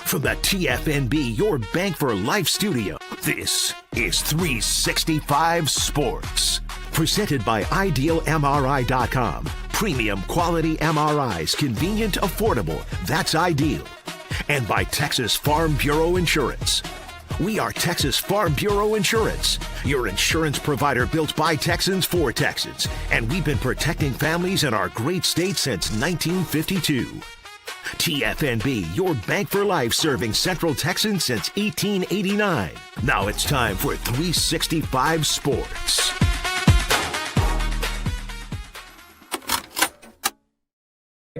From the TFNB Your Bank for Life studio, this is 365 Sports. Presented by IdealMRI.com. Premium quality MRIs, convenient, affordable. That's ideal. And by Texas Farm Bureau Insurance. We are Texas Farm Bureau Insurance, your insurance provider built by Texans for Texans. And we've been protecting families in our great state since 1952. TFNB, your bank for life, serving Central Texans since 1889. Now it's time for 365 Sports.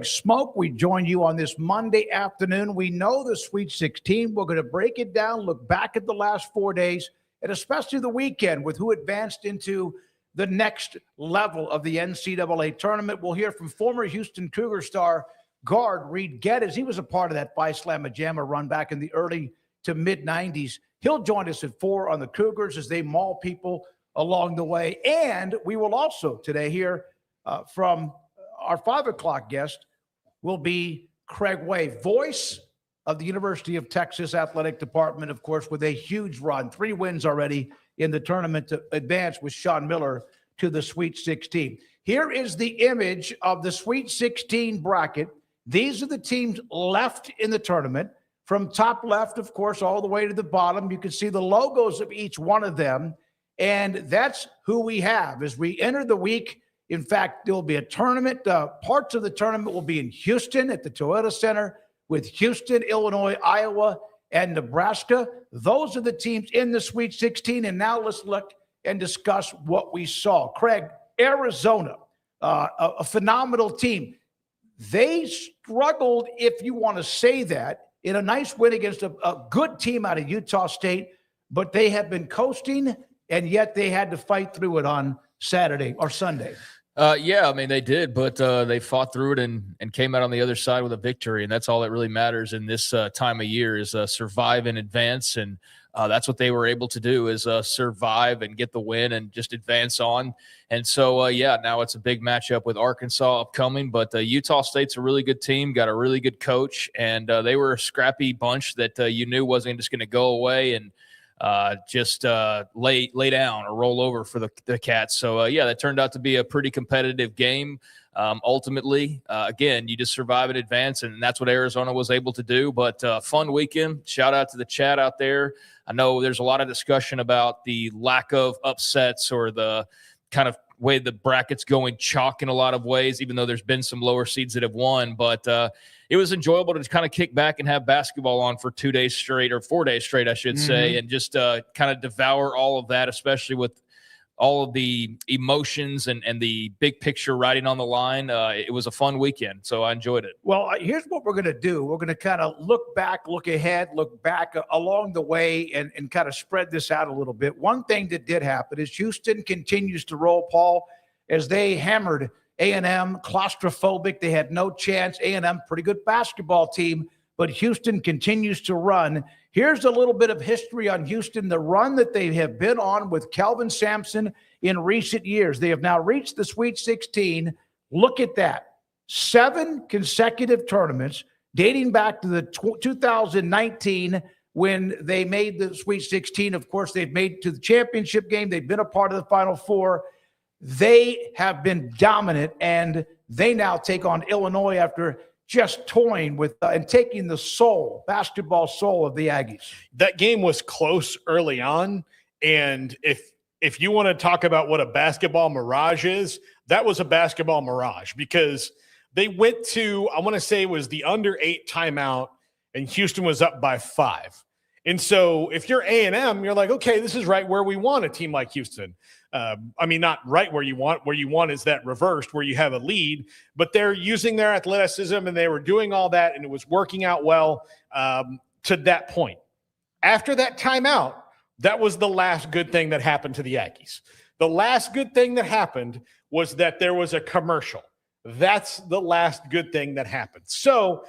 Smoak, we join you on this Monday afternoon. We know the Sweet 16. We're going to break it down, look back at the last 4 days, and especially the weekend with who advanced into the next level of the NCAA tournament. We'll hear from former Houston Cougar star guard Reed Gettis. He was a part of that Phi Slamma Jamma run back in the early to mid-90s. He'll join us at 4 on the Cougars as they maul people along the way. And we will also today hear from our 5 o'clock guest will be Craig Way, voice of the University of Texas Athletic Department, of course, with a huge run, 3 wins already in the tournament to advance with Shawn Miller to the Sweet 16. Here is the image of the Sweet 16 bracket. These are the teams left in the tournament. From top left, of course, all the way to the bottom, you can see the logos of each one of them. And that's who we have as we enter the week. In fact, there will be a tournament. Parts of the tournament will be in Houston at the Toyota Center with Houston, Illinois, Iowa, and Nebraska. Those are the teams in the Sweet 16. And now let's look and discuss what we saw. Craig, Arizona, a phenomenal team. They struggled, if you want to say that, in a nice win against a good team out of Utah State, but they have been coasting, and yet they had to fight through it on Saturday or Sunday. Yeah, I mean, they did, but they fought through it and came out on the other side with a victory, and that's all that really matters in this time of year is survive and advance, and that's what they were able to do is survive and get the win and just advance on. And so, yeah, now it's a big matchup with Arkansas upcoming, but Utah State's a really good team, got a really good coach, and they were a scrappy bunch that you knew wasn't just going to go away and just lay down or roll over for the Cats. So, yeah, that turned out to be a pretty competitive game. Ultimately, again, you just survive and advance, and that's what Arizona was able to do. But fun weekend. Shout out to the chat out there. I know there's a lot of discussion about the lack of upsets or the kind of way the bracket's going chalk in a lot of ways, even though there's been some lower seeds that have won. But it was enjoyable to kind of kick back and have basketball on for 2 days straight, or 4 days straight, I should say, and just kind of devour all of that, especially with all of the emotions and the big picture riding on the line. It was a fun weekend, so I enjoyed it. Well, here's what we're going to do. We're going to kind of look back, look ahead, look back along the way and kind of spread this out a little bit. One thing that did happen is Houston continues to roll, Paul, as they hammered A&M, claustrophobic. They had no chance. A&M, pretty good basketball team, but Houston continues to run. Here's a little bit of history on Houston, the run that they have been on with Kelvin Sampson in recent years. They have now reached the Sweet 16. Look at that. 7 consecutive tournaments dating back to the 2019 when they made the Sweet 16. Of course, they've made to the championship game. They've been a part of the Final Four. They have been dominant, and they now take on Illinois after just toying with and taking the basketball soul of the Aggies. That game was close early on, and if you want to talk about what a basketball mirage is, that was a basketball mirage because they went to, I want to say it was the under 8 timeout, and Houston was up by 5. And so if you're A&M, you're like, okay, this is right where we want a team like Houston. I mean, not right where you want is that reversed where you have a lead, but they're using their athleticism and they were doing all that and it was working out well to that point. After that timeout, that was the last good thing that happened to the Aggies. The last good thing that happened was that there was a commercial. That's the last good thing that happened. So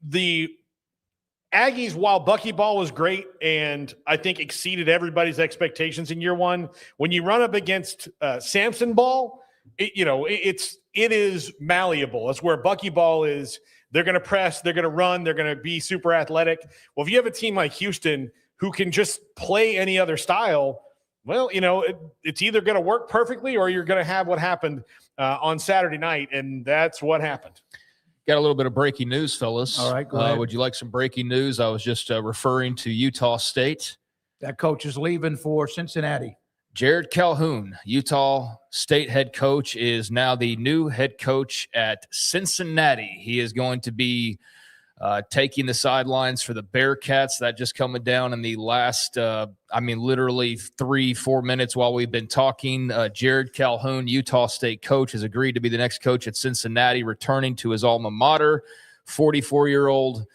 the Aggies, while buckyball was great and I think exceeded everybody's expectations in year one, when you run up against Sampson ball, it is malleable. That's where buckyball is they're going to press, they're going to run, they're going to be super athletic. Well, if you have a team like Houston who can just play any other style, well, it's either going to work perfectly or you're going to have what happened on Saturday night, and that's what happened. Got a little bit of breaking news, fellas. All right, go ahead. Would you like some breaking news? I was just referring to Utah State. That coach is leaving for Cincinnati. Jared Calhoun, Utah State head coach, is now the new head coach at Cincinnati. He is going to be taking the sidelines for the Bearcats. That just coming down in the last, literally 3-4 minutes while we've been talking. Jared Calhoun, Utah State coach, has agreed to be the next coach at Cincinnati, returning to his alma mater. 44-year-old,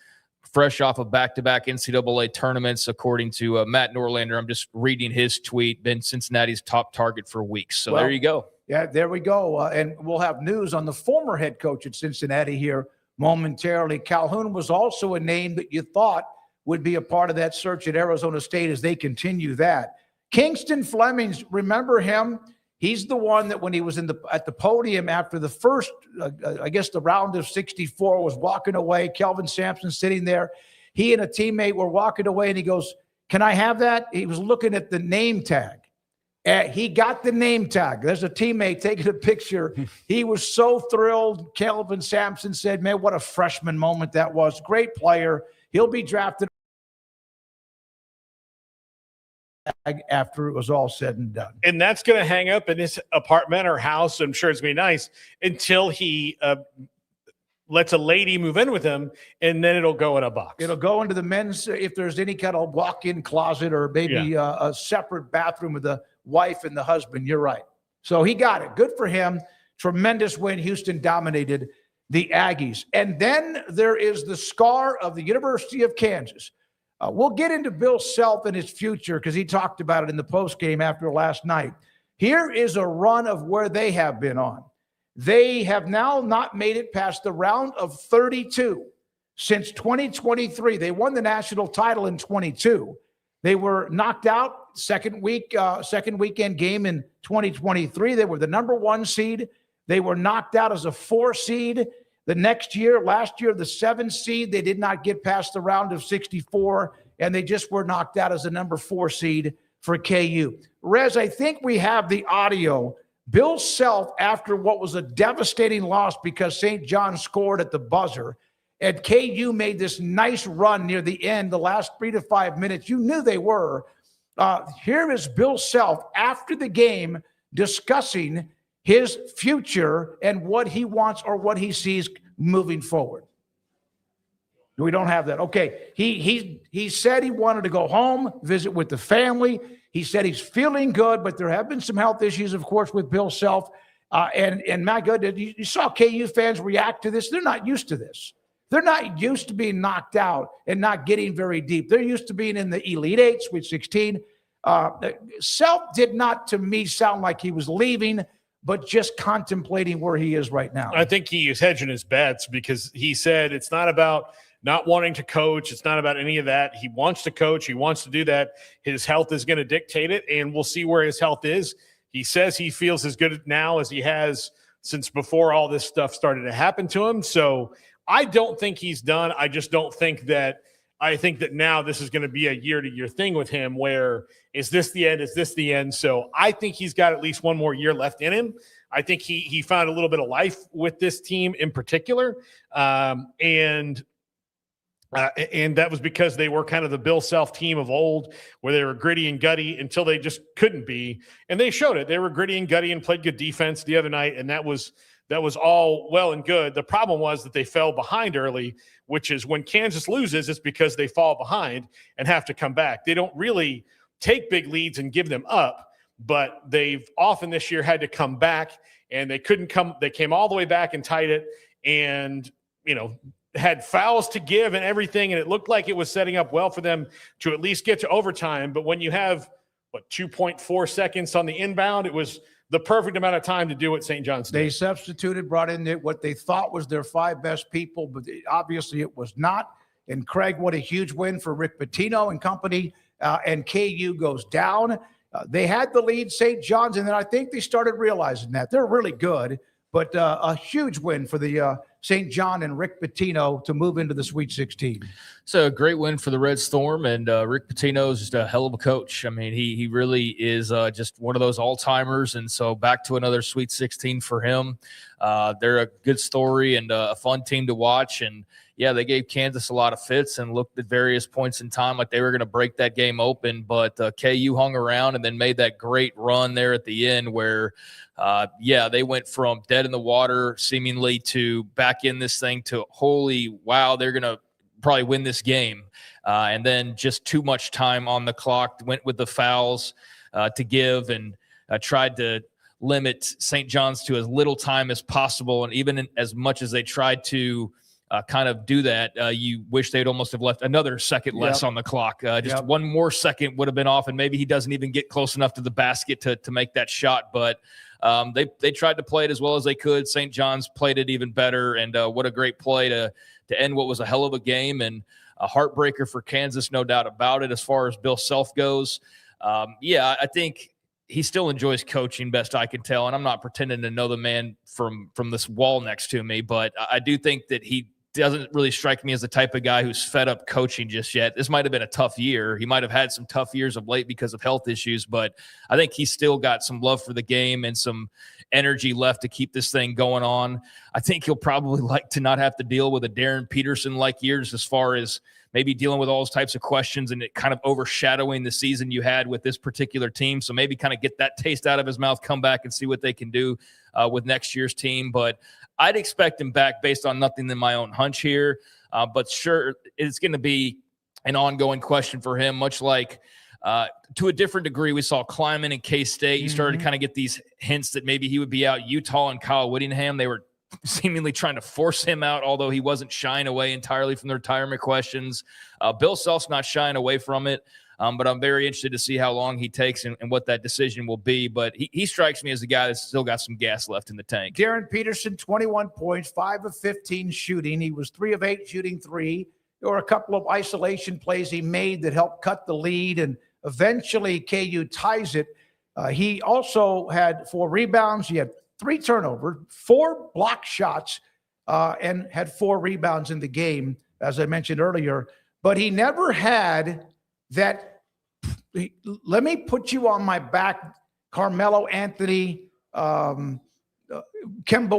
fresh off of back-to-back NCAA tournaments, according to Matt Norlander. I'm just reading his tweet. Been Cincinnati's top target for weeks. So there you go. Yeah, there we go. And we'll have news on the former head coach at Cincinnati here momentarily. Calhoun was also a name that you thought would be a part of that search at Arizona State as they continue that. Kingston Flemings, remember him? He's the one that when he was at the podium after the first, the round of 64 was walking away. Kelvin Sampson sitting there. He and a teammate were walking away, and he goes, "Can I have that?" He was looking at the name tag. He got the name tag. There's a teammate taking a picture. He was so thrilled. Kelvin Sampson said, "Man, what a freshman moment that was. Great player. He'll be drafted after it was all said and done." And that's going to hang up in his apartment or house. I'm sure it's going to be nice until he lets a lady move in with him, and then it'll go in a box. It'll go into the men's, if there's any kind of walk-in closet or maybe a separate bathroom with the wife and the husband. You're right. So he got it. Good for him. Tremendous win. Houston dominated the Aggies. And then there is the scar of the University of Kansas. We'll get into Bill Self and his future because he talked about it in the postgame after last night. Here is a run of where they have been on. They have now not made it past the round of 32 since 2023. They won the national title in 22. They were knocked out second weekend game in 2023. They were the number 1 seed. They were knocked out as a 4 seed. The next year, last year, the 7 seed, they did not get past the round of 64, and they just were knocked out as a number 4 seed for KU. Rez, I think we have the audio. Bill Self, after what was a devastating loss because St. John scored at the buzzer, and KU made this nice run near the end, the last 3 to 5 minutes. You knew they were. Here is Bill Self after the game discussing his future and what he wants or what he sees moving forward. We don't have that. Okay. He said he wanted to go home, visit with the family. He said he's feeling good, but there have been some health issues, of course, with Bill Self. And my goodness, you saw KU fans react to this. They're not used to this. They're not used to being knocked out and not getting very deep. They're used to being in the Elite Eight, Sweet 16. Self did not, to me, sound like he was leaving, but just contemplating where he is right now. I think he is hedging his bets because he said it's not about not wanting to coach. It's not about any of that. He wants to coach. He wants to do that. His health is going to dictate it, and we'll see where his health is. He says he feels as good now as he has since before all this stuff started to happen to him. So I don't think he's done. I just don't think that – I think that now this is going to be a year-to-year thing with him where is this the end? Is this the end? So I think he's got at least one more year left in him. I think he found a little bit of life with this team in particular. And that was because they were kind of the Bill Self team of old where they were gritty and gutty until they just couldn't be. And they showed it. They were gritty and gutty and played good defense the other night, and that was all well and good. The problem was that they fell behind early, which is when Kansas loses, it's because they fall behind and have to come back. They don't really take big leads and give them up, but they've often this year had to come back, and they couldn't come. They came all the way back and tied it and, had fouls to give and everything, and it looked like it was setting up well for them to at least get to overtime. But when you have, 2.4 seconds on the inbound, it was the perfect amount of time to do it St. John's. They substituted, brought in what they thought was their 5 best people, but obviously it was not. And Craig, what a huge win for Rick Pitino and company, and KU goes down. They had the lead, St. John's, and then I think they started realizing that. They're really good, But a huge win for the St. John and Rick Pitino to move into the Sweet 16. So a great win for the Red Storm, and Rick Pitino is just a hell of a coach. I mean, he really is just one of those all-timers, and so back to another Sweet 16 for him. They're a good story and a fun team to watch, and yeah, they gave Kansas a lot of fits and looked at various points in time like they were going to break that game open, but KU hung around and then made that great run there at the end where, they went from dead in the water seemingly to back in this thing to holy wow, they're going to probably win this game. And then just too much time on the clock, went with the fouls to give and tried to limit St. John's to as little time as possible. And even as much as they tried to kind of do that, you wish they'd almost have left another second less on the clock. Just one more second would have been off, and maybe he doesn't even get close enough to the basket to make that shot. But they tried to play it as well as they could. St. John's played it even better, and what a great play to end what was a hell of a game and a heartbreaker for Kansas, no doubt about it. As far as Bill Self goes, I think he still enjoys coaching, best I can tell, and I'm not pretending to know the man from this wall next to me, but I do think that he doesn't really strike me as the type of guy who's fed up coaching just yet. This might have been a tough year. He might have had some tough years of late because of health issues, but I think he's still got some love for the game and some energy left to keep this thing going on. I think he'll probably like to not have to deal with a Darren Peterson-like years as far as maybe dealing with all those types of questions and it kind of overshadowing the season you had with this particular team. So maybe kind of get that taste out of his mouth, come back and see what they can do with next year's team. But I'd expect him back based on nothing than my own hunch here. But sure, it's going to be an ongoing question for him, much like to a different degree we saw Kleiman and K-State. You started to kind of get these hints that maybe he would be out. Utah and Kyle Whittingham, they were seemingly trying to force him out, although he wasn't shying away entirely from the retirement questions. Bill Self's not shying away from it. But I'm very interested to see how long he takes and what that decision will be. But he strikes me as a guy that's still got some gas left in the tank. Darren Peterson, 21 points, 5 of 15 shooting. He was 3 of 8 shooting three. There were a couple of isolation plays he made that helped cut the lead, and eventually KU ties it. He also had 4 rebounds. He had 3 turnovers, 4 block shots, and had 4 rebounds in the game, as I mentioned earlier. But he never had that, let me put you on my back, Carmelo Anthony, Kemba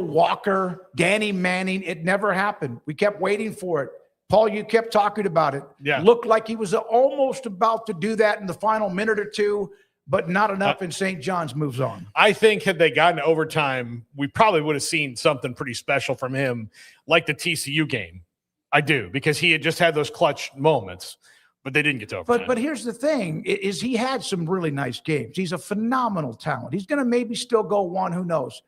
Walker, Danny Manning. It never happened. We kept waiting for it. Paul, you kept talking about it. Yeah. Looked like he was almost about to do that in the final minute or two, but not enough, and St. John's moves on. I think had they gotten overtime, we probably would have seen something pretty special from him, like the TCU game. I do, because he had just had those clutch moments. But they didn't get to overtime. But here's the thing, is he had some really nice games. He's a phenomenal talent. He's going to maybe still go one, who knows.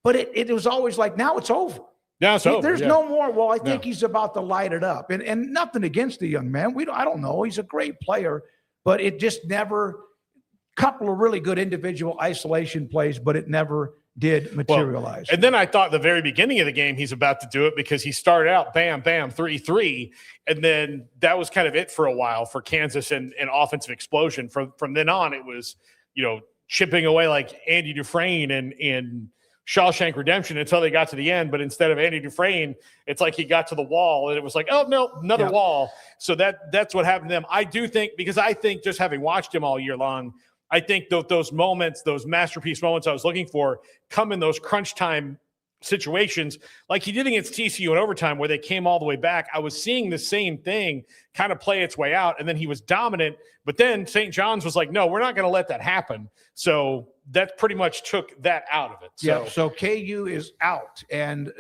But it was always like, now it's over. Now it's over. There's no more, well, I think he's about to light it up. And nothing against the young man. I don't know. He's a great player. But it just never, couple of really good individual isolation plays, but it never did materialize. Well, and then I thought the very beginning of the game he's about to do it, because he started out bam, bam, 3-3. And then that was kind of it for a while for Kansas and offensive explosion. From then on, it was, chipping away like Andy Dufresne and Shawshank Redemption until they got to the end. But instead of Andy Dufresne, it's like he got to the wall and it was like, oh, no, another wall. So that's what happened to them. I do think, because I think just having watched him all year long, I think those moments, those masterpiece moments I was looking for, come in those crunch time situations like he did against TCU in overtime where they came all the way back. I was seeing the same thing kind of play its way out, and then he was dominant. But then St. John's was like, no, we're not going to let that happen. So that pretty much took that out of it. So KU is out. And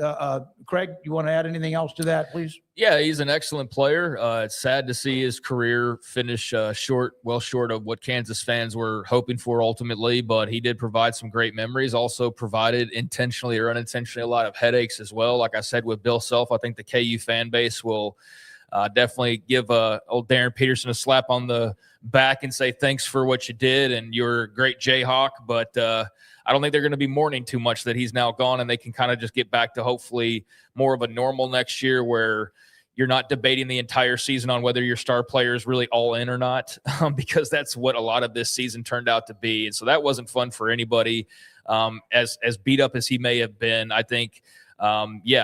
Craig, you want to add anything else to that, please? Yeah, he's an excellent player. It's sad to see his career finish short of what Kansas fans were hoping for ultimately, but he did provide some great memories, also provided intentionally or unintentionally a lot of headaches as well. Like I said, with Bill Self, I think the KU fan base will definitely give old Darren Peterson a slap on the back and say thanks for what you did and you're a great Jayhawk, but I don't think they're going to be mourning too much that he's now gone, and they can kind of just get back to hopefully more of a normal next year where you're not debating the entire season on whether your star player is really all in or not, because that's what a lot of this season turned out to be. And so that wasn't fun for anybody. As beat up as he may have been, I think,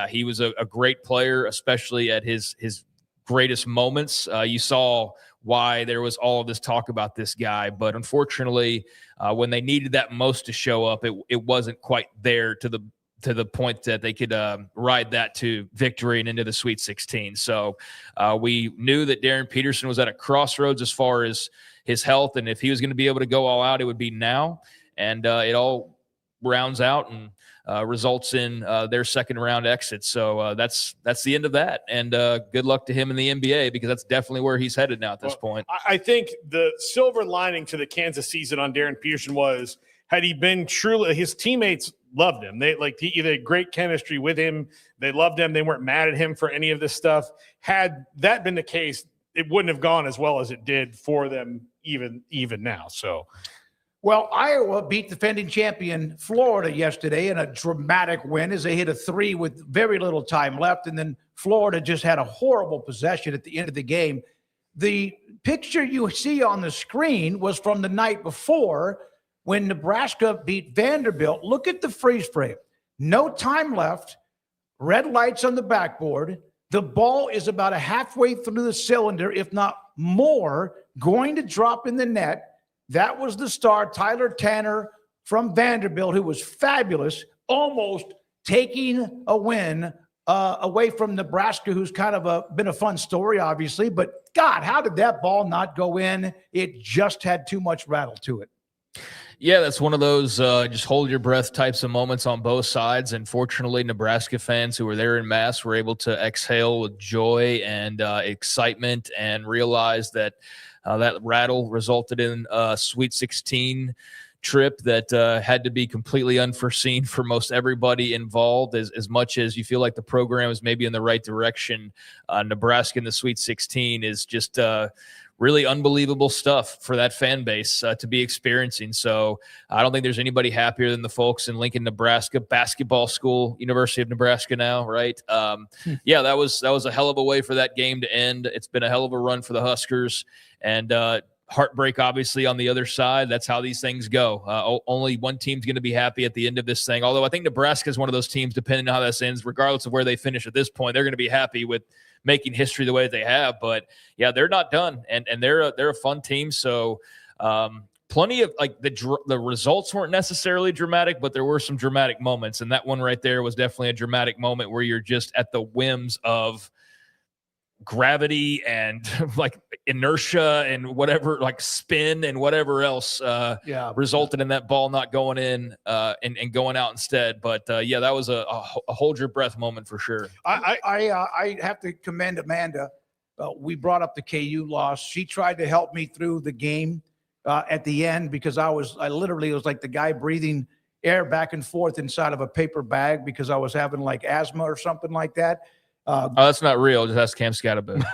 he was a great player, especially at his greatest moments. You saw why there was all of this talk about this guy, but unfortunately, when they needed that most to show up, it wasn't quite there to the point that they could ride that to victory and into the Sweet 16. So we knew that Darren Peterson was at a crossroads as far as his health, and if he was going to be able to go all out, it would be now. And it all rounds out and results in their second round exit. So that's the end of that. And good luck to him in the NBA, because that's definitely where he's headed now at this point. I think the silver lining to the Kansas season on Darren Peterson was, had he been truly, his teammates loved him. They had great chemistry with him. They loved him. They weren't mad at him for any of this stuff. Had that been the case, it wouldn't have gone as well as it did for them even now. So. Well, Iowa beat defending champion Florida yesterday in a dramatic win as they hit a 3 with very little time left. And then Florida just had a horrible possession at the end of the game. The picture you see on the screen was from the night before when Nebraska beat Vanderbilt. Look at the freeze frame. No time left. Red lights on the backboard. The ball is about a halfway through the cylinder, if not more, going to drop in the net. That was the star, Tyler Tanner from Vanderbilt, who was fabulous, almost taking a win away from Nebraska, who's kind of been a fun story, obviously. But, God, how did that ball not go in? It just had too much rattle to it. Yeah, that's one of those just hold your breath types of moments on both sides. And fortunately, Nebraska fans who were there in mass were able to exhale with joy and excitement and realize that that rattle resulted in a Sweet 16 trip that had to be completely unforeseen for most everybody involved. As much as you feel like the program is maybe in the right direction, Nebraska in the Sweet 16 is just really unbelievable stuff for that fan base to be experiencing. So I don't think there's anybody happier than the folks in Lincoln, Nebraska, basketball school, University of Nebraska now, right? Yeah, that was a hell of a way for that game to end. It's been a hell of a run for the Huskers, and heartbreak obviously on the other side. That's how these things go. Only one team's going to be happy at the end of this thing. Although I think Nebraska is one of those teams, depending on how this ends, regardless of where they finish at this point, they're going to be happy with making history the way they have. But yeah, they're not done, and they're a fun team. So plenty of the results weren't necessarily dramatic, but there were some dramatic moments, and that one right there was definitely a dramatic moment where you're just at the whims of gravity and like inertia and whatever, like spin and whatever else resulted in that ball not going in and going out instead. But yeah, that was a hold your breath moment for sure. I have to commend Amanda. We brought up the KU loss. She tried to help me through the game at the end, because I literally was like the guy breathing air back and forth inside of a paper bag because I was having like asthma or something like that. That's not real. Just ask Cam Scatterboot.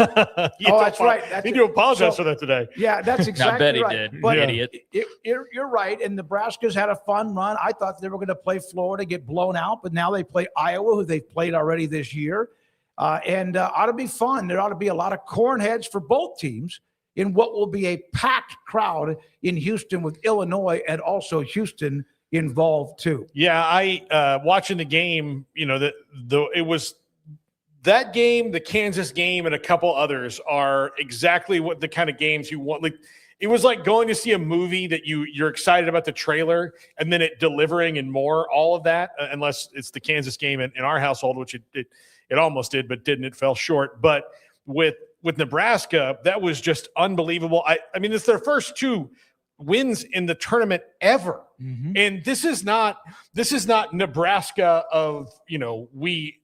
That's right. You do apologize for that today. Yeah, that's exactly I bet right. he did. But idiot. You're right. And Nebraska's had a fun run. I thought they were going to play Florida, get blown out, but now they play Iowa, who they've played already this year. And ought to be fun. There ought to be a lot of cornheads for both teams in what will be a packed crowd in Houston, with Illinois and also Houston involved too. Yeah, I watching the game, it was that game, the Kansas game, and a couple others are exactly what the kind of games you want. Like, it was like going to see a movie that you're excited about the trailer and then it delivering and more, all of that, unless it's the Kansas game in our household, which it almost did, but didn't. It fell short. But with Nebraska, that was just unbelievable. I mean, it's their first 2 wins in the tournament ever. Mm-hmm. And this is not Nebraska of, we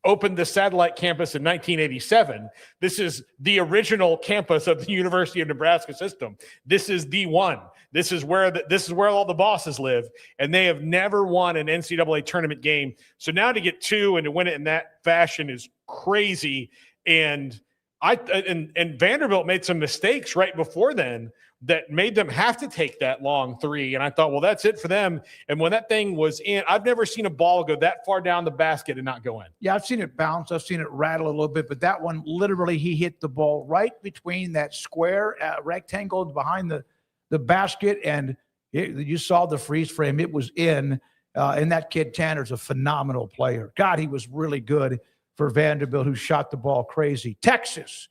opened the satellite campus in 1987. This is the original campus of the University of Nebraska system. This is the one. This is where all the bosses live, and they have never won an NCAA tournament game. So now to get 2 and to win it in that fashion is crazy. And And Vanderbilt made some mistakes right before then that made them have to take that long three. And I thought, well, that's it for them. And when that thing was in, I've never seen a ball go that far down the basket and not go in. Yeah, I've seen it bounce. I've seen it rattle a little bit, but that one, literally, he hit the ball right between that square rectangle behind the basket, and you saw the freeze frame. It was in, and that kid Tanner's a phenomenal player. God, he was really good for Vanderbilt, who shot the ball crazy. Texas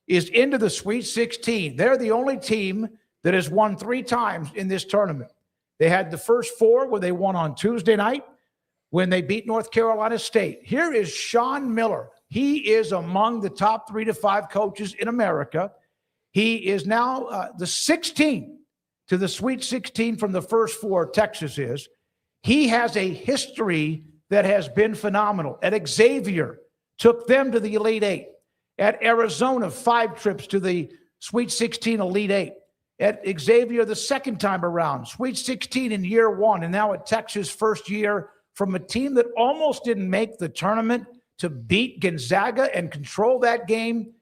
is into the Sweet 16. They're the only team that has won 3 times in this tournament. They had the first 4 where they won on Tuesday night when they beat North Carolina State. Here is Shawn Miller. He is among the top 3 to 5 coaches in America. He is now the 16th to the Sweet 16 from the first 4, Texas is. He has a history that has been phenomenal. At Xavier, took them to the Elite 8. At Arizona, 5 trips to the Sweet 16 Elite 8. At Xavier the second time around, Sweet 16 in year 1, and now at Texas first year, from a team that almost didn't make the tournament to beat Gonzaga and control that game,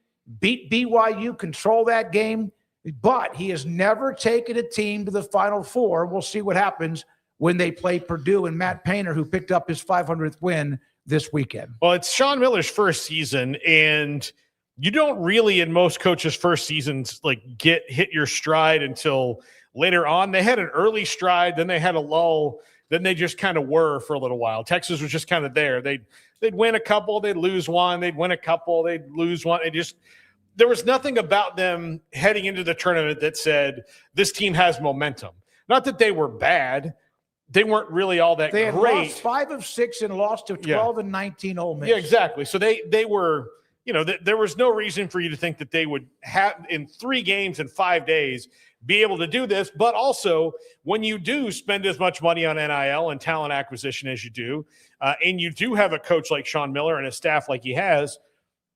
beat BYU, control that game. But he has never taken a team to the Final Four. We'll see what happens when they play Purdue and Matt Painter, who picked up his 500th win this weekend. Well, it's Shawn Miller's first season, and you don't really, in most coaches' first seasons, like hit your stride until later on. They had an early stride, then they had a lull, then they just kind of were for a little while. Texas was just kind of there. They'd win a couple, they'd lose one, they'd win a couple, they'd lose one. There was nothing about them heading into the tournament that said this team has momentum. Not that they were bad. They weren't really all that great. They had lost 5 of 6 and lost to 12 and 19 Ole Miss. Yeah, exactly. So they were, there was no reason for you to think that they would have in 3 games in 5 days be able to do this. But also, when you do spend as much money on NIL and talent acquisition as you do, and you do have a coach like Shawn Miller and a staff like he has,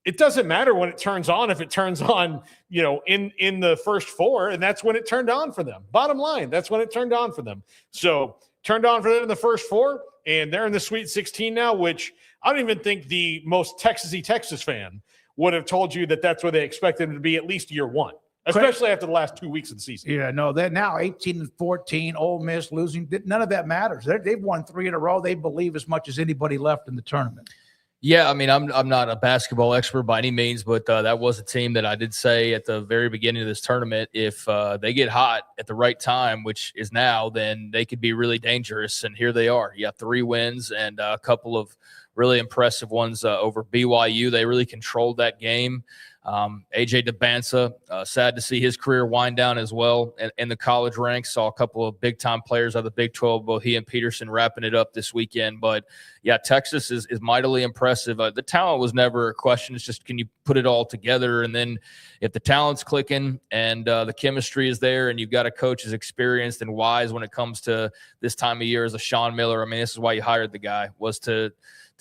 it doesn't matter when it turns on. If it turns on, in the first 4, and that's when it turned on for them. Bottom line, that's when it turned on for them. So turned on for them in the first 4, and they're in the Sweet 16 now, which I don't even think the most Texas-y Texas fan would have told you that that's where they expected them to be at least year 1, especially after the last 2 weeks of the season. Yeah, no, they're now 18-14, Ole Miss losing. None of that matters. They've won 3 in a row. They believe as much as anybody left in the tournament. Yeah, I mean, I'm not a basketball expert by any means, but that was a team that I did say at the very beginning of this tournament, if they get hot at the right time, which is now, then they could be really dangerous. And here they are. You got 3 wins and a couple of really impressive ones over BYU. They really controlled that game. AJ DeBansa, sad to see his career wind down as well in the college ranks. Saw a couple of big-time players out of the Big 12, both he and Peterson wrapping it up this weekend. But, yeah, Texas is mightily impressive. The talent was never a question. It's just, can you put it all together? And then if the talent's clicking and the chemistry is there and you've got a coach who's experienced and wise when it comes to this time of year as a Shawn Miller, I mean, this is why you hired the guy, was to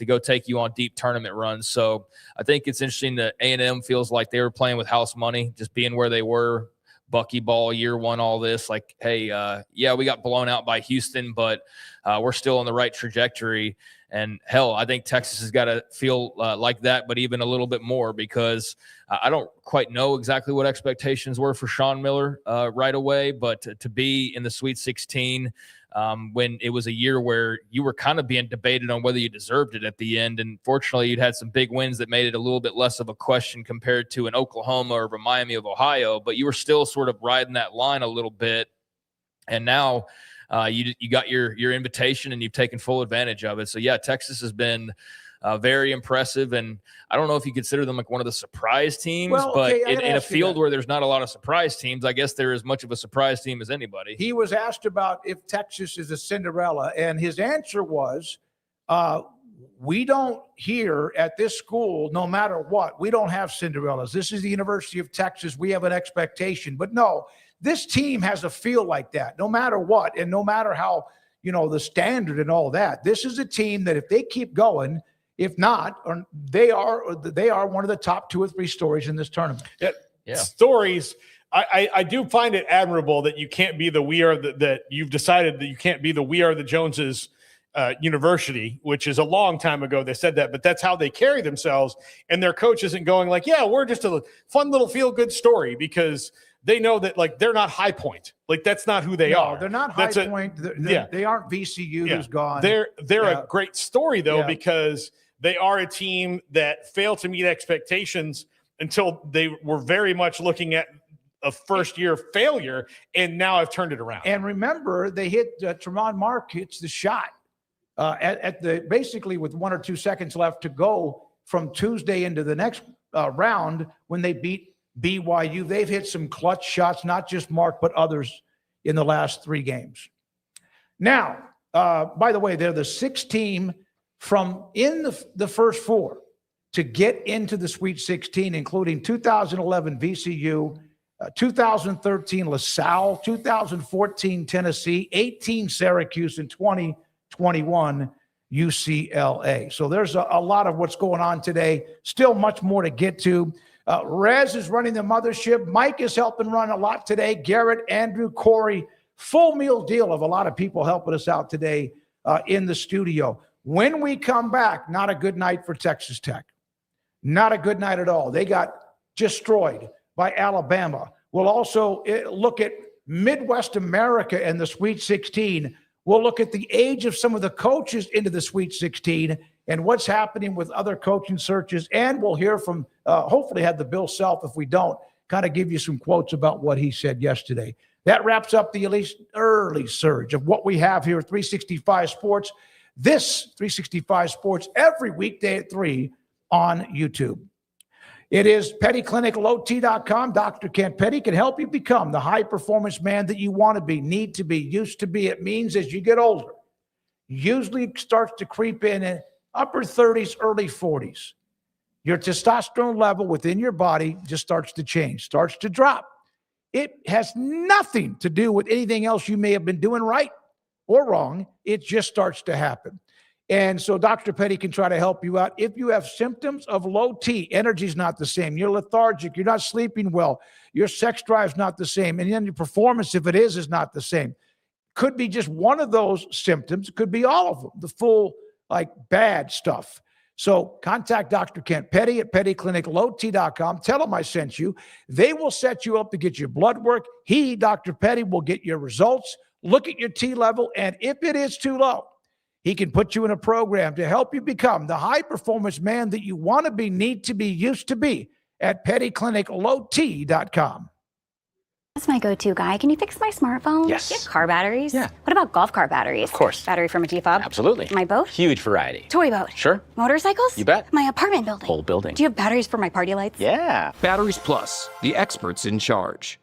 go take you on deep tournament runs. So I think it's interesting that A&M feels like they were playing with house money, just being where they were, buckyball, year 1, all this. Like, hey, yeah, we got blown out by Houston, but we're still on the right trajectory. And, hell, I think Texas has got to feel like that, but even a little bit more, because I don't quite know exactly what expectations were for Shawn Miller right away, but to be in the Sweet 16 when it was a year where you were kind of being debated on whether you deserved it at the end. And fortunately, you'd had some big wins that made it a little bit less of a question compared to an Oklahoma or a Miami of Ohio, but you were still sort of riding that line a little bit. And now you got your invitation and you've taken full advantage of it. So, yeah, Texas has been very impressive. And I don't know if you consider them like one of the surprise teams, but in a field where there's not a lot of surprise teams, I guess they're as much of a surprise team as anybody. He was asked about if Texas is a Cinderella, and his answer was, we don't here at this school, no matter what, we don't have Cinderellas. This is the University of Texas. We have an expectation. But no, this team has a feel like that, no matter what, and no matter how, the standard and all that. This is a team that if they keep going, if not, or they are one of the top 2 or 3 stories in this tournament. Yeah. Stories. I do find it admirable that you can't be that you've decided that you can't be the We Are the Joneses university, which is a long time ago they said that, but that's how they carry themselves. And their coach isn't going like, yeah, we're just a fun little feel-good story, because they know that, like, they're not High Point. Like, that's not who they are. They're not High Point. They aren't VCU who's gone. They're a great story, though, because they are a team that failed to meet expectations until they were very much looking at a first-year failure, and now I've turned it around. And remember, they hit Tremont Mark hits the shot at the basically with 1 or 2 seconds left to go from Tuesday into the next round when they beat BYU. They've hit some clutch shots, not just Mark, but others in the last 3 games. Now, by the way, they're the 6th team from in the first 4 to get into the Sweet 16, including 2011 VCU, 2013 LaSalle, 2014 Tennessee, 18 Syracuse, and 2021 UCLA. So there's a lot of what's going on today. Still much more to get to. Rez is running the mothership. Mike is helping run a lot today. Garrett, Andrew, Corey, full meal deal of a lot of people helping us out today in the studio. When we come back, not a good night for Texas Tech. Not a good night at all. They got destroyed by Alabama. We'll also look at Midwest America and the Sweet 16. We'll look at the age of some of the coaches into the Sweet 16 and what's happening with other coaching searches. And we'll hear from, hopefully have the Bill Self, if we don't, kind of give you some quotes about what he said yesterday. That wraps up the at least early surge of what we have here at 365 Sports. This 365 Sports every weekday at 3 on YouTube. It is pettycliniclowt.com. Dr. Kent Petty can help you become the high-performance man that you want to be, need to be, used to be. It means as you get older, usually starts to creep in upper 30s, early 40s. Your testosterone level within your body just starts to change, starts to drop. It has nothing to do with anything else you may have been doing right or wrong. It just starts to happen. And so Dr. Petty can try to help you out. If you have symptoms of low T, energy's not the same. You're lethargic. You're not sleeping well. Your sex drive's not the same. And then your performance, if it is not the same. Could be just one of those symptoms. It could be all of them, the full, like, bad stuff. So contact Dr. Kent Petty at pettycliniclowt.com. Tell them I sent you. They will set you up to get your blood work. He, Dr. Petty, will get your results, look at your T level, and if it is too low, he can put you in a program to help you become the high-performance man that you want to be, need to be, used to be at pettycliniclowt.com. That's my go-to guy. Can you fix my smartphone? Yes. You have car batteries? Yeah. What about golf cart batteries? Of course. Battery from a T-fob? Absolutely. My boat? Huge variety. Toy boat? Sure. Motorcycles? You bet. My apartment building? Whole building. Do you have batteries for my party lights? Yeah. Batteries Plus, the experts in charge.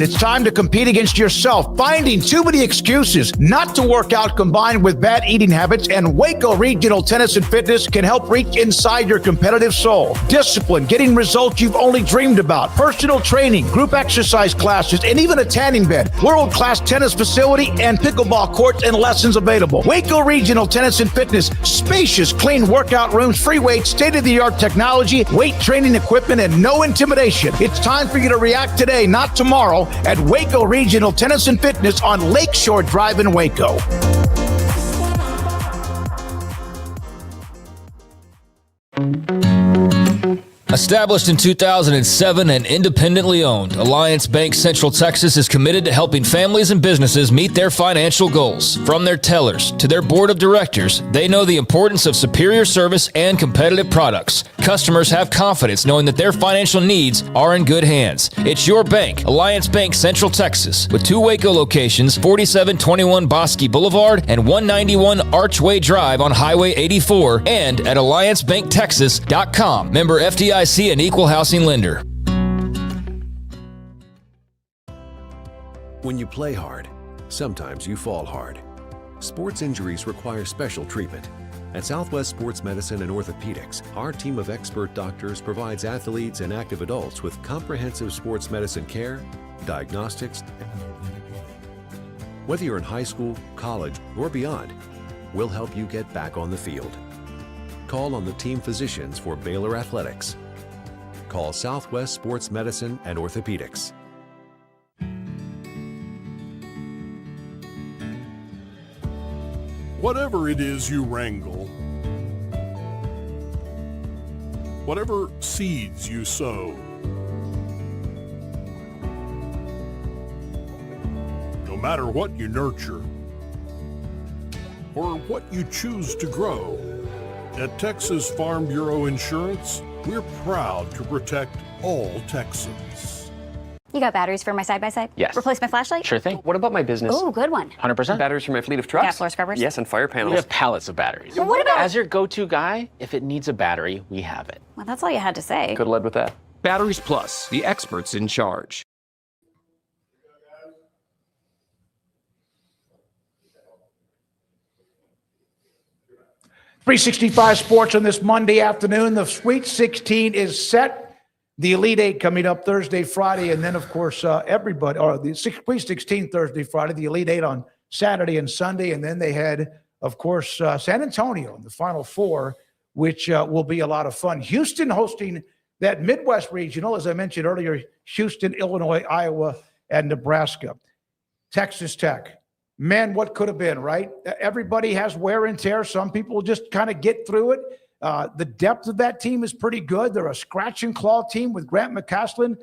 It's time to compete against yourself, finding too many excuses not to work out combined with bad eating habits, and Waco Regional Tennis and Fitness can help reach inside your competitive soul. Discipline, getting results you've only dreamed about, personal training, group exercise classes, and even a tanning bed, world-class tennis facility, and pickleball courts and lessons available. Waco Regional Tennis and Fitness, spacious, clean workout rooms, free weights, state-of-the-art technology, weight training equipment, and no intimidation. It's time for you to react today, not tomorrow, at Waco Regional Tennis and Fitness on Lakeshore Drive in Waco. Established in 2007 and independently owned, Alliance Bank Central Texas is committed to helping families and businesses meet their financial goals. From their tellers to their board of directors, they know the importance of superior service and competitive products. Customers have confidence knowing that their financial needs are in good hands. It's your bank, Alliance Bank Central Texas, with 2 Waco locations, 4721 Bosque Boulevard and 191 Archway Drive on Highway 84, and at alliancebanktexas.com. Member FDIC and equal housing lender. When you play hard, sometimes you fall hard. Sports injuries require special treatment. At Southwest Sports Medicine and Orthopedics, our team of expert doctors provides athletes and active adults with comprehensive sports medicine care, diagnostics. Whether you're in high school, college, or beyond, we'll help you get back on the field. Call on the team physicians for Baylor Athletics. Call Southwest Sports Medicine and Orthopedics. Whatever it is you wrangle, whatever seeds you sow, no matter what you nurture or what you choose to grow, at Texas Farm Bureau Insurance, we're proud to protect all Texans. You got batteries for my side-by-side? Yes. Replace my flashlight? Sure thing. What about my business? Ooh, good one. 100%. Batteries for my fleet of trucks? Gas floor scrubbers? Yes, and fire panels. We have pallets of batteries. Well, what about... As your go-to guy, if it needs a battery, we have it. Well, that's all you had to say. Could have led with that. Batteries Plus, the experts in charge. .365 Sports on this Monday afternoon. The Sweet 16 is set. The Elite Eight coming up Thursday, Friday, and then, of course, everybody, or the Sweet 16 Thursday, Friday, the Elite Eight on Saturday and Sunday, and then they had, of course, San Antonio in the Final Four, which will be a lot of fun. Houston hosting that Midwest Regional, as I mentioned earlier, Houston, Illinois, Iowa, and Nebraska. Texas Tech. Man, what could have been, right? Everybody has wear and tear. Some people just kind of get through it. The depth of that team is pretty good. They're a scratch and claw team with Grant McCaslin.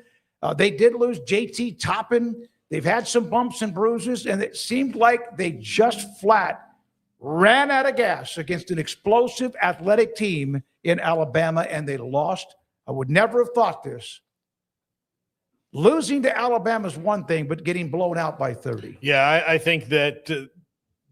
They did lose JT Toppin. They've had some bumps and bruises, and it seemed like they just flat ran out of gas against an explosive athletic team in Alabama, and they lost. I would never have thought this. Losing to Alabama is one thing, but getting blown out by 30. Yeah, I think that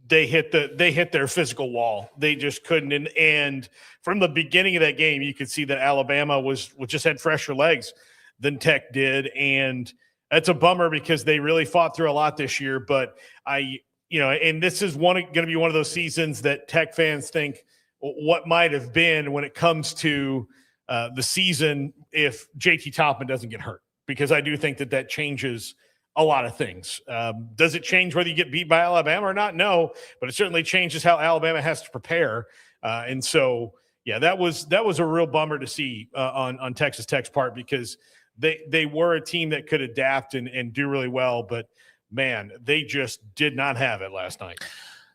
they hit their physical wall. They just couldn't. And from the beginning of that game, you could see that Alabama was just had fresher legs than Tech did, and that's a bummer because they really fought through a lot this year. But and this is going to be one of those seasons that Tech fans think what might have been when it comes to the season if JT Toppin doesn't get hurt. Because I do think that changes a lot of things. Does it change whether you get beat by Alabama or not? No, but it certainly changes how Alabama has to prepare. And so, yeah, that was a real bummer to see on Texas Tech's part because they were a team that could adapt and do really well. But, man, they just did not have it last night.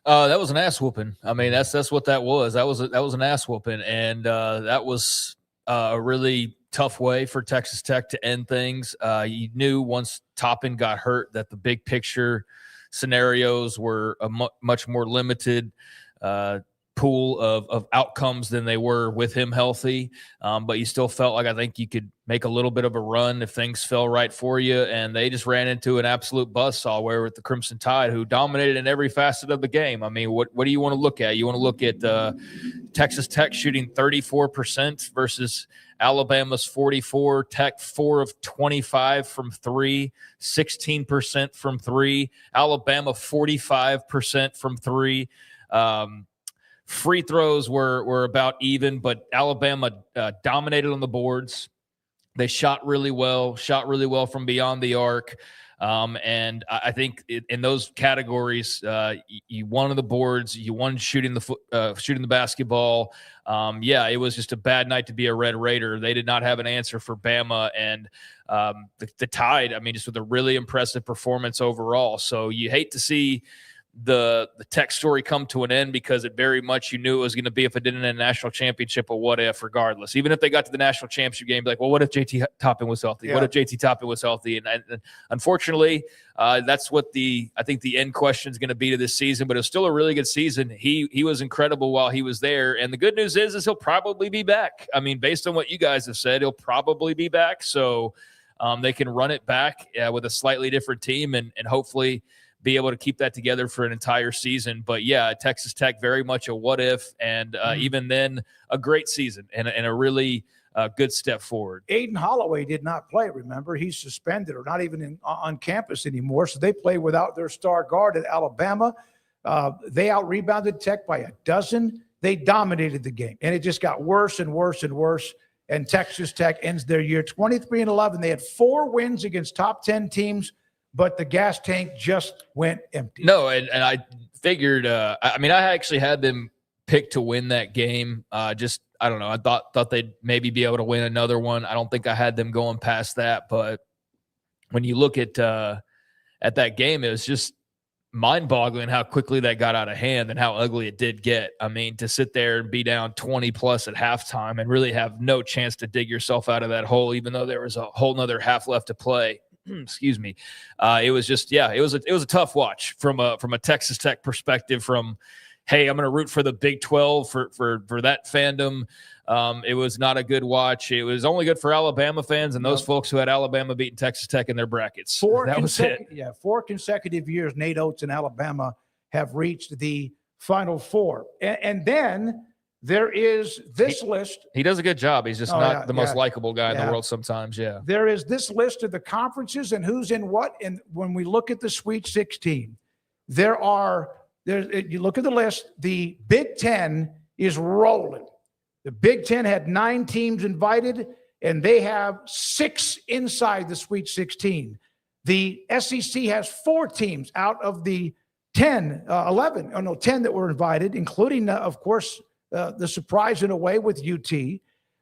That was an ass whooping. I mean, that's what that was. That was an ass whooping, and that was a really tough way for Texas Tech to end things. You knew once Toppin got hurt that the big picture scenarios were a much more limited pool of outcomes than they were with him healthy. But you still felt like I think you could make a little bit of a run if things fell right for you. And they just ran into an absolute buzzsaw where with the Crimson Tide, who dominated in every facet of the game. I mean, what do you want to look at? You want to look at Texas Tech shooting 34% versus Alabama's 44, Tech 4 of 25 from 3, 16% from 3, Alabama 45% from 3. Free throws were about even, but Alabama dominated on the boards. They shot really well from beyond the arc. And I think in those categories, you won on the boards, you won shooting the basketball. It was just a bad night to be a Red Raider. They did not have an answer for Bama, and the Tide, I mean, just with a really impressive performance overall. So you hate to see the Tech story come to an end because it very much you knew it was going to be if it didn't end a national championship, a what if regardless. Even if they got to the national championship game, like, well, what if JT Toppin was healthy? Yeah. What if JT Toppin was healthy? And unfortunately, that's what I think the end question is going to be to this season. But it was still a really good season. He was incredible while he was there. And the good news is he'll probably be back. I mean, based on what you guys have said, he'll probably be back. So they can run it back with a slightly different team and hopefully be able to keep that together for an entire season. But yeah, Texas Tech, very much a what if, and even then a great season and a really good step forward. Aiden Holloway did not play, remember? He's suspended or not even on campus anymore. So they play without their star guard at Alabama. They out-rebounded Tech by 12. They dominated the game, and it just got worse and worse and worse. And Texas Tech ends their year 23-11. They had 4 wins against top 10 teams, but the gas tank just went empty. No, and I figured, I actually had them picked to win that game. I don't know. I thought they'd maybe be able to win another one. I don't think I had them going past that. But when you look at that game, it was just mind-boggling how quickly that got out of hand and how ugly it did get. I mean, to sit there and be down 20 plus at halftime and really have no chance to dig yourself out of that hole, even though there was a whole nother half left to play. Excuse me. It was just, it was a tough watch from a Texas Tech perspective. From, hey, I'm going to root for the Big 12 for that fandom. It was not a good watch. It was only good for Alabama fans and those folks who had Alabama beating Texas Tech in their brackets. That was it. Yeah, 4 consecutive years Nate Oates and Alabama have reached the Final Four. And then there is this list. He does a good job. He's just not the most likable guy in the world sometimes, There is this list of the conferences and who's in what. And when we look at the Sweet 16, you look at the list, the Big Ten is rolling. The Big Ten had 9 teams invited, and they have 6 inside the Sweet 16. The SEC has 4 teams out of the 10 that were invited, including, of course, the surprise in a way with UT.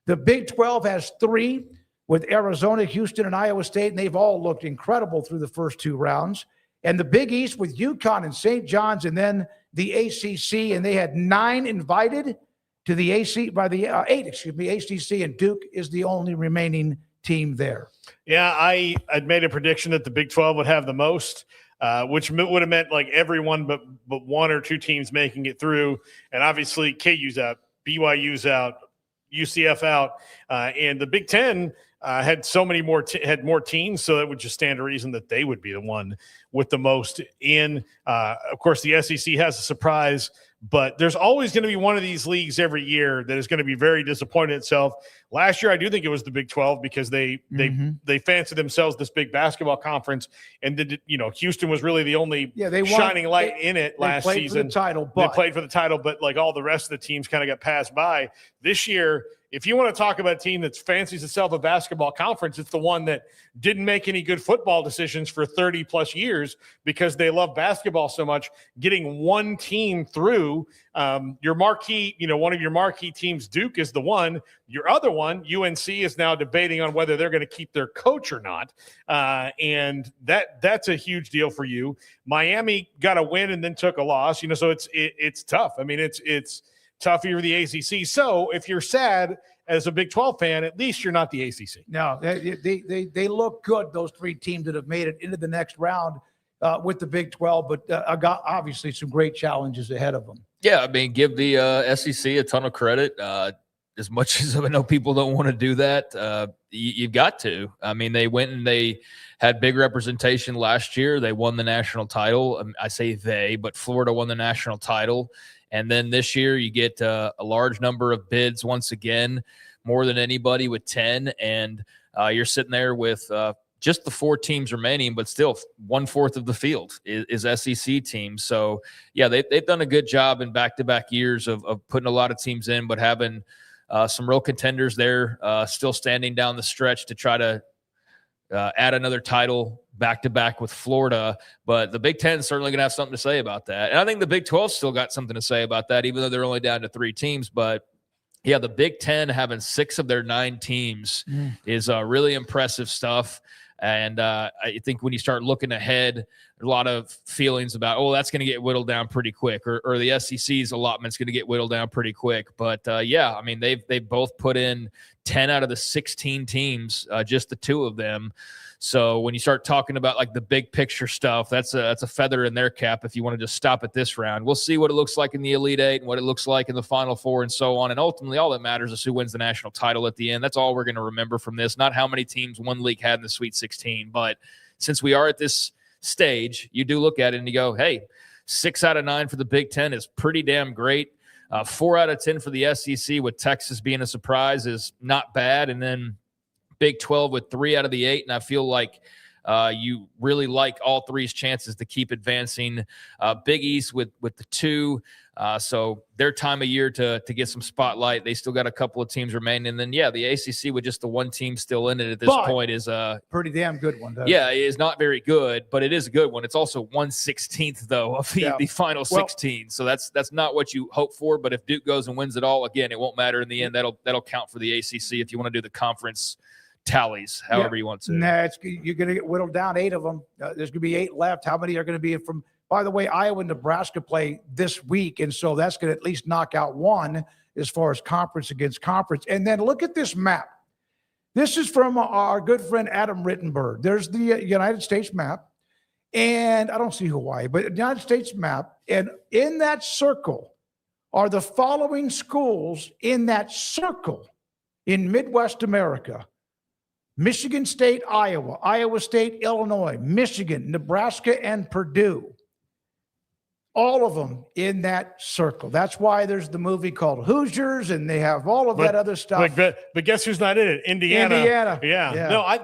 The Big 12 has 3 with Arizona, Houston, and Iowa State, and they've all looked incredible through the first 2 rounds. And the Big East with UConn and St. John's, and then the ACC, and they had 9 invited to the 8, ACC, and Duke is the only remaining team there. Yeah, I'd made a prediction that the Big 12 would have the most, which would have meant like everyone but 1 or 2 teams making it through. And obviously KU's out, BYU's out, UCF out, and the Big 10 had so many more had more teams, so that would just stand to reason that they would be the one with the most in. Of course, the SEC has a surprise, but there's always going to be one of these leagues every year that is going to be very disappointed itself. Last year, I do think it was the Big 12 because they fancied themselves this big basketball conference, and Houston was really the only shining light in it last season. They played for the title, but like all the rest of the teams kind of got passed by. This year, if you want to talk about a team that fancies itself a basketball conference, it's the one that didn't make any good football decisions for 30 plus years because they love basketball so much. Getting one team through, your marquee, one of your marquee teams, Duke, is the one. Your other one, UNC, is now debating on whether they're going to keep their coach or not. And that's a huge deal for you. Miami got a win and then took a loss, so it's tough. I mean, it's tough for the ACC. So if you're sad as a Big 12 fan, at least you're not the ACC. No, they look good, those 3 teams that have made it into the next round with the Big 12, but got obviously some great challenges ahead of them. Yeah, I mean, give the SEC a ton of credit. As much as I know people don't want to do that, you've got to. I mean, they went and they had big representation last year. They won the national title. I say they, but Florida won the national title. And then this year you get a large number of bids once again, more than anybody with 10. And you're sitting there with just the 4 teams remaining, but still 1/4 of the field is SEC teams. So, yeah, they've done a good job in back-to-back years of putting a lot of teams in, but having some real contenders there still standing down the stretch to try to add another title back-to-back with Florida. But the Big Ten is certainly going to have something to say about that. And I think the Big 12 still got something to say about that, even though they're only down to 3 teams. But, yeah, the Big Ten having 6 of their 9 teams is really impressive stuff. And I think when you start looking ahead, a lot of feelings about, that's going to get whittled down pretty quick, or the SEC's allotment's going to get whittled down pretty quick. But, yeah, I mean, they've both put in 10 out of the 16 teams, just the 2 of them. So when you start talking about like the big picture stuff, that's a feather in their cap if you want to just stop at this round. We'll see what it looks like in the Elite 8 and what it looks like in the Final Four and so on. And ultimately, all that matters is who wins the national title at the end. That's all we're going to remember from this, not how many teams one league had in the Sweet 16. But since we are at this stage, you do look at it and you go, hey, 6 out of 9 for the Big Ten is pretty damn great. 4 out of 10 for the SEC, with Texas being a surprise, is not bad. And then Big 12 with 3 out of the 8, and I feel like you really like all 3's chances to keep advancing. Big East with the 2, so their time of year to get some spotlight. They still got a couple of teams remaining, and then the ACC with just the 1 team still in it at this point is a pretty damn good one. Yeah, it is not very good, but it is a good one. It's also 1/16 though of the final 16, so that's not what you hope for. But if Duke goes and wins it all, again, it won't matter in the end. That'll count for the ACC if you want to do the conference tallies, however you want to. You're going to get whittled down 8 of them. There's going to be 8 left. How many are going to be from By the way, Iowa and Nebraska play this week, and so that's going to at least knock out one as far as conference against conference. And then look at this map. This is from our good friend Adam Rittenberg. There's the United States map, and I don't see Hawaii, but the United States map. And in that circle are the following schools in that circle in Midwest America: Michigan State, Iowa, Iowa State, Illinois, Michigan, Nebraska, and Purdue. All of them in that circle. That's why there's the movie called Hoosiers, and they have all of that other stuff. But guess who's not in it? Indiana. Yeah. No, I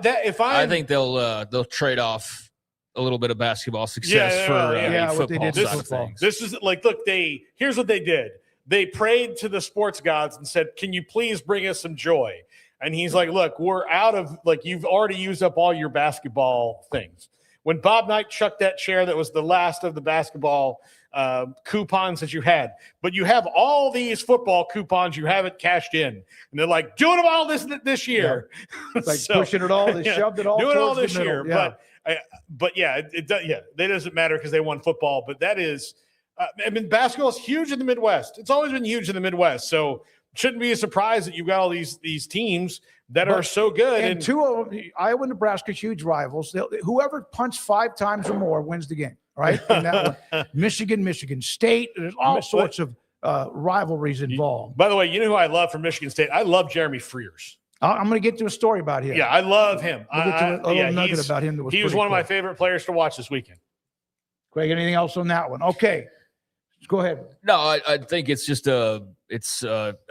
think they'll trade off a little bit of basketball success for what they football. did football. This is like, look, here's what they did. They prayed to the sports gods and said, "Can you please bring us some joy?" And he's like, "Look, we're out of, like, you've already used up all your basketball things." When Bob Knight chucked that chair, that was the last of the basketball coupons that you had. But you have all these football coupons you haven't cashed in. And they're like, doing them all this year. Yeah. Like pushing it all. They shoved it all. Doing it all this the year. Yeah. But it does. Yeah, that doesn't matter because they won football. But that is, basketball is huge in the Midwest. It's always been huge in the Midwest. So it shouldn't be a surprise that you've got all these teams that are so good. And two of them, Iowa and Nebraska, huge rivals. Whoever punts 5 times or more wins the game, right? And that one. Michigan State. There's all sorts of rivalries involved. By the way, you know who I love from Michigan State? I love Jeremy Frears. I'm going to get to a story about him. Yeah, I love him. We'll get to a little nugget about him. He was one of my favorite players to watch this weekend. Greg, anything else on that one? Okay. Go ahead. No, I think it's just a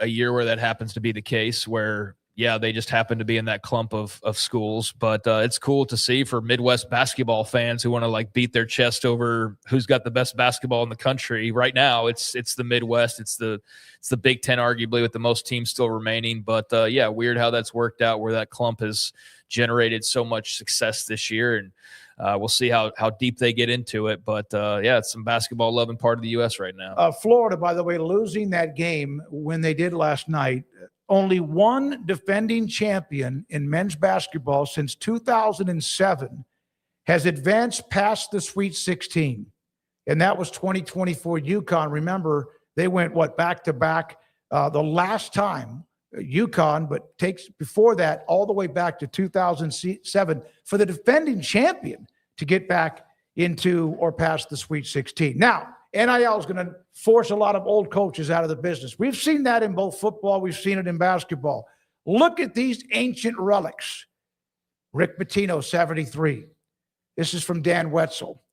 year where that happens to be the case, where they just happen to be in that clump of schools. But it's cool to see for Midwest basketball fans who want to like beat their chest over who's got the best basketball in the country. Right now, it's the Midwest. It's the Big Ten, arguably, with the most teams still remaining. But weird how that's worked out, where that clump has generated so much success this year. And we'll see how deep they get into it. But, it's some basketball-loving part of the U.S. right now. Florida, by the way, losing that game when they did last night. Only one defending champion in men's basketball since 2007 has advanced past the Sweet 16, and that was 2024 UConn. Remember, they went, back-to-back the last time, UConn, but takes before that all the way back to 2007 for the defending champion to get back into or past the Sweet 16. Now, NIL is going to force a lot of old coaches out of the business. We've seen that in both football. We've seen it in basketball. Look at these ancient relics. Rick Pitino, 73. This is from Dan Wetzel.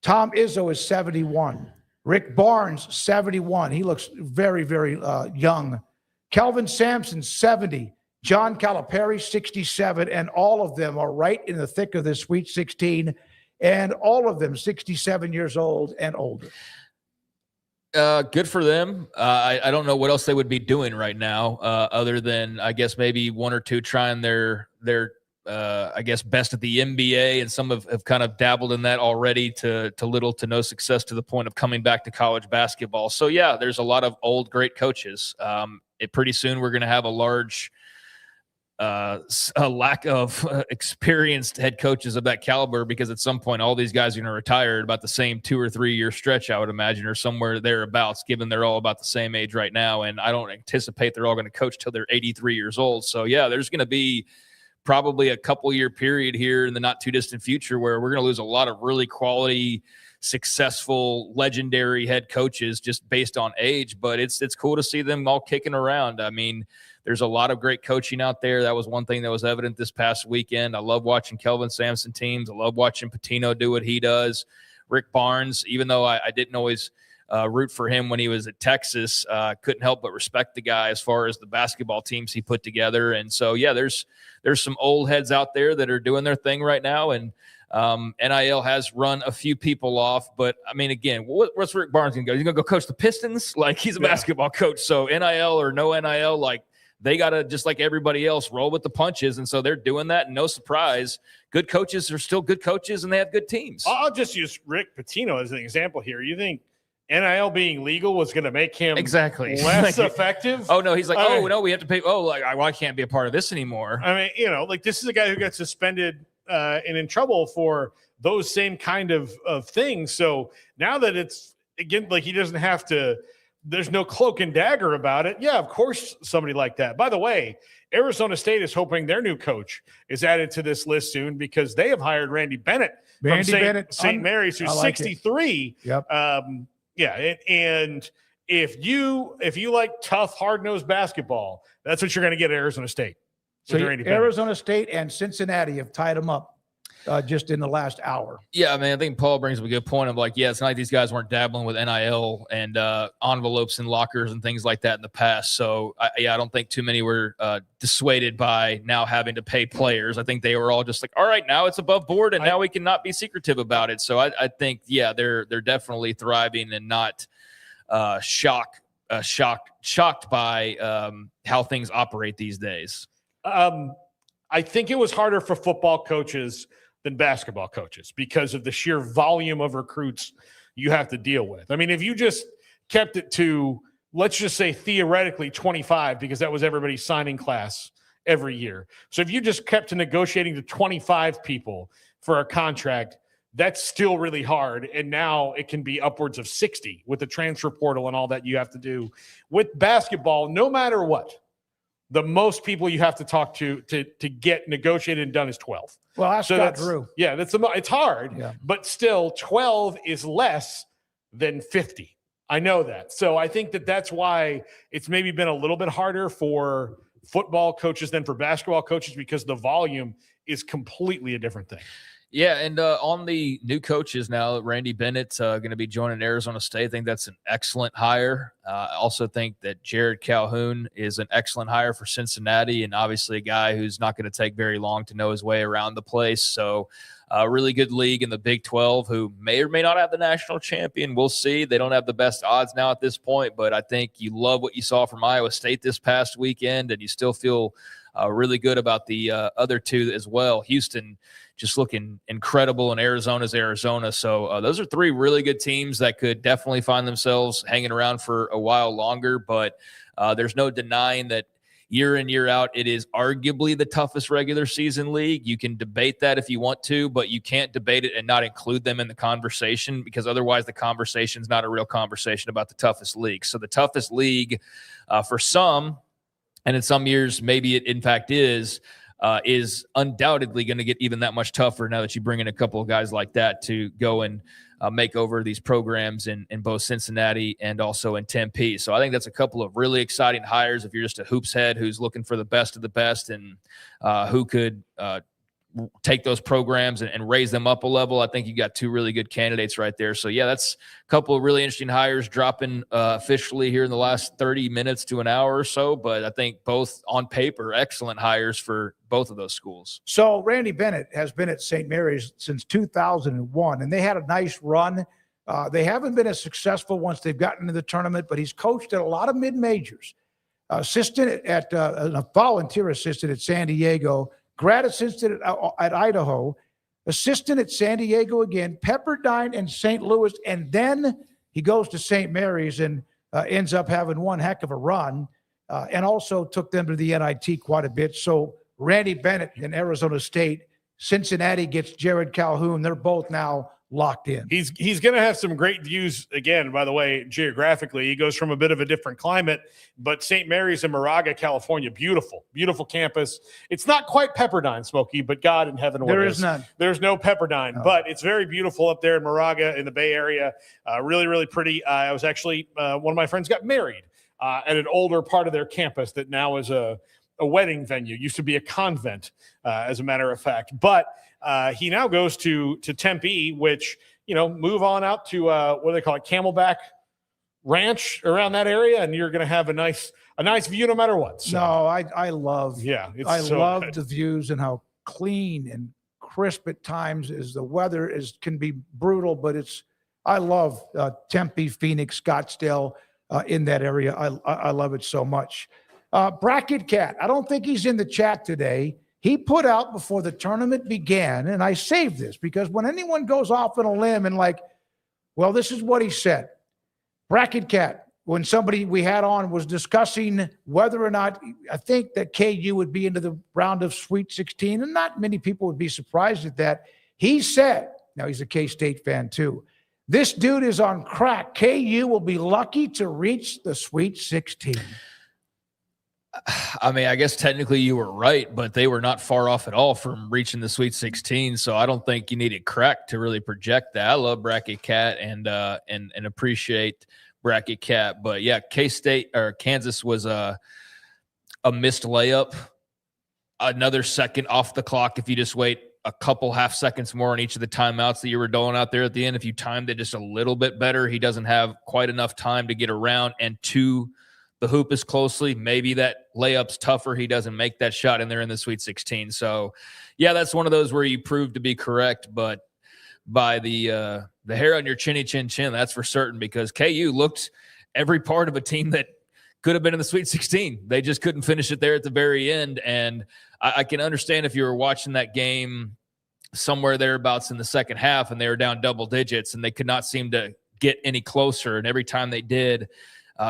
Tom Izzo is 71. Rick Barnes, 71. He looks very, very young. Kelvin Sampson, 70. John Calipari, 67. And all of them are right in the thick of this Sweet 16. And all of them 67 years old and older. Good for them. I don't know what else they would be doing right now, other than I guess maybe one or two trying their best at the NBA, and some have kind of dabbled in that already to little to no success, to the point of coming back to college basketball. So there's a lot of old great coaches. Pretty soon we're going to have a large a lack of experienced head coaches of that caliber, because at some point all these guys are going to retire at about the same 2 or 3 year stretch, I would imagine, or somewhere thereabouts, given they're all about the same age right now. And I don't anticipate they're all going to coach till they're 83 years old. So there's going to be probably a couple year period here in the not too distant future where we're going to lose a lot of really quality, successful, legendary head coaches just based on age. But it's cool to see them all kicking around. I mean, there's a lot of great coaching out there. That was one thing that was evident this past weekend. I love watching Kelvin Sampson teams. I love watching Pitino do what he does. Rick Barnes, even though I didn't always root for him when he was at Texas, couldn't help but respect the guy as far as the basketball teams he put together. And so, there's some old heads out there that are doing their thing right now. And NIL has run a few people off, but I mean, again, what's Rick Barnes going to go? He's going to go coach the Pistons? Like, he's a basketball coach. So NIL or no NIL, like, they got to, just like everybody else, roll with the punches. And so they're doing that. And no surprise, good coaches are still good coaches, and they have good teams. I'll just use Rick Pitino as an example here. You think NIL being legal was going to make him less effective? Oh, no. He's like, no, we have to pay. Oh, like, I can't be a part of this anymore. I mean, this is a guy who got suspended and in trouble for those same kind of things. So now that it's, again, like he doesn't have to, there's no cloak and dagger about it. Yeah, of course, somebody like that. By the way, Arizona State is hoping their new coach is added to this list soon because they have hired Randy Bennett from St. Mary's, who's 63. Yep. Yeah, and if you like tough, hard-nosed basketball, that's what you're going to get at Arizona State. So Arizona State and Cincinnati have tied them up just in the last hour. Yeah, I think Paul brings up a good point of like, yeah, it's not like these guys weren't dabbling with NIL and envelopes and lockers and things like that in the past. So, I don't think too many were dissuaded by now having to pay players. I think they were all just like, all right, now it's above board and now we cannot be secretive about it. So I think, yeah, they're definitely thriving and not shocked by how things operate these days. I think it was harder for football coaches than basketball coaches because of the sheer volume of recruits you have to deal with. If you just kept it to, let's just say theoretically 25, because that was everybody's signing class every year. So if you just kept to negotiating to 25 people for a contract, that's still really hard. And now it can be upwards of 60 with the transfer portal and all that you have to do. With basketball, no matter what, the most people you have to talk to get negotiated and done is 12. Well, ask Scott Drew. Yeah, it's hard, but still 12 is less than 50. I know that. So I think that's why it's maybe been a little bit harder for football coaches than for basketball coaches because the volume is completely a different thing. Yeah, and on the new coaches now, Randy Bennett's going to be joining Arizona State. I think that's an excellent hire. I also think that Jared Calhoun is an excellent hire for Cincinnati, and obviously a guy who's not going to take very long to know his way around the place. So a really good league in the Big 12 who may or may not have the national champion. We'll see. They don't have the best odds now at this point, but I think you love what you saw from Iowa State this past weekend, and you still feel really good about the other two as well. Houston just looking incredible, and Arizona's Arizona. So those are three really good teams that could definitely find themselves hanging around for a while longer. But there's no denying that year in, year out, it is arguably the toughest regular season league. You can debate that if you want to, but you can't debate it and not include them in the conversation because otherwise the conversation is not a real conversation about the toughest league. So the toughest league for some, and in some years maybe it in fact is undoubtedly going to get even that much tougher now that you bring in a couple of guys like that to go and make over these programs in both Cincinnati and also in Tempe. So I think that's a couple of really exciting hires if you're just a hoops head who's looking for the best of the best and who could take those programs and raise them up a level. I think you got two really good candidates right there. So yeah, that's a couple of really interesting hires dropping officially here in the last 30 minutes to an hour or so. But I think both on paper, excellent hires for both of those schools. So Randy Bennett has been at St. Mary's since 2001, and they had a nice run. They haven't been as successful once they've gotten into the tournament, but he's coached at a lot of mid-majors. Assistant at a volunteer assistant at San Diego, grad assistant at Idaho, assistant at San Diego again, Pepperdine and St. Louis, and then he goes to St. Mary's and ends up having one heck of a run and also took them to the NIT quite a bit. So Randy Bennett in Arizona State, Cincinnati gets Jared Calhoun. They're both now locked in. He's going to have some great views again, by the way, geographically. He goes from a bit of a different climate, but St. Mary's in Moraga, California, beautiful, beautiful campus. It's not quite Pepperdine, Smokey, but God in heaven, there is none. There's no Pepperdine, but it's very beautiful up there in Moraga in the Bay Area. Really, really pretty. I was actually, one of my friends got married at an older part of their campus that now is a wedding venue. Used to be a convent, as a matter of fact. But he now goes to Tempe, which, move on out to what do they call it, Camelback Ranch around that area, and you're going to have a nice view no matter what. So, no, I love love the views and how clean and crisp at times is. The weather can be brutal, but I love Tempe, Phoenix, Scottsdale in that area. I love it so much. Bracket Cat, I don't think he's in the chat today. He put out before the tournament began, and I saved this because when anyone goes off on a limb and this is what he said. Bracket Cat, when somebody we had on was discussing whether or not I think that KU would be into the round of Sweet 16, and not many people would be surprised at that. He said, now he's a K-State fan too, this dude is on crack. KU will be lucky to reach the Sweet 16. I mean, I guess technically you were right, but they were not far off at all from reaching the Sweet 16. So I don't think you needed crack to really project that. I love Bracket Cat and appreciate Bracket Cat, but yeah, K-State or Kansas was a missed layup. Another second off the clock if you just wait a couple half seconds more on each of the timeouts that you were doling out there at the end. If you timed it just a little bit better, he doesn't have quite enough time to get around and to the hoop as closely. Maybe that layup's tougher. He doesn't make that shot in there in the Sweet 16. So, yeah, that's one of those where you proved to be correct, but by the hair on your chinny chin chin, that's for certain, because KU looked every part of a team that could have been in the Sweet 16. They just couldn't finish it there at the very end. And I can understand if you were watching that game somewhere thereabouts in the second half and they were down double digits and they could not seem to get any closer. And every time they did,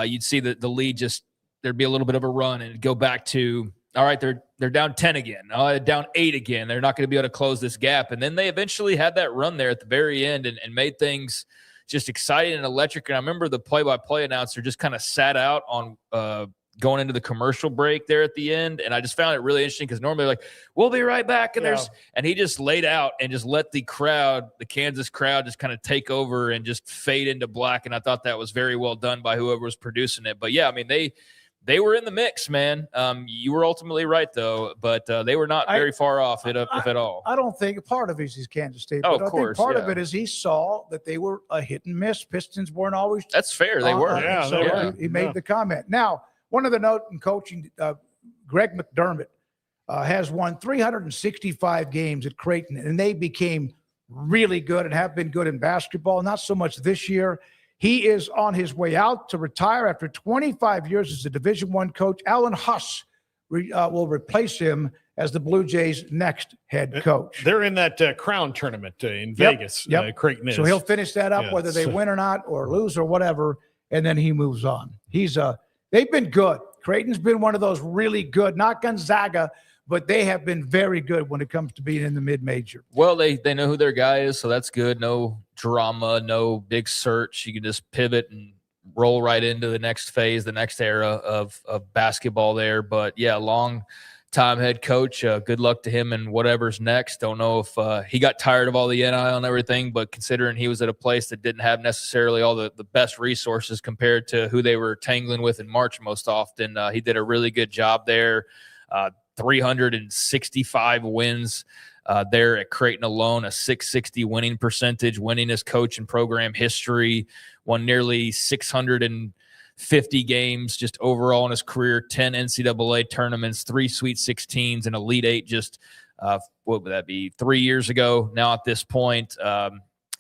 you'd see that the lead just, there'd be a little bit of a run and it'd go back to, all right, they're down 10 again, down 8 again. They're not going to be able to close this gap. And then they eventually had that run there at the very end and made things just exciting and electric. And I remember the play-by-play announcer just kind of sat out on going into the commercial break there at the end. And I just found it really interesting because normally like, we'll be right back. And and he just laid out and just let the crowd, the Kansas crowd, just kind of take over and just fade into black. And I thought that was very well done by whoever was producing it. But yeah, I mean, they were in the mix, man. You were ultimately right, though, but they were not very far off, if at all. I don't think part of it is Kansas State. Oh, but of course. I think part of it is he saw that they were a hit and miss. Pistons weren't always. That's fair. They were. Yeah, so they were. He made the comment. Now, one of the note in coaching, Greg McDermott has won 365 games at Creighton, and they became really good and have been good in basketball. Not so much this year. He is on his way out to retire after 25 years as a Division I coach. Alan Huss will replace him as the Blue Jays' next head coach. They're in that Crown tournament in Vegas. Creighton is. So he'll finish that up, whether they win or not, or lose or whatever, and then he moves on. They've been good. Creighton's been one of those really good, not Gonzaga, but they have been very good when it comes to being in the mid-major. Well, they know who their guy is, so that's good. No drama, no big search. You can just pivot and roll right into the next phase, the next era of basketball there. But, yeah, long-time head coach. Good luck to him and whatever's next. Don't know if he got tired of all the NIL and everything, but considering he was at a place that didn't have necessarily all the best resources compared to who they were tangling with in March most often, he did a really good job there. 365 wins there at Creighton alone, a 660 winning percentage, winningest coach in program history, won nearly 650 games just overall in his career, 10 NCAA tournaments, 3 Sweet 16s, and Elite 8 just, what would that be, 3 years ago now at this point.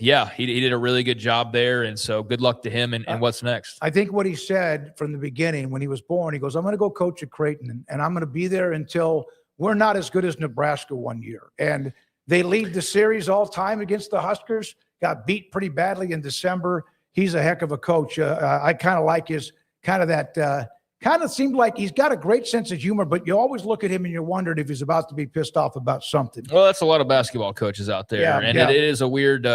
Yeah, he did a really good job there, and so good luck to him and what's next. I think what he said from the beginning when he was born, he goes, I'm going to go coach at Creighton, and I'm going to be there until we're not as good as Nebraska one year. And they lead the series all time against the Huskers, got beat pretty badly in December. He's a heck of a coach. I kind of like his kind of seemed like he's got a great sense of humor, but you always look at him and you're wondering if he's about to be pissed off about something. Well, that's a lot of basketball coaches out there. It is a weird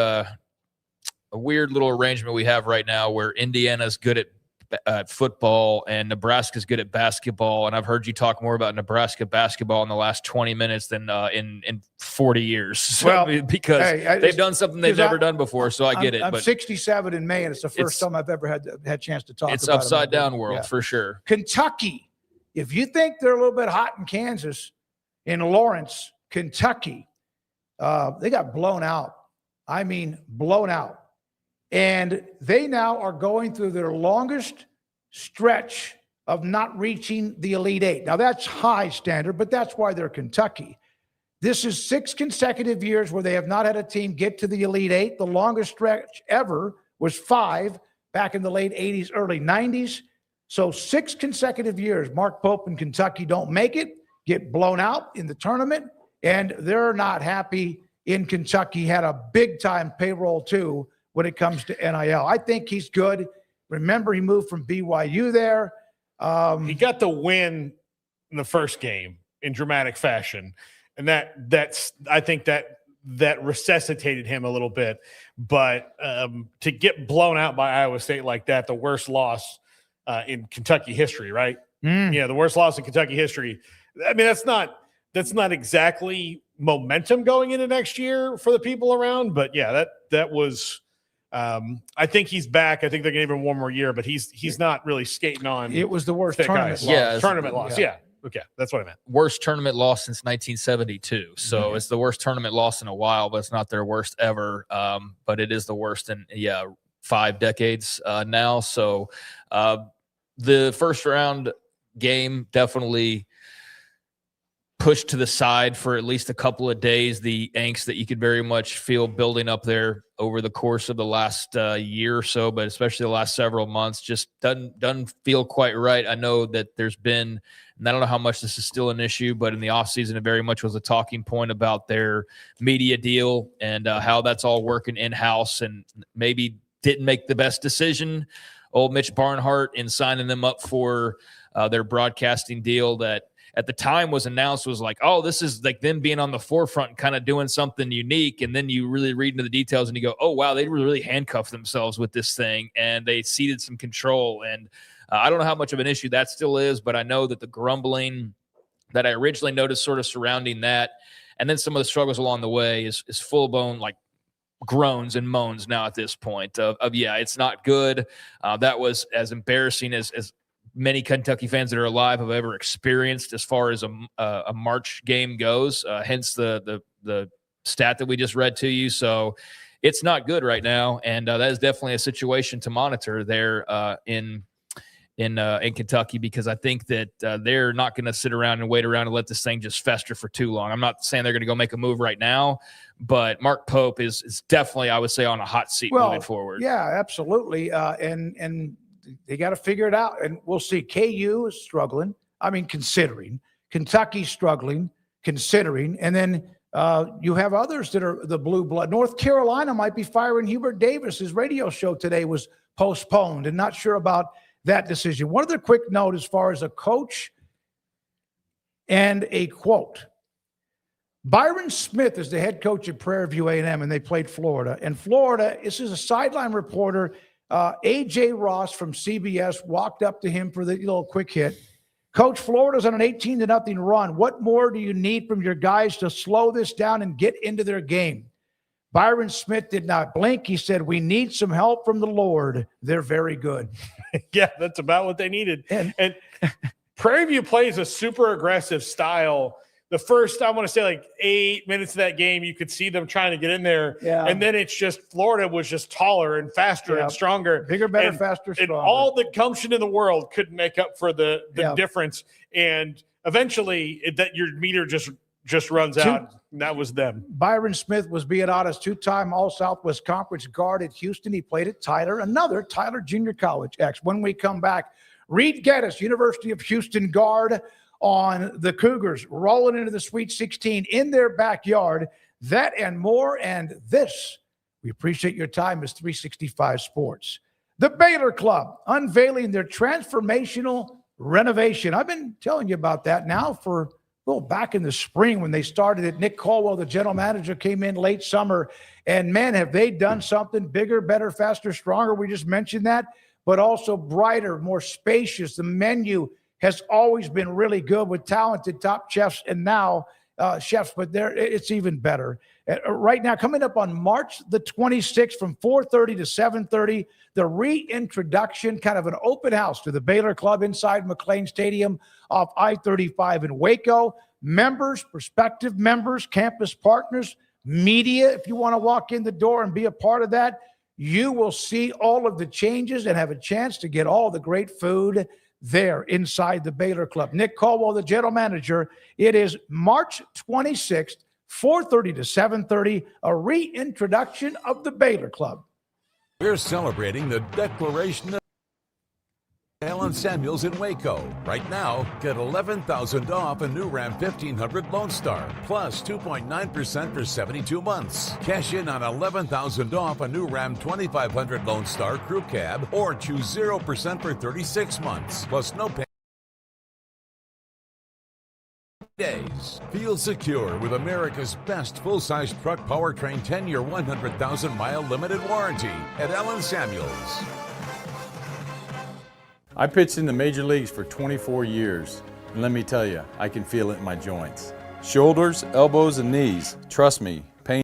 little arrangement we have right now where Indiana's good at football and Nebraska's good at basketball. And I've heard you talk more about Nebraska basketball in the last 20 minutes than in 40 years. Well, because they've done something they've never done before. So I get it. I'm but 67 in May, and it's the first time I've ever had a chance to talk about it. It's upside down world for sure. Kentucky. If you think they're a little bit hot in Kansas, in Lawrence, Kentucky, they got blown out. I mean, blown out. And they now are going through their longest stretch of not reaching the Elite Eight. Now, that's high standard, but that's why they're Kentucky. This is 6 consecutive years where they have not had a team get to the Elite Eight. The longest stretch ever was 5 back in the late 80s, early 90s. So 6 consecutive years, Mark Pope and Kentucky don't make it, get blown out in the tournament, and they're not happy in Kentucky. Had a big-time payroll, too, when it comes to NIL. I think he's good. Remember, he moved from BYU there. He got the win in the first game in dramatic fashion, and that's I think that resuscitated him a little bit. But to get blown out by Iowa State like that, the worst loss in Kentucky history, right? Yeah, the worst loss in Kentucky history. I mean, that's not exactly momentum going into next year for the people around, but yeah, that was. I think he's back. I think they're going to give him one more year, but he's not really skating on. It was the worst tournament loss. Yeah, tournament loss. Yeah. Okay, that's what I meant. Worst tournament loss since 1972. So it's the worst tournament loss in a while, but it's not their worst ever. But it is the worst in 5 decades now. So the first round game definitely pushed to the side for at least a couple of days. The angst that you could very much feel building up there over the course of the last year or so, but especially the last several months, just doesn't feel quite right. I know that there's been, and I don't know how much this is still an issue, but in the offseason, it very much was a talking point about their media deal and how that's all working in-house, and maybe didn't make the best decision, old Mitch Barnhart, in signing them up for their broadcasting deal that at the time was announced was like, oh, this is like them being on the forefront, kind of doing something unique. And then you really read into the details and you go, oh, wow, they really handcuffed themselves with this thing and they ceded some control. And I don't know how much of an issue that still is, but I know that the grumbling that I originally noticed sort of surrounding that, and then some of the struggles along the way is full-blown like groans and moans now at this point of it's not good. That was as embarrassing as many Kentucky fans that are alive have ever experienced as far as a March game goes, hence the stat that we just read to you. So it's not good right now, and that is definitely a situation to monitor there in Kentucky, because I think that they're not going to sit around and wait around and let this thing just fester for too long. I'm not saying they're going to go make a move right now, but Mark Pope is definitely, I would say, on a hot seat moving forward. Yeah, absolutely, and they got to figure it out, and we'll see. KU is struggling. I mean, considering Kentucky's struggling, considering, and then you have others that are the blue blood. North Carolina might be firing Hubert Davis. His radio show today was postponed, and not sure about that decision. One other quick note as far as a coach and a quote. Byron Smith is the head coach at Prairie View A&M, and they played Florida. And Florida, this is a sideline reporter. A.J. Ross from CBS walked up to him for the little quick hit. Coach, Florida's on an 18-0 run. What more do you need from your guys to slow this down and get into their game? Byron Smith did not blink. He said, we need some help from the Lord. They're very good. Yeah, that's about what they needed. And Prairie View plays a super aggressive style. The first, I want to say, like 8 minutes of that game, you could see them trying to get in there. Yeah. And then it's just Florida was just taller and faster and stronger. Bigger, better, faster, stronger. And all the gumption in the world couldn't make up for the difference. And eventually that your meter just runs out. And that was them. Byron Smith was, being honest, 2-time All-Southwest Conference guard at Houston. He played at another Tyler Junior College. When we come back, Reed Gettis, University of Houston guard, on the Cougars rolling into the Sweet 16 in their backyard. That and more, and this. We appreciate your time as 365 Sports. The Baylor Club unveiling their transformational renovation. I've been telling you about that now for back in the spring when they started it. Nick Caldwell, the general manager, came in late summer, and man, have they done something bigger, better, faster, stronger. We just mentioned that, but also brighter, more spacious. The menu has always been really good with talented top chefs, and now chefs, but it's even better. Right now, coming up on March the 26th from 4:30 to 7:30, the reintroduction, kind of an open house to the Baylor Club inside McLean Stadium off I-35 in Waco. Members, prospective members, campus partners, media, if you want to walk in the door and be a part of that, you will see all of the changes and have a chance to get all the great food there inside the Baylor Club. Nick Caldwell, the general manager. It is March 26th, 4:30 to 7:30, a reintroduction of the Baylor Club. We're celebrating the Declaration of Allen Samuels in Waco. Right now, get $11,000 off a new Ram 1500 Lone Star, plus 2.9% for 72 months. Cash in on $11,000 off a new Ram 2500 Lone Star Crew Cab, or choose 0% for 36 months, plus no pay days. Feel secure with America's best full-size truck powertrain 10-year, 100,000-mile limited warranty at Allen Samuels. I pitched in the major leagues for 24 years, and let me tell you, I can feel it in my joints. Shoulders, elbows, and knees. Trust me, pain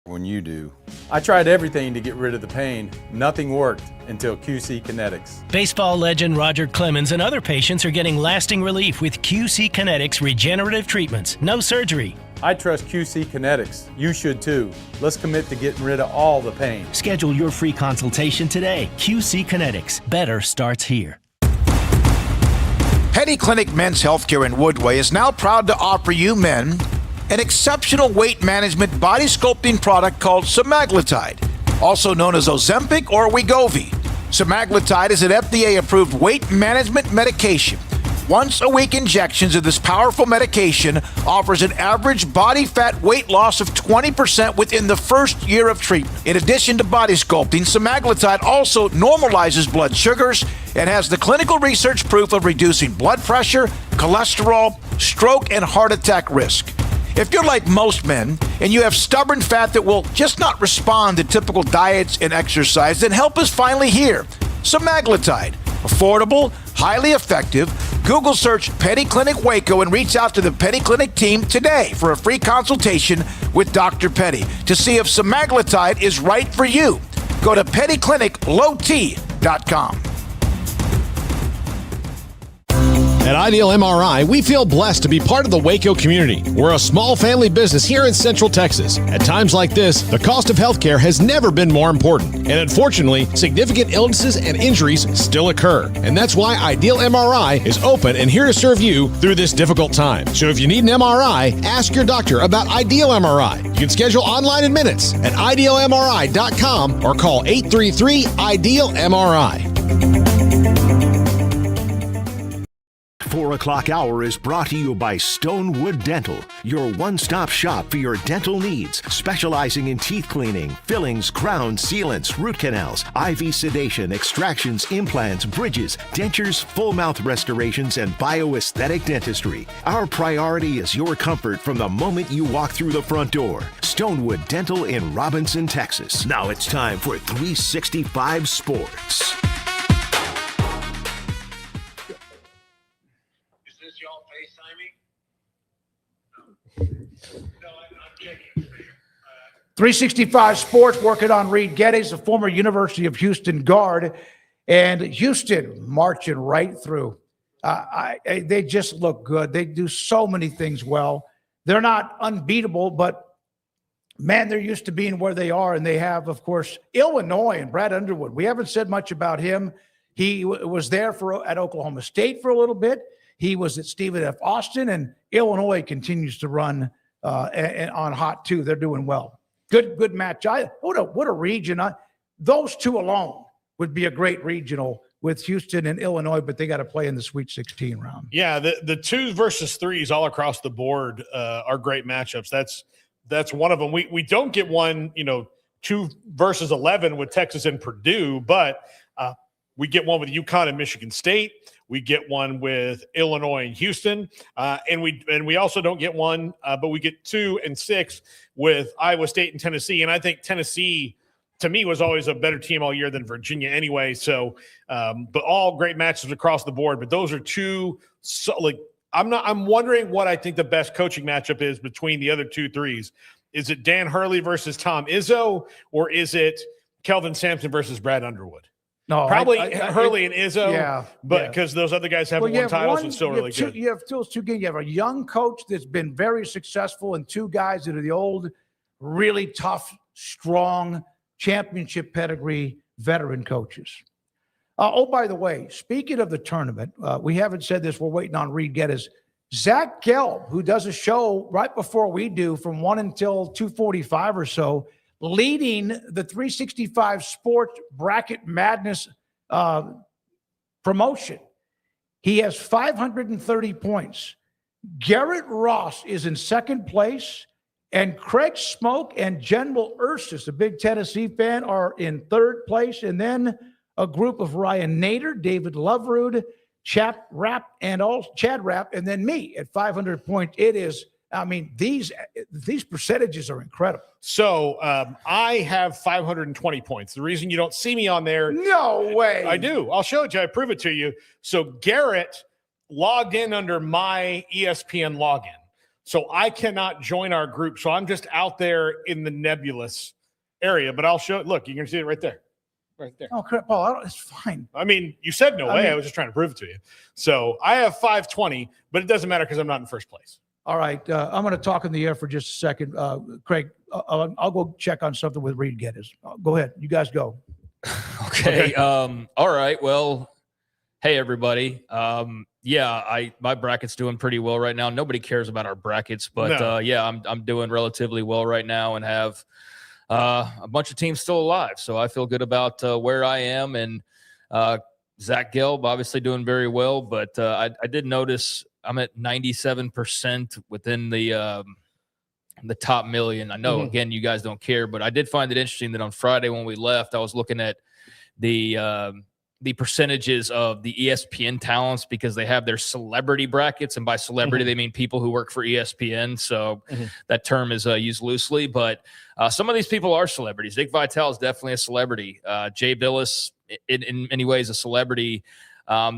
when you do. I tried everything to get rid of the pain. Nothing worked until QC Kinetics. Baseball legend Roger Clemens and other patients are getting lasting relief with QC Kinetics regenerative treatments. No surgery. I trust QC Kinetics. You should too. Let's commit to getting rid of all the pain. Schedule your free consultation today. QC Kinetics. Better starts here. Petty Clinic Men's Healthcare in Woodway is now proud to offer you men an exceptional weight management body sculpting product called semaglutide, also known as Ozempic or Wegovy. Semaglutide is an FDA-approved weight management medication. Once-a-week injections of this powerful medication offers an average body fat weight loss of 20% within the first year of treatment. In addition to body sculpting, semaglutide also normalizes blood sugars and has the clinical research proof of reducing blood pressure, cholesterol, stroke, and heart attack risk. If you're like most men and you have stubborn fat that will just not respond to typical diets and exercise, then help is finally here. Semaglutide. Affordable, highly effective. Google search Petty Clinic Waco and reach out to the Petty Clinic team today for a free consultation with Dr. Petty to see if semaglutide is right for you. Go to pettycliniclowt.com. At Ideal MRI, we feel blessed to be part of the Waco community. We're a small family business here in Central Texas. At times like this, the cost of healthcare has never been more important. And unfortunately, significant illnesses and injuries still occur. And that's why Ideal MRI is open and here to serve you through this difficult time. So if you need an MRI, ask your doctor about Ideal MRI. You can schedule online in minutes at idealmri.com or call 833-IDEAL-MRI. 4 o'clock hour is brought to you by Stonewood Dental, your one-stop shop for your dental needs, specializing in teeth cleaning, fillings, crown, sealants, root canals, IV sedation, extractions, implants, bridges, dentures, full mouth restorations, and bioaesthetic dentistry. Our priority is your comfort from the moment you walk through the front door. Stonewood Dental in Robinson, Texas. Now it's time for 365 Sports. Is this y'all FaceTiming? No, I'm checking. 365 Sports working on Reed Gettis, a former University of Houston guard, and Houston marching right through. They just look good. They do so many things well. They're not unbeatable, but man, they're used to being where they are, and they have, of course, Illinois and Brad Underwood. We haven't said much about him. He was there at Oklahoma State for a little bit. He was at Stephen F. Austin, and Illinois continues to run on hot too. They're doing well. Good match. What a region. Those two alone would be a great regional with Houston and Illinois, but they got to play in the Sweet 16 round. Yeah, the 2s versus 3s all across the board are great matchups. That's one of them. We don't get one, 2 versus 11 with Texas and Purdue, but we get one with UConn and Michigan State. We get one with Illinois and Houston, and we also don't get one, but we get 2 and 6 with Iowa State and Tennessee. And I think Tennessee, to me, was always a better team all year than Virginia anyway. So, but all great matches across the board. But those are two. I'm wondering what I think the best coaching matchup is between the other 2 3s. Is it Dan Hurley versus Tom Izzo, or is it Kelvin Sampson versus Brad Underwood? No, probably Hurley and Izzo. Yeah, but because those other guys haven't won titles, it's still really good. You have those 2 games. You have a young coach that's been very successful, and 2 guys that are the old, really tough, strong, championship pedigree veteran coaches. By the way, speaking of the tournament, we haven't said this. We're waiting on Reed Gettis. Zach Gelb, who does a show right before we do from 1 until 2:45 or so, leading the 365 Sports Bracket Madness Promotion. He has 530 points. Garrett Ross is in second place, and Craig Smoak and General Ursus, a big Tennessee fan, are in third place. And then a group of Ryan Nader, David Loverood, Chad Rapp, and then me at 500 points. It is, I mean, these percentages are incredible. So I have 520 points. The reason you don't see me on there. No way. I do. I'll show it to you. I prove it to you. So Garrett logged in under my ESPN login. So I cannot join our group. So I'm just out there in the nebulous area, but I'll show it. Look, you can see it right there. Right there. Oh, crap, Paul, it's fine. I mean, you said no way. I was just trying to prove it to you. So I have 520, but it doesn't matter because I'm not in first place. All right. I'm going to talk in the air for just a second. Craig, I'll go check on something with Reed Gettis. Go ahead. You guys go. Okay. All right. Well, hey, everybody. My bracket's doing pretty well right now. Nobody cares about our brackets, but No. I'm doing relatively well right now and have a bunch of teams still alive. So I feel good about where I am. And Zach Gelb obviously doing very well, but I did notice I'm at 97% within the top million. I know, again, you guys don't care, but I did find it interesting that on Friday when we left, I was looking at the percentages of the ESPN talents because they have their celebrity brackets. And by celebrity, they mean people who work for ESPN. So that term is used loosely, but some of these people are celebrities. Dick Vitale is definitely a celebrity. Jay Billis, in many ways, a celebrity.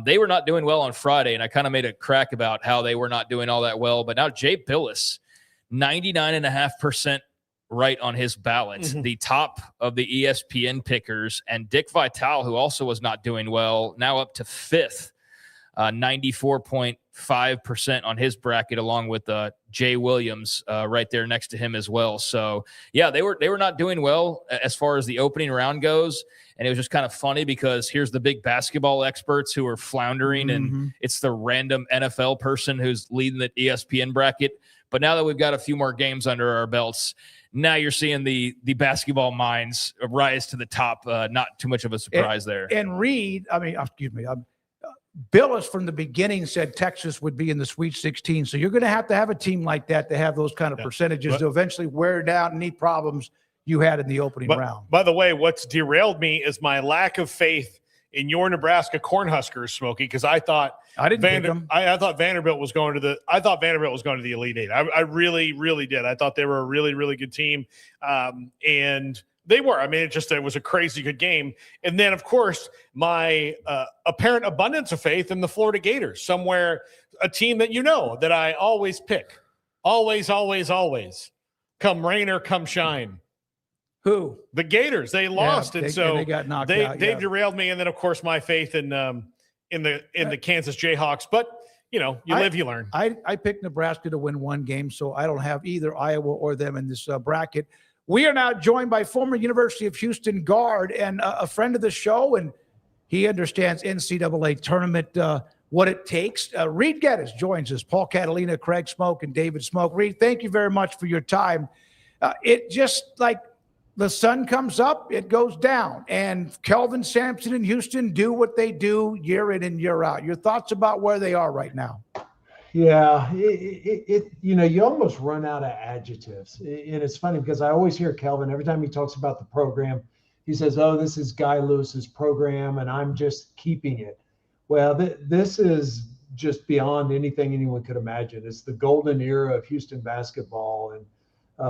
They were not doing well on Friday, and I kind of made a crack about how they were not doing all that well. But now Jay Billis, 99.5% right on his ballot, the top of the ESPN pickers, and Dick Vitale, who also was not doing well, now up to fifth, 94.5% on his bracket, along with Jay Williams right there next to him as well. So yeah, they were not doing well as far as the opening round goes. And it was just kind of funny because here's the big basketball experts who are floundering, and it's the random NFL person who's leading the ESPN bracket. But now that we've got a few more games under our belts, now you're seeing the basketball minds rise to the top. Not too much of a surprise there. And Reed, Billis from the beginning said Texas would be in the Sweet 16. So you're going to have a team like that to have those kind of percentages to eventually wear down any problems you had in the opening round. By the way, what's derailed me is my lack of faith in your Nebraska Cornhuskers, Smokey, because I thought I thought Vanderbilt was going to the Elite Eight. I really, really did. I thought they were a really, really good team, and they were. I mean, it was a crazy good game. And then, of course, my apparent abundance of faith in the Florida Gators, somewhere a team that that I always pick, always, come rain or come shine. Who? The Gators. They lost, and they got knocked out. They derailed me, and then of course my faith in the Kansas Jayhawks. But you live, you learn. I picked Nebraska to win one game, so I don't have either Iowa or them in this bracket. We are now joined by former University of Houston guard and a friend of the show, and he understands NCAA tournament what it takes. Reed Gettis joins us. Paul Catalina, Craig Smoak, and David Smoak. Reed, thank you very much for your time. It just like the sun comes up, it goes down. And Kelvin Sampson in Houston do what they do year in and year out. Your thoughts about where they are right now? Yeah, you almost run out of adjectives. And it's funny because I always hear Kelvin, every time he talks about the program, he says, oh, this is Guy Lewis's program and I'm just keeping it. Well, this is just beyond anything anyone could imagine. It's the golden era of Houston basketball. And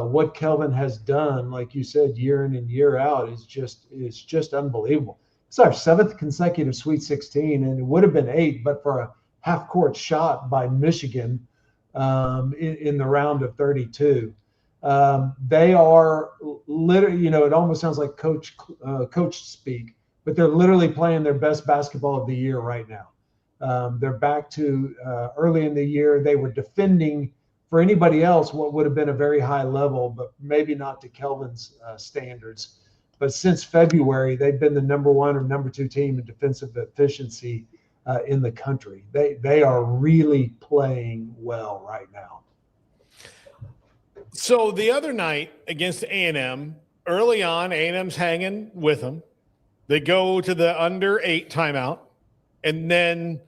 what Kelvin has done, like you said, year in and year out is just unbelievable. It's our 7th consecutive Sweet 16, and it would have been 8, but for a half-court shot by Michigan in the round of 32. They are literally, it almost sounds like coach speak, but they're literally playing their best basketball of the year right now. They're back to early in the year. They were defending for anybody else what would have been a very high level, but maybe not to Kelvin's standards. But since February, they've been the number 1 or number 2 team in defensive efficiency in the country. They are really playing well right now. So the other night against A&M, early on, A&M's hanging with them. They go to the under 8 timeout. And then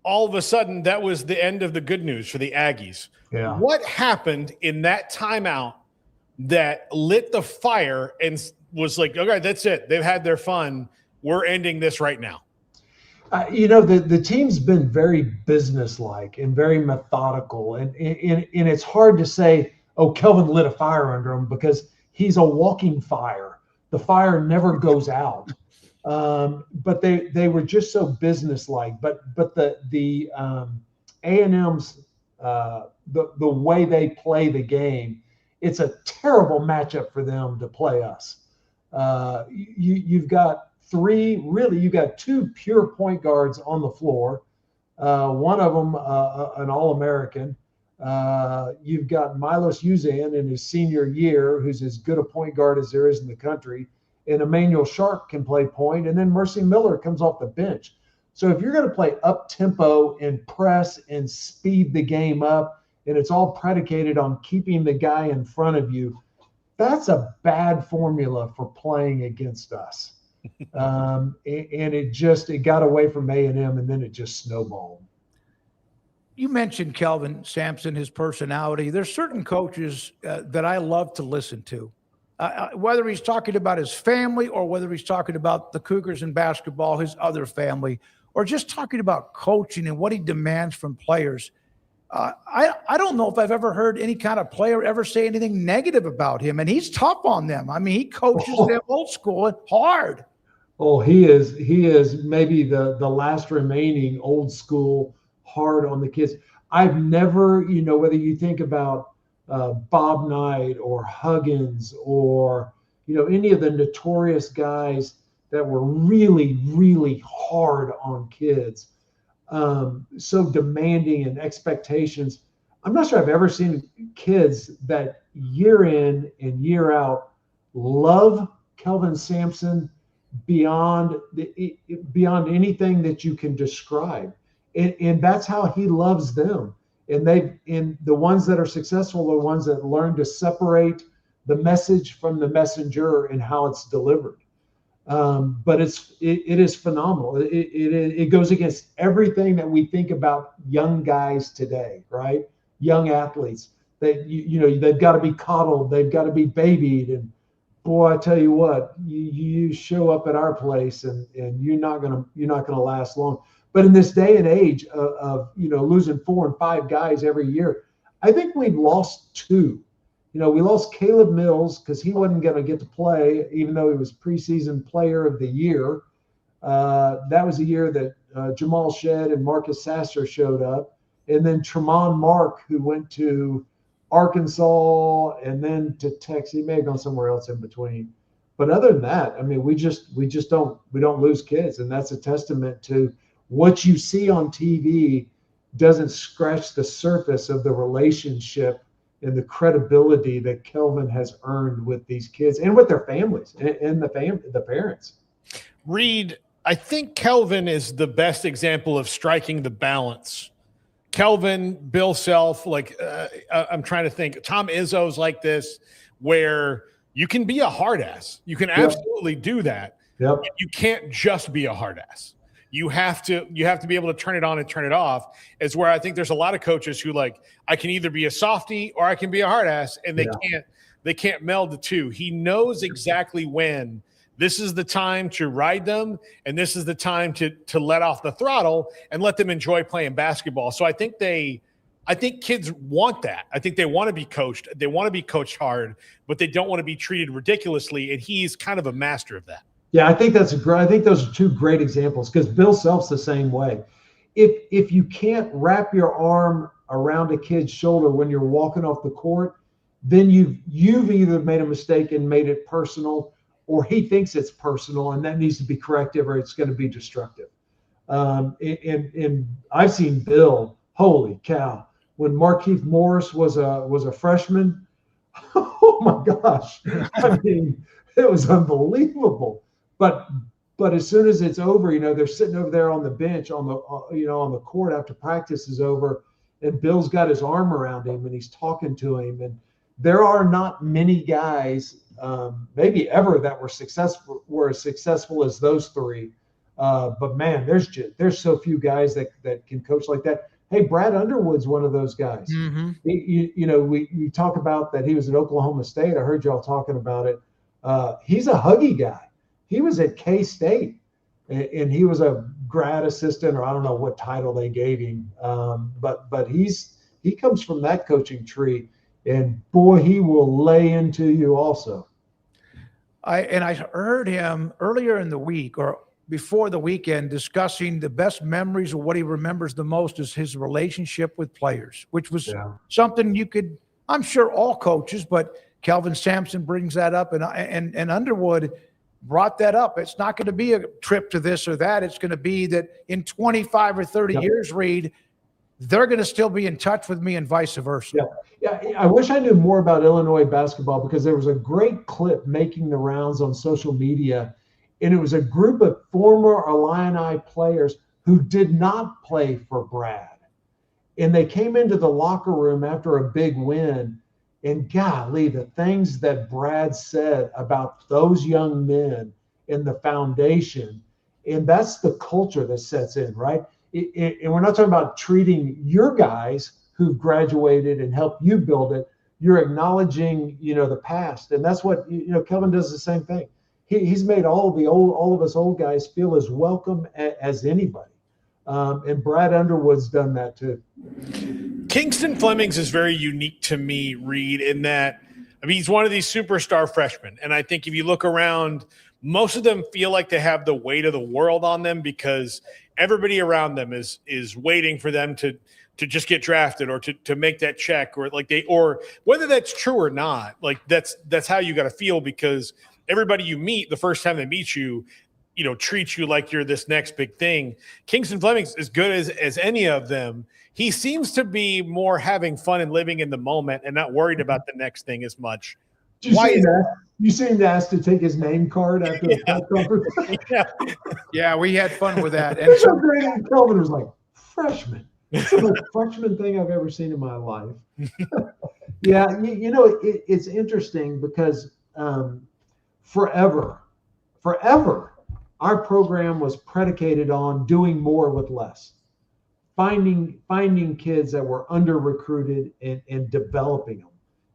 all of a sudden, that was the end of the good news for the Aggies. Yeah. What happened in that timeout that lit the fire and was like, okay, that's it. They've had their fun. We're ending this right now. The team's been very businesslike and very methodical. And it's hard to say, oh, Kelvin lit a fire under him, because he's a walking fire. The fire never goes out. But they were just so businesslike. But the A&M's the way they play the game, it's a terrible matchup for them to play us. You've got you've got two pure point guards on the floor. One of them an All-American. You've got Milos Uzan in his senior year, who's as good a point guard as there is in the country. And Emmanuel Sharp can play point. And then Mercy Miller comes off the bench. So if you're going to play up-tempo and press and speed the game up, and it's all predicated on keeping the guy in front of you, that's a bad formula for playing against us. And it got away from A&M, and then it just snowballed. You mentioned Kelvin Sampson, his personality. There's certain coaches that I love to listen to, whether he's talking about his family or whether he's talking about the Cougars in basketball, his other family, or just talking about coaching and what he demands from players. I don't know if I've ever heard any kind of player ever say anything negative about him, and he's tough on them. I mean, he coaches them old school and hard. Oh, he is maybe the last remaining old school hard on the kids. I've never, whether you think about Bob Knight or Huggins or, any of the notorious guys that were really, really hard on kids, so demanding and expectations. I'm not sure I've ever seen kids that year in and year out love Kelvin Sampson beyond anything that you can describe. And that's how he loves them. And the ones that are successful are the ones that learn to separate the message from the messenger and how it's delivered. But it is phenomenal. It goes against everything that we think about young guys today, right? Young athletes. They've got to be coddled. They've got to be babied. And boy, I tell you what, you show up at our place and you're not gonna last long. But in this day and age of losing 4 and 5 guys every year, I think we've lost 2. We lost Caleb Mills because he wasn't going to get to play, even though he was preseason player of the year. That was the year that Jamal Shedd and Marcus Sasser showed up. And then Tremont Mark, who went to Arkansas and then to Texas. He may have gone somewhere else in between. But other than that, I mean, we don't lose kids. And that's a testament to what you see on TV doesn't scratch the surface of the relationship and the credibility that Kelvin has earned with these kids and with their families and the parents. Reed, I think Kelvin is the best example of striking the balance. Kelvin, Bill Self, I'm trying to think. Tom Izzo's like this, where you can be a hard ass. You can absolutely do that. Yep. But you can't just be a hard ass. You have to be able to turn it on and turn it off. Is where I think there's a lot of coaches who I can either be a softie or I can be a hard ass, and they can't meld the two. He knows exactly when this is the time to ride them, and this is the time to let off the throttle and let them enjoy playing basketball. So I think kids want that. I think they want to be coached. They want to be coached hard, but they don't want to be treated ridiculously. And he's kind of a master of that. Yeah, I think those are 2 great examples, because Bill Self's the same way. If you can't wrap your arm around a kid's shoulder when you're walking off the court, then you've either made a mistake and made it personal, or he thinks it's personal, and that needs to be corrective, or it's going to be destructive. And I've seen Bill, holy cow, when Markieff Morris was a freshman, oh my gosh, I mean, it was unbelievable. But as soon as it's over, they're sitting over there on the bench on the court after practice is over, and Bill's got his arm around him and he's talking to him. And there are not many guys, maybe ever, that were as successful as those 3. But man, there's so few guys that can coach like that. Hey, Brad Underwood's one of those guys. Mm-hmm. We talk about that he was at Oklahoma State. I heard y'all talking about it. He's a huggy guy. He was at K-State, and he was a grad assistant, or I don't know what title they gave him. But he comes from that coaching tree, and boy, he will lay into you also. I heard him earlier in the week or before the weekend discussing the best memories of what he remembers the most is his relationship with players, which was something I'm sure all coaches, but Kelvin Sampson brings that up, and Underwood brought that up. It's not going to be a trip to this or that. It's going to be that in 25 or 30 years, Reed, they're going to still be in touch with me and vice versa. Yeah, I wish I knew more about Illinois basketball, because there was a great clip making the rounds on social media, and it was a group of former Illini players who did not play for Brad. And they came into the locker room after a big win, and golly, the things that Brad said about those young men and the foundation, and that's the culture that sets in, right? And we're not talking about treating your guys who've graduated and helped you build it. You're acknowledging, the past. And that's what, Kelvin does the same thing. He's made all of us old guys feel as welcome as anybody. And Brad Underwood's done that too. Kingston Flemings is very unique to me, Reed, in that, he's one of these superstar freshmen. And I think if you look around, most of them feel like they have the weight of the world on them, because everybody around them is waiting for them to just get drafted or to make that check, or whether that's true or not, that's how you got to feel, because everybody you meet the first time they meet you, treats you like you're this next big thing. Kingston Fleming's as good as any of them. He seems to be more having fun and living in the moment and not worried about the next thing as much. You seemed asked to take his name card after the press conference. Yeah, we had fun with that. And so Kelvin was like, freshman. It's the most freshman thing I've ever seen in my life. Yeah, it's interesting because forever, our program was predicated on doing more with less. Finding kids that were under-recruited and developing them.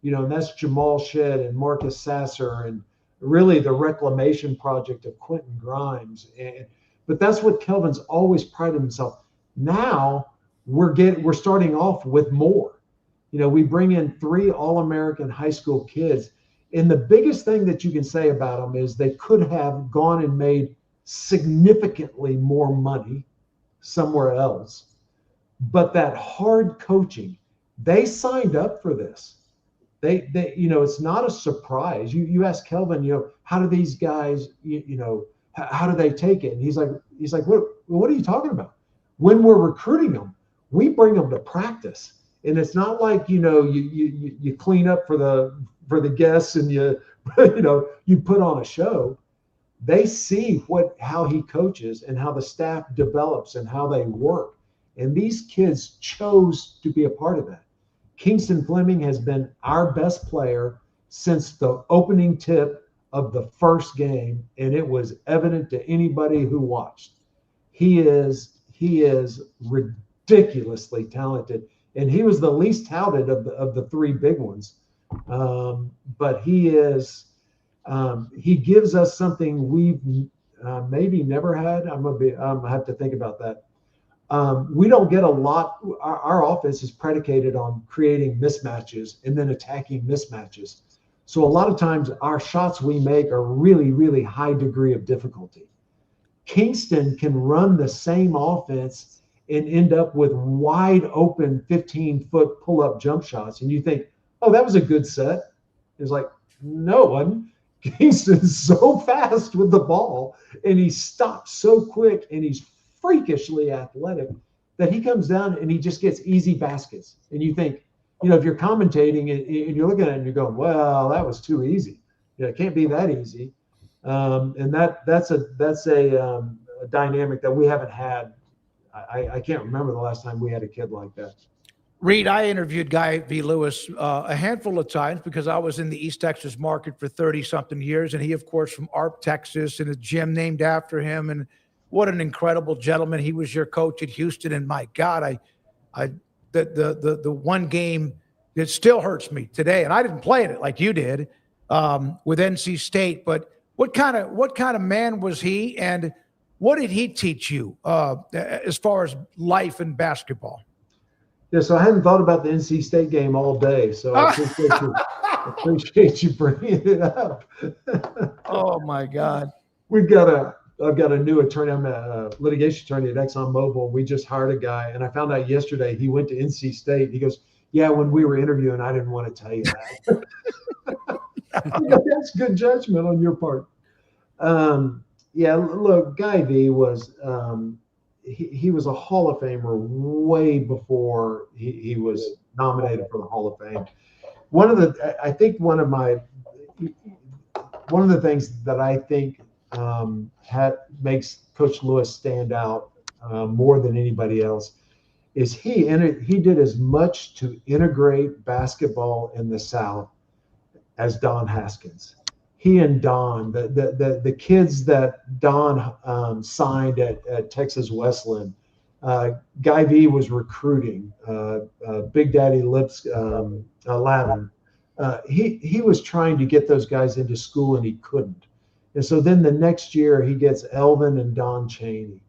And that's Jamal Shedd and Marcus Sasser and really the reclamation project of Quentin Grimes. But that's what Kelvin's always prided himself. Now we're starting off with more. We bring in 3 All-American high school kids. And the biggest thing that you can say about them is they could have gone and made significantly more money somewhere else. But that hard coaching, they signed up for this. They it's not a surprise. You ask Kelvin, how do these guys, how do they take it? And he's like, what are you talking about? When we're recruiting them, we bring them to practice, and it's not like you clean up for the guests and you put on a show. They see how he coaches and how the staff develops and how they work. And these kids chose to be a part of that. Kingston Fleming has been our best player since the opening tip of the first game, and it was evident to anybody who watched. He is ridiculously talented, and he was the least touted of the 3 big ones. But he gives us something we've maybe never had. I'm gonna have to think about that. We don't get a lot. Our offense is predicated on creating mismatches and then attacking mismatches. So a lot of times our shots we make are really, really high degree of difficulty. Kingston can run the same offense and end up with wide open 15-foot pull-up jump shots. And you think, oh, that was a good set. It's like, no, Kingston's so fast with the ball, and he stops so quick, and he's freakishly athletic that he comes down and he just gets easy baskets. And you think, if you're commentating and you're looking at it and you're going, well, that was too easy. It can't be that easy. And that's a dynamic that we haven't had. I can't remember the last time we had a kid like that. Reed, I interviewed Guy V. Lewis a handful of times because I was in the East Texas market for 30-something years, and he, of course, from Arp, Texas, and a gym named after him. And what an incredible gentleman. He was your coach at Houston, and my God, the one game that still hurts me today, and I didn't play in it like you did with NC State. But what kind of man was he, and what did he teach you as far as life and basketball? Yeah, so I hadn't thought about the NC State game all day, so I appreciate you bringing it up. Oh my God! I've got a new attorney. I'm a litigation attorney at ExxonMobil. We just hired a guy, and I found out yesterday he went to NC State. He goes, "Yeah, when we were interviewing, I didn't want to tell you that." That's good judgment on your part. Yeah, look, Guy V was he was a Hall of Famer way before he was nominated for the Hall of Fame. One of the things that I think makes Coach Lewis stand out more than anybody else is he did as much to integrate basketball in the South as Don Haskins. He and Don, the kids that Don signed at Texas Wesleyan, Guy V was recruiting, Big Daddy Lavin. He was trying to get those guys into school and he couldn't. And so then the next year he gets Elvin and Don Chaney.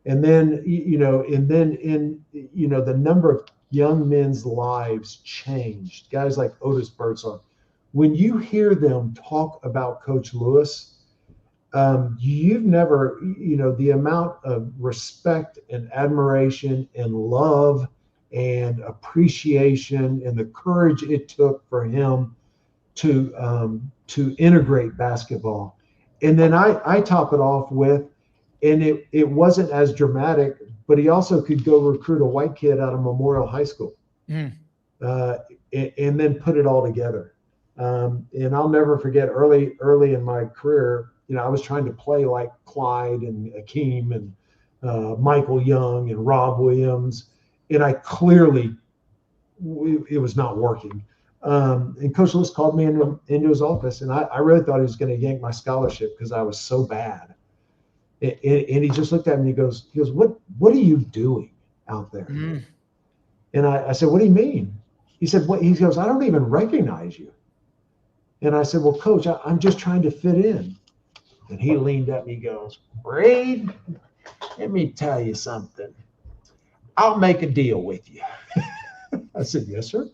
And then, the number of young men's lives changed. Guys like Otis Birdsong. When you hear them talk about Coach Lewis, you've never, the amount of respect and admiration and love and appreciation and the courage it took for him to integrate basketball. And then I top it off with, and it wasn't as dramatic, but he also could go recruit a white kid out of Memorial High School and then put it all together. And I'll never forget early in my career, I was trying to play like Clyde and Akeem and Michael Young and Rob Williams, and I clearly, it was not working. And Coach Lewis called me into his office, and I really thought he was going to yank my scholarship because I was so bad. And he just looked at me and he goes, what are you doing out there? And I said, what do you mean? He said, he goes, I don't even recognize you. And I said, well, Coach, I'm just trying to fit in. And he leaned up and he goes, Reed, let me tell you something. I'll make a deal with you. I said, yes, sir.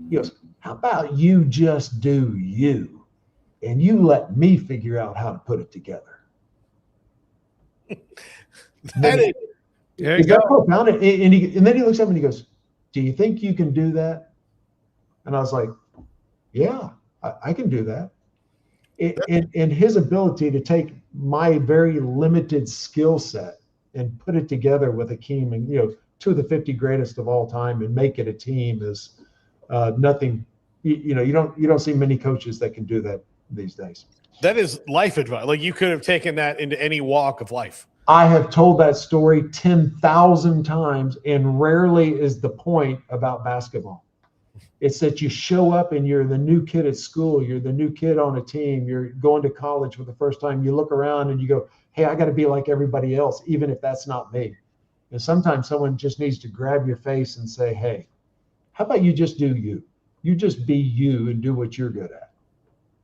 He goes, how about you just do you, and you let me figure out how to put it together. There you go. Profound. And then he looks up and he goes, do you think you can do that? And I was like, yeah, I can do that. And his ability to take my very limited skill set and put it together with Akeem and, two of the 50 greatest of all time and make it a team is nothing. You don't see many coaches that can do that these days. That is life advice. Like, you could have taken that into any walk of life. I have told that story 10,000 times, and rarely is the point about basketball. It's that you show up and you're the new kid at school. You're the new kid on a team. You're going to college for the first time. You look around and you go, hey, I got to be like everybody else, even if that's not me. And sometimes someone just needs to grab your face and say, hey, how about you just do you? You just be you and do what you're good at.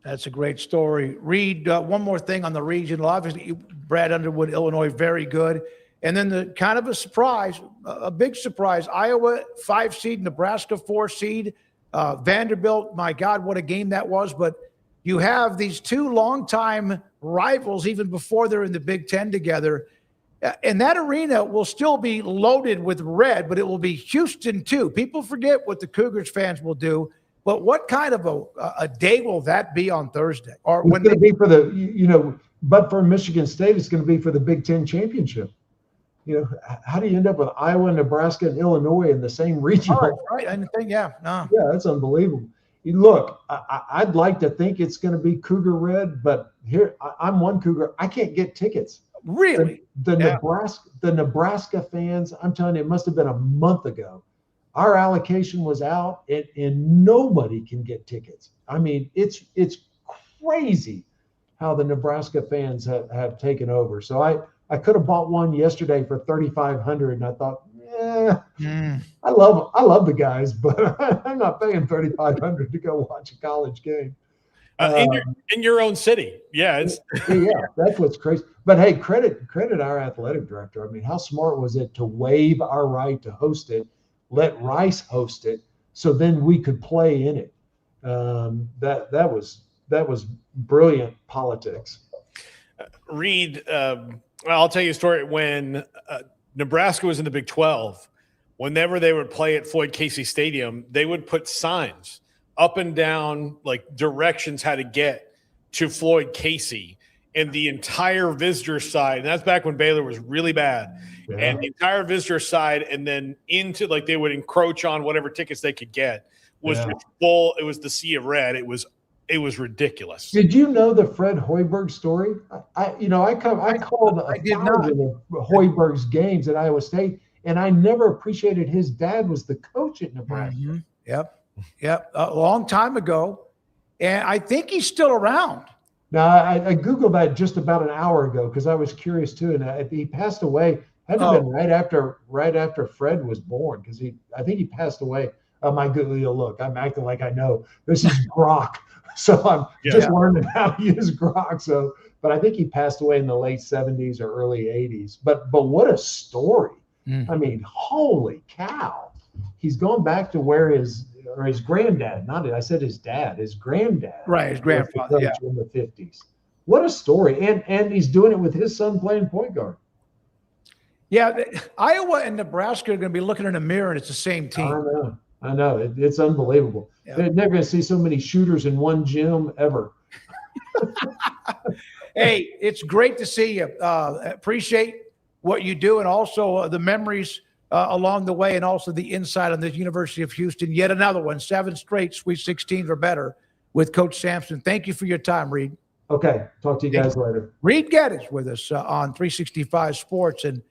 That's a great story. Reed, one more thing on the regional. Obviously, Brad Underwood, Illinois, very good. And then the kind of a surprise, a big surprise, Iowa 5 seed, Nebraska 4 seed, Vanderbilt. My God, what a game that was. But you have these two longtime rivals even before they're in the Big Ten together. And that arena will still be loaded with red, but it will be Houston too. People forget what the Cougars fans will do. But what kind of a day will that be on Thursday? Or it's going to be for the, but for Michigan State, it's going to be for the Big Ten championship. How do you end up with Iowa, Nebraska, and Illinois in the same region? Right. I didn't think, yeah, that's unbelievable. Look, I'd like to think it's going to be Cougar red, but here I'm one Cougar. I can't get tickets. Really? The Nebraska fans, I'm telling you, it must have been a month ago. Our allocation was out, and nobody can get tickets. I mean, it's crazy how the Nebraska fans have taken over. So I could have bought one yesterday for $3,500, and I thought, I love the guys, but I'm not paying $3,500 to go watch a college game. In your own city. Yeah. That's what's crazy. But hey, credit our athletic director. I mean, how smart was it to waive our right to host it, let Rice host it, so then we could play in it. That was brilliant politics. Reed, I'll tell you a story. When Nebraska was in the Big 12, whenever they would play at Floyd Casey Stadium, they would put signs up and down, like directions how to get to Floyd Casey, and the entire visitor side. And that's back when Baylor was really bad. Yeah. And the entire visitor side, and then into, like, they would encroach on whatever tickets they could get, was full. It was the sea of red. It was ridiculous. Did you know the Fred Hoiberg story? I called a thousand of Hoiberg's games at Iowa State, and I never appreciated his dad was the coach at Nebraska. Mm-hmm. Yep. A long time ago. And I think he's still around. Now, I Googled that just about an hour ago because I was curious too. And he passed away. Had to have been right after Fred was born, because I think he passed away. My Google, look, I'm acting like I know. This is Grok. So I'm just learning how to use Grok. So, but I think he passed away in the late 70s or early 80s. But what a story. I mean, holy cow. He's going back to where his granddad, his granddad. Right, his grandfather, in the 50s. What a story. And he's doing it with his son playing point guard. Yeah, Iowa and Nebraska are going to be looking in a mirror, and it's the same team. I know. It's unbelievable. Yeah. They're never going to see so many shooters in one gym ever. Hey, it's great to see you. Appreciate what you do, and also the memories along the way, and also the insight on the University of Houston. Yet another one, 7 straight Sweet 16s or better with Coach Sampson. Thank you for your time, Reed. Okay. Talk to you guys later. Reed Gettis with us on 365 Sports, and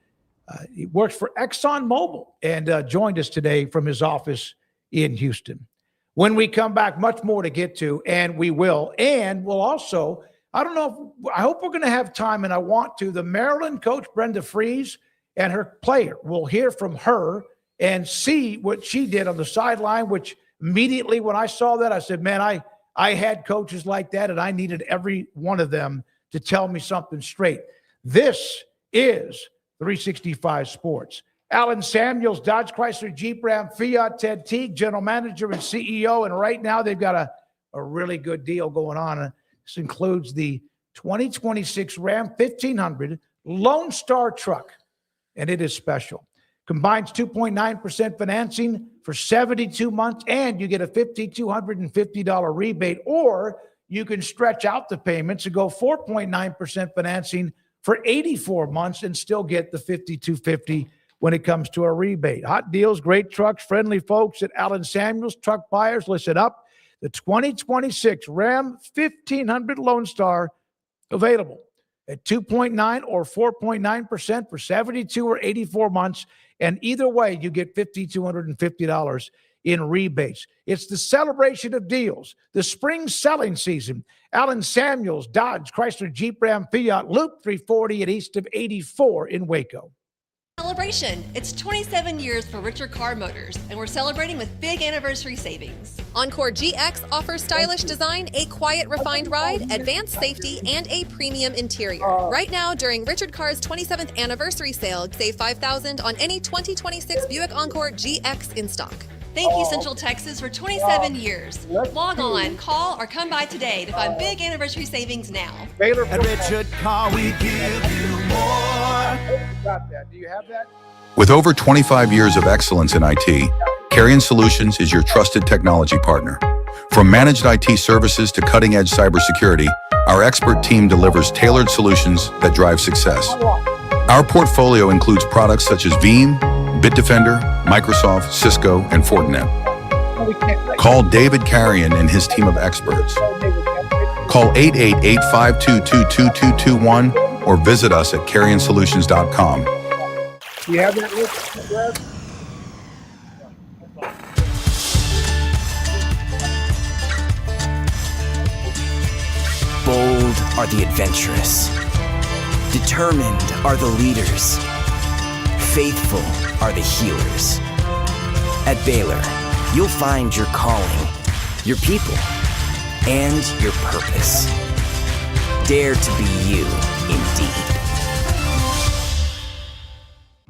he works for ExxonMobil, and joined us today from his office in Houston. When we come back, much more to get to, and we will. And we'll also, I hope we're going to have time, and I want to, the Maryland coach, Brenda Freese, and her player. We'll hear from her and see what she did on the sideline, which immediately when I saw that, I said, man, I had coaches like that, and I needed every one of them to tell me something straight. This is 365 Sports. Alan Samuels, Dodge Chrysler Jeep Ram Fiat, Ted Teague, general manager and CEO, and right now they've got a really good deal going on. This includes the 2026 Ram 1500 Lone Star truck, and it is special. Combines 2.9% financing for 72 months, and you get a $5,250 rebate, or you can stretch out the payments and go 4.9% financing for 84 months and still get the $5,250 when it comes to a rebate. Hot deals, great trucks, friendly folks at Alan Samuels. Truck buyers, listen up. The 2026 Ram 1500 Lone Star available at 2.9 or 4.9% for 72 or 84 months. And either way, you get $5,250 in rebates. It's the celebration of deals, the spring selling season. Alan Samuels, Dodge, Chrysler, Jeep, Ram, Fiat, Loop 340 and east of 84 in Waco. Celebration. It's 27 years for Richard Carr Motors, and we're celebrating with big anniversary savings. Encore GX offers stylish design, a quiet, refined ride, advanced safety, and a premium interior. Right now, during Richard Carr's 27th anniversary sale, save $5,000 on any 2026 Buick Encore GX in stock. Thank you, Central Texas, for 27 years. Log on, call, or come by today to find big anniversary savings now. Baylor. At Richard Carr, we give you more. Got that. Do you have that? With over 25 years of excellence in IT, Creighton Solutions is your trusted technology partner. From managed IT services to cutting-edge cybersecurity, our expert team delivers tailored solutions that drive success. Our portfolio includes products such as Veeam, Bitdefender, Microsoft, Cisco, and Fortinet. Call David Carrion and his team of experts. Call 888-522-2221 or visit us at carrionsolutions.com. Do you have that list, Brad? Bold are the adventurous. Determined are the leaders. Faithful are the healers. At Baylor, you'll find your calling, your people, and your purpose. Dare to be you, indeed.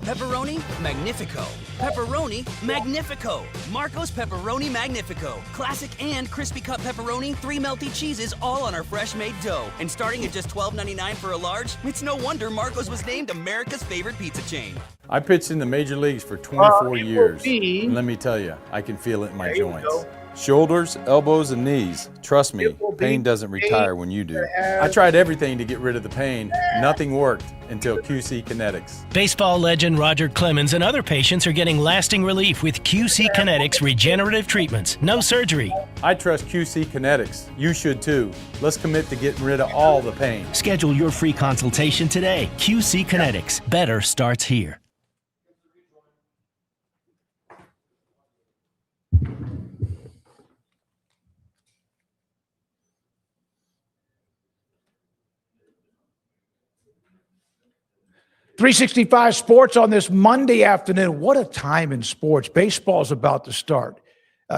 Pepperoni Magnifico. Pepperoni Magnifico. Marco's Pepperoni Magnifico. Classic and crispy cut pepperoni, 3 melty cheeses, all on our fresh made dough. And starting at just $12.99 for a large, it's no wonder Marco's was named America's favorite pizza chain. I pitched in the major leagues for 24 years. And let me tell you, I can feel it in my joints. Shoulders, elbows, and knees. Trust me, pain doesn't retire when you do. I tried everything to get rid of the pain. Nothing worked until QC Kinetics. Baseball legend Roger Clemens and other patients are getting lasting relief with QC Kinetics regenerative treatments. No surgery. I trust QC Kinetics. You should too. Let's commit to getting rid of all the pain. Schedule your free consultation today. QC Kinetics. Better starts here. .365 Sports on this Monday afternoon. What a time in sports. Baseball's about to start.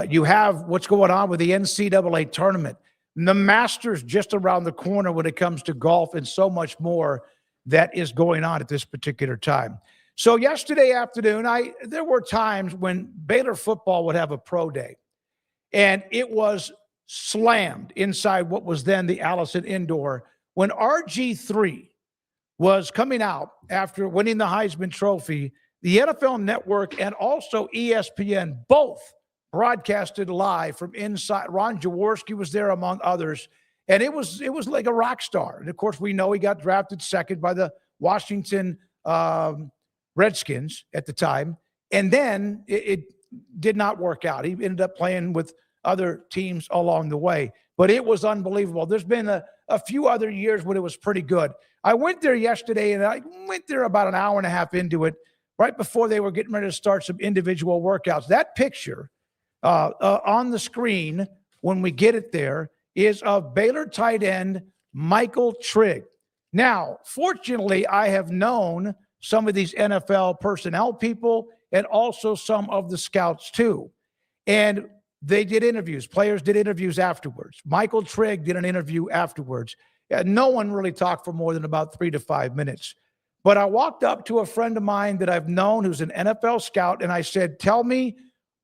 You have what's going on with the NCAA tournament. The Masters just around the corner when it comes to golf and so much more that is going on at this particular time. So yesterday afternoon, there were times when Baylor football would have a pro day, and it was slammed inside what was then the Allison Indoor when RG3 was coming out after winning the Heisman Trophy. The NFL Network and also ESPN both broadcasted live from inside. Ron Jaworski was there among others, and it was like a rock star. And of course, we know he got drafted second by the Washington Redskins at the time, and then it did not work out. He ended up playing with other teams along the way, but it was unbelievable. There's been a few other years when it was pretty good. I went there yesterday, and I went there about an hour and a half into it, right before they were getting ready to start some individual workouts. That picture on the screen when we get it there is of Baylor tight end Michael Trigg. Now, fortunately, I have known some of these NFL personnel people and also some of the scouts too. And they did interviews. Players did interviews afterwards. Michael Trigg did an interview afterwards. No one really talked for more than about 3 to 5 minutes. But I walked up to a friend of mine that I've known who's an NFL scout, and I said, tell me,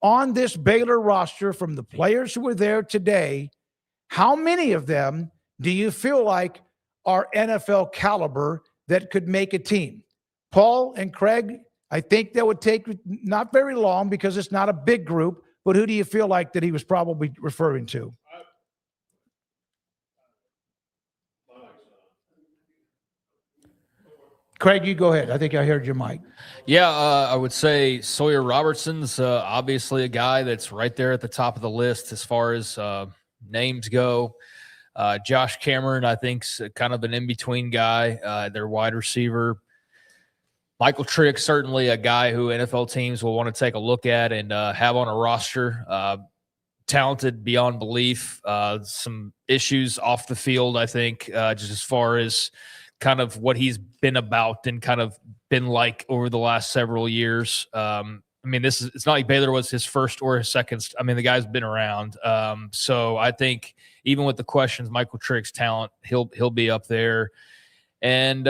on this Baylor roster from the players who were there today, how many of them do you feel like are NFL caliber that could make a team? Paul and Craig, I think that would take not very long because it's not a big group, but who do you feel like that he was probably referring to? Craig, you go ahead. I think I heard your mic. Yeah, I would say Sawyer Robertson's obviously a guy that's right there at the top of the list as far as names go. Josh Cameron, I think, is kind of an in-between guy. Their wide receiver. Michael Trigg, certainly a guy who NFL teams will want to take a look at and have on a roster. Talented beyond belief. Some issues off the field, I think, just as far as kind of what he's been about and kind of been like over the last several years. I mean, it's not like Baylor was his first or his second. I mean, the guy's been around. So I think even with the questions, Michael Trigg's talent, he'll be up there. And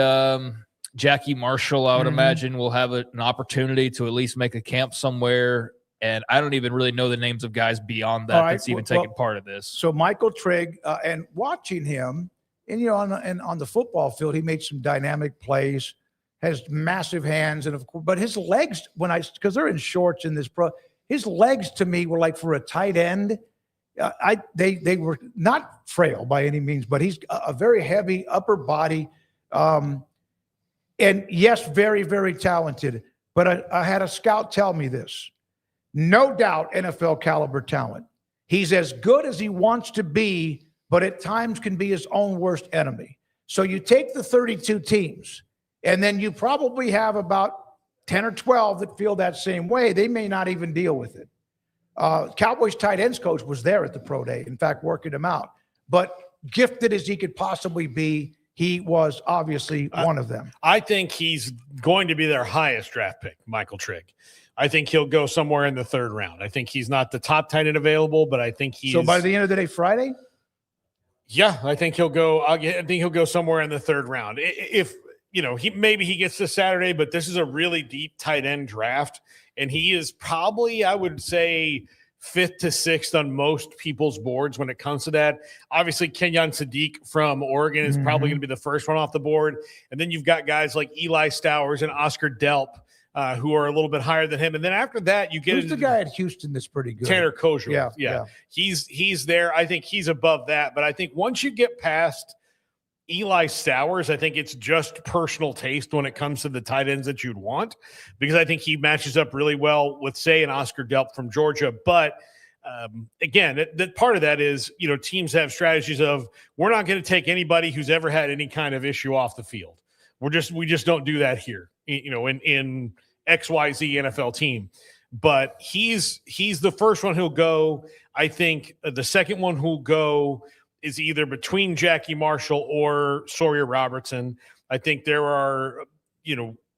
Jackie Marshall, I would imagine, will have an opportunity to at least make a camp somewhere. And I don't even really know the names of guys beyond that that's even taking part of this. So Michael Trigg, and watching him, and on the football field, he made some dynamic plays, has massive hands, and but his legs, because they're in shorts in this his legs to me were like for a tight end. They were not frail by any means, but he's a very heavy upper body, and yes, very, very talented. But I had a scout tell me this: no doubt, NFL caliber talent. He's as good as he wants to be, but at times can be his own worst enemy. So you take the 32 teams, and then you probably have about 10 or 12 that feel that same way. They may not even deal with it. Cowboys tight ends coach was there at the pro day, in fact, working him out. But gifted as he could possibly be, he was obviously one of them. I think he's going to be their highest draft pick, Michael Trigg. I think he'll go somewhere in the 3rd round. I think he's not the top tight end available, but I think he's. So by the end of the day, Friday? Yeah, I think he'll go. I think he'll go somewhere in the 3rd round. If he gets to Saturday, but this is a really deep tight end draft, and he is probably, I would say, 5th to 6th on most people's boards when it comes to that. Obviously, Kenyon Sadiq from Oregon is probably going to be the first one off the board, and then you've got guys like Eli Stowers and Oscar Delp, who are a little bit higher than him. And then after that, you get Who's the guy at Houston that's pretty good? Tanner Kojal. Yeah. He's there. I think he's above that. But I think once you get past Eli Stowers, I think it's just personal taste when it comes to the tight ends that you'd want, because I think he matches up really well with, say, an Oscar Delp from Georgia. But again, that part of that is, teams have strategies of, we're not going to take anybody who's ever had any kind of issue off the field. We just don't do that here, in XYZ NFL team. But he's the first one who'll go. I think the second one who'll go is either between Jackie Marshall or Sawyer Robertson. I think there are,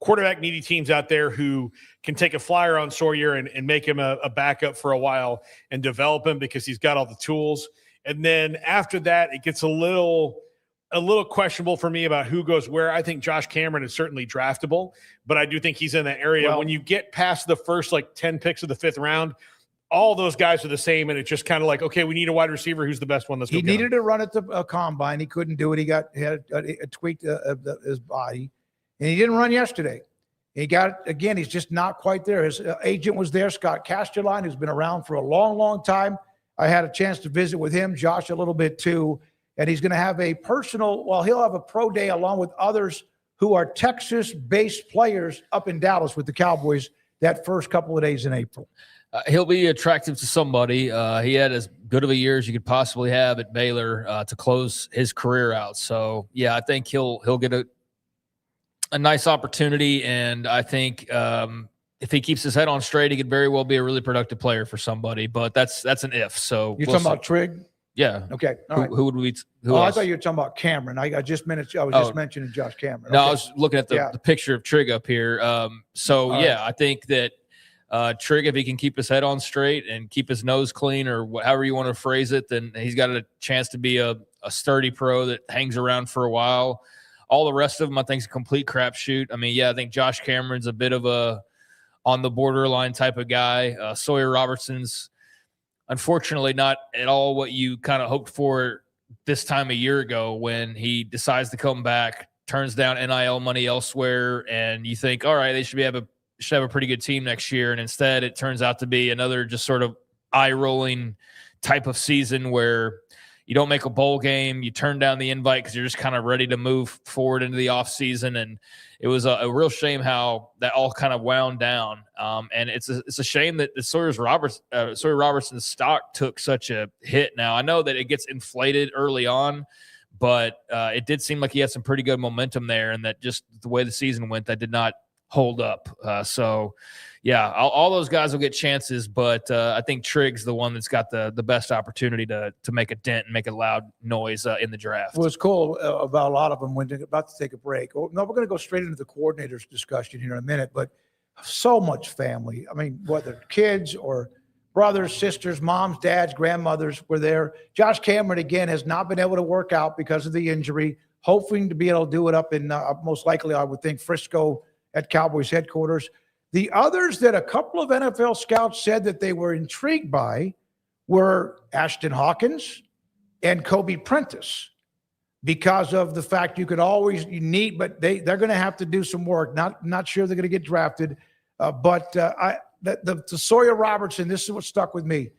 quarterback needy teams out there who can take a flyer on Sawyer and make him a backup for a while and develop him because he's got all the tools. And then after that, it gets a little questionable for me about who goes where. I think Josh Cameron is certainly draftable, but I do think he's in that area. Well, when you get past the first 10 picks of the 5th round, all those guys are the same, and it's just kind of like, okay, we need a wide receiver. Who's the best one? He needed to run at the combine. He couldn't do it. He had a tweaked his body, and he didn't run yesterday. He got, again, he's just not quite there. His agent was there, Scott Castelline, who's been around for a long, long time. I had a chance to visit with him, Josh a little bit too, and he's going to have a he'll have a pro day along with others who are Texas-based players up in Dallas with the Cowboys that first couple of days in April. He'll be attractive to somebody. He had as good of a year as you could possibly have at Baylor to close his career out. So, yeah, I think he'll get a nice opportunity, and I think if he keeps his head on straight, he could very well be a really productive player for somebody. But that's an if. So you're talking about Trigg? Yeah. Okay. All right. Who would we? I thought you were talking about Cameron. I was just mentioning Josh Cameron. No, okay. I was looking at the picture of Trigg up here. I think that. Trigg, if he can keep his head on straight and keep his nose clean, or however you want to phrase it, then he's got a chance to be a sturdy pro that hangs around for a while. All the rest of them, I think, is a complete crapshoot. I mean, I think Josh Cameron's a bit of a on the borderline type of guy. Sawyer Robertson's unfortunately not at all what you kind of hoped for this time a year ago when he decides to come back, turns down NIL money elsewhere, and you think, all right, they should have a pretty good team next year. And instead it turns out to be another just sort of eye-rolling type of season where you don't make a bowl game, you turn down the invite because you're just kind of ready to move forward into the offseason. And it was a real shame how that all kind of wound down. And it's a shame that Sawyer Robertson's stock took such a hit. Now, I know that it gets inflated early on, but it did seem like he had some pretty good momentum there, and that just the way the season went, that did not hold up. All those guys will get chances, but I think Trigg's the one that's got the best opportunity to make a dent and make a loud noise in the draft. What's cool about a lot of them when they're about to take a break. No, we're going to go straight into the coordinators discussion here in a minute, but so much family. I mean, whether kids or brothers, sisters, moms, dads, grandmothers were there. Josh Cameron, again, has not been able to work out because of the injury, hoping to be able to do it up in most likely, I would think, Frisco at Cowboys headquarters. The others that a couple of NFL scouts said that they were intrigued by were Ashton Hawkins and Kobe Prentice, because of the fact you need, but they're going to have to do some work. Not sure they're going to get drafted, but the Sawyer Robertson, this is what stuck with me.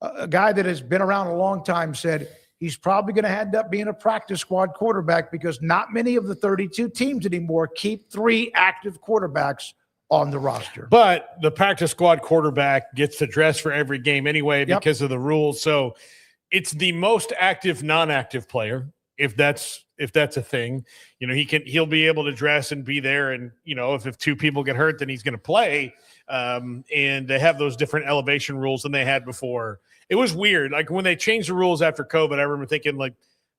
A guy that has been around a long time said he's probably going to end up being a practice squad quarterback because not many of the 32 teams anymore keep 3 active quarterbacks on the roster. But the practice squad quarterback gets to dress for every game anyway because of the rules. So it's the most active non-active player, if that's a thing. He'll be able to dress and be there, and if 2 people get hurt, then he's going to play. And they have those different elevation rules than they had before. It was weird. Like when they changed the rules after COVID, I remember thinking, like,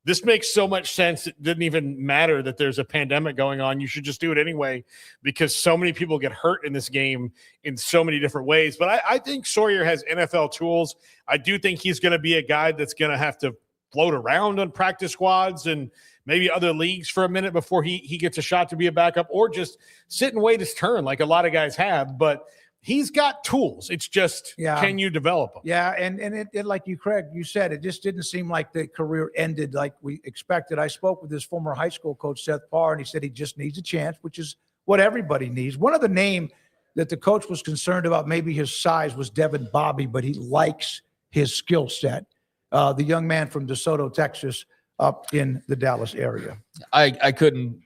this makes so much sense. It didn't even matter that there's a pandemic going on. You should just do it anyway because so many people get hurt in this game in so many different ways. But I think Sawyer has NFL tools. I do think he's going to be a guy that's going to have to float around on practice squads and maybe other leagues for a minute before he gets a shot to be a backup, or just sit and wait his turn like a lot of guys have. But he's got tools. It's just, can you develop them? Yeah, and it like you, Craig, you said, it just didn't seem like the career ended like we expected. I spoke with his former high school coach, Seth Parr, and he said he just needs a chance, which is what everybody needs. One of the name that the coach was concerned about, maybe his size, was Devin Bobby, but he likes his skill set. The young man from DeSoto, Texas, up in the Dallas area. I couldn't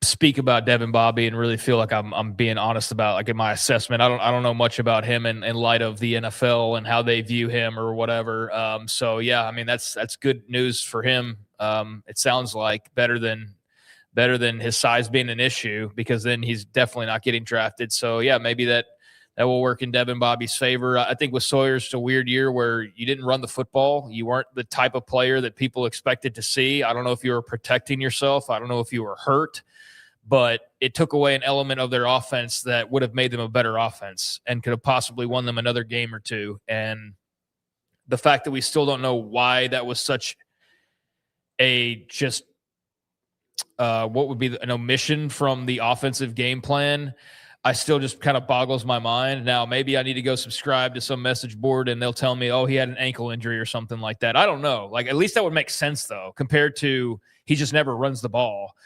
speak about Devin Bobby and really feel like I'm being honest about like in my assessment. I don't know much about him in light of the NFL and how they view him or whatever. So yeah, I mean that's good news for him. It sounds like better than his size being an issue, because then he's definitely not getting drafted. So yeah, maybe that will work in Devin Bobby's favor. I think with Sawyer, it's a weird year where you didn't run the football. You weren't the type of player that people expected to see. I don't know if you were protecting yourself. I don't know if you were hurt, but it took away an element of their offense that would have made them a better offense and could have possibly won them another game or two. And the fact that we still don't know why that was such a what would be an omission from the offensive game plan, I still just kind of boggles my mind. Now, maybe I need to go subscribe to some message board and they'll tell me, oh, he had an ankle injury or something like that. I don't know. Like, at least that would make sense, though, compared to he just never runs the ball.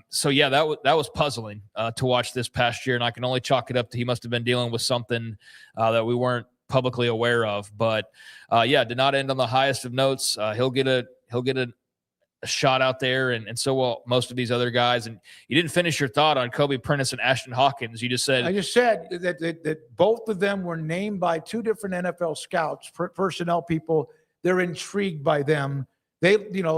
So, yeah, that was puzzling to watch this past year, and I can only chalk it up to he must have been dealing with something that we weren't publicly aware of. But, yeah, did not end on the highest of notes. He'll get a shot out there, and so will most of these other guys. And you didn't finish your thought on Kobe Prentice and Ashton Hawkins. You just said — I just said that both of them were named by two different NFL scouts, personnel people. They're intrigued by them. They,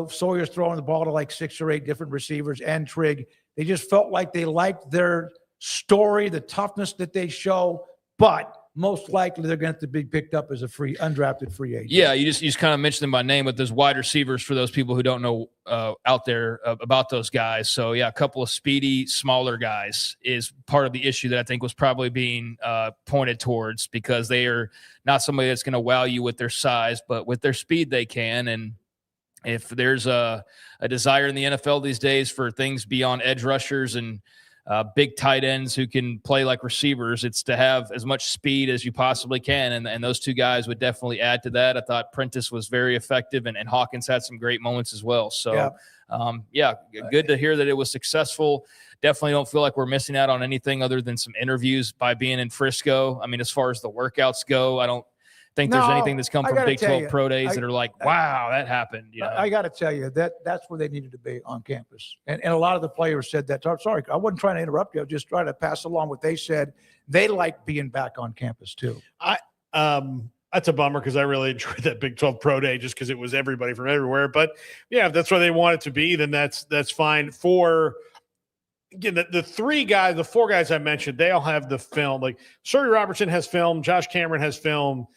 Sawyer's throwing the ball to like 6 or 8 different receivers, and Trigg. They just felt like they liked their story, the toughness that they show, but most likely they're going to have to be picked up as a undrafted free agent. Yeah, you just kind of mentioned them by name, but there's wide receivers for those people who don't know out there about those guys. So, yeah, a couple of speedy, smaller guys is part of the issue that I think was probably being pointed towards, because they are not somebody that's going to wow you with their size, but with their speed they can. And if there's a desire in the NFL these days for things beyond edge rushers and big tight ends who can play like receivers, it's to have as much speed as you possibly can. And those two guys would definitely add to that. I thought Prentice was very effective, and Hawkins had some great moments as well. So, good to hear that it was successful. Definitely don't feel like we're missing out on anything other than some interviews by being in Frisco. I mean, as far as the workouts go, I don't think there's anything that's come from Big 12 Pro Days that are like, wow, that happened. I got to tell you, that's where they needed to be on campus. And a lot of the players said that. Sorry, I wasn't trying to interrupt you. I was just trying to pass along what they said. They like being back on campus too. That's a bummer, because I really enjoyed that Big 12 Pro Day just because it was everybody from everywhere. But, yeah, if that's where they want it to be, then that's fine. Again, the four guys I mentioned, they all have the film. Like Suri Robertson has film, Josh Cameron has film,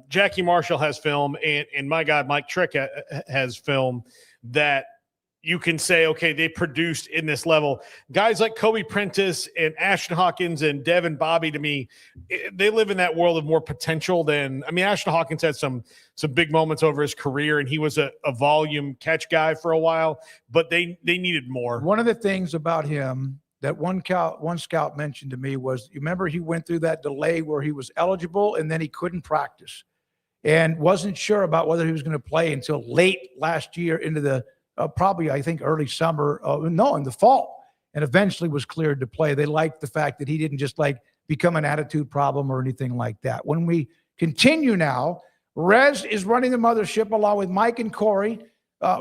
Jackie Marshall has film, and my guy Mike Trick has film that you can say, okay, they produced in this level. Guys like Kobe Prentice and Ashton Hawkins and Devin Bobby, to me, they live in that world of more potential than — I mean, Ashton Hawkins had some big moments over his career, and he was a volume catch guy for a while, but they needed more. One of the things about him that one scout mentioned to me was, you remember he went through that delay where he was eligible and then he couldn't practice and wasn't sure about whether he was going to play until late last year into the probably, I think, early summer. In the fall, and eventually was cleared to play. They liked the fact that he didn't just become an attitude problem or anything like that. When we continue now, Rez is running the mothership along with Mike and Corey.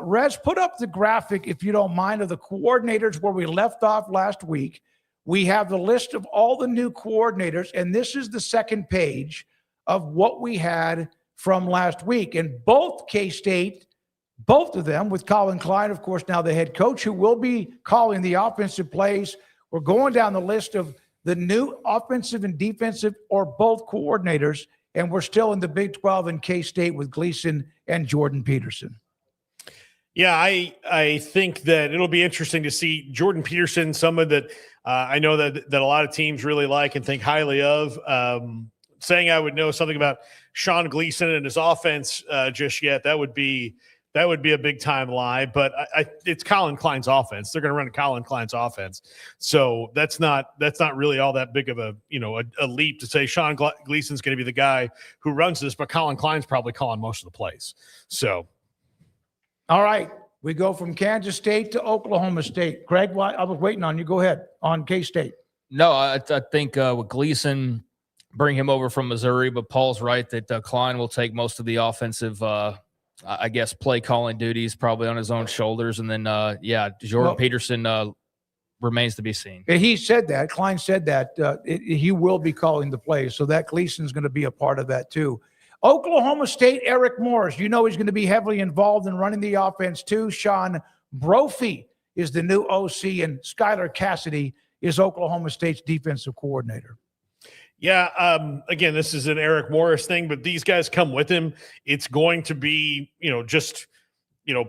Rez, put up the graphic, if you don't mind, of the coordinators where we left off last week. We have the list of all the new coordinators, and this is the second page of what we had from last week. And both K-State, both of them, with Colin Klein, of course, now the head coach, who will be calling the offensive plays. We're going down the list of the new offensive and defensive, or both coordinators, and we're still in the Big 12 and K-State with Gleason and Jordan Peterson. Yeah, I think that it'll be interesting to see Jordan Peterson, someone that I know that a lot of teams really like and think highly of. Saying I would know something about Shawn Gleason and his offense just yet, that would be a big time lie. But it's Colin Klein's offense. They're going to run Colin Klein's offense, so that's not really all that big of a leap to say Shawn Gleason's going to be the guy who runs this, but Colin Klein's probably calling most of the plays. So. All right, we go from Kansas State to Oklahoma State. Greg, I was waiting on you. Go ahead on K-State. No, I think with Gleason, bring him over from Missouri, but Paul's right that Klein will take most of the offensive, play calling duties probably on his own shoulders. And then, Jordan Peterson remains to be seen. He said that. Klein said that he will be calling the plays, so that Gleason's going to be a part of that too. Oklahoma State, Eric Morris. You know he's going to be heavily involved in running the offense too. Sean Brophy is the new OC, and Skylar Cassidy is Oklahoma State's defensive coordinator. Yeah, again, this is an Eric Morris thing, but these guys come with him. It's going to be,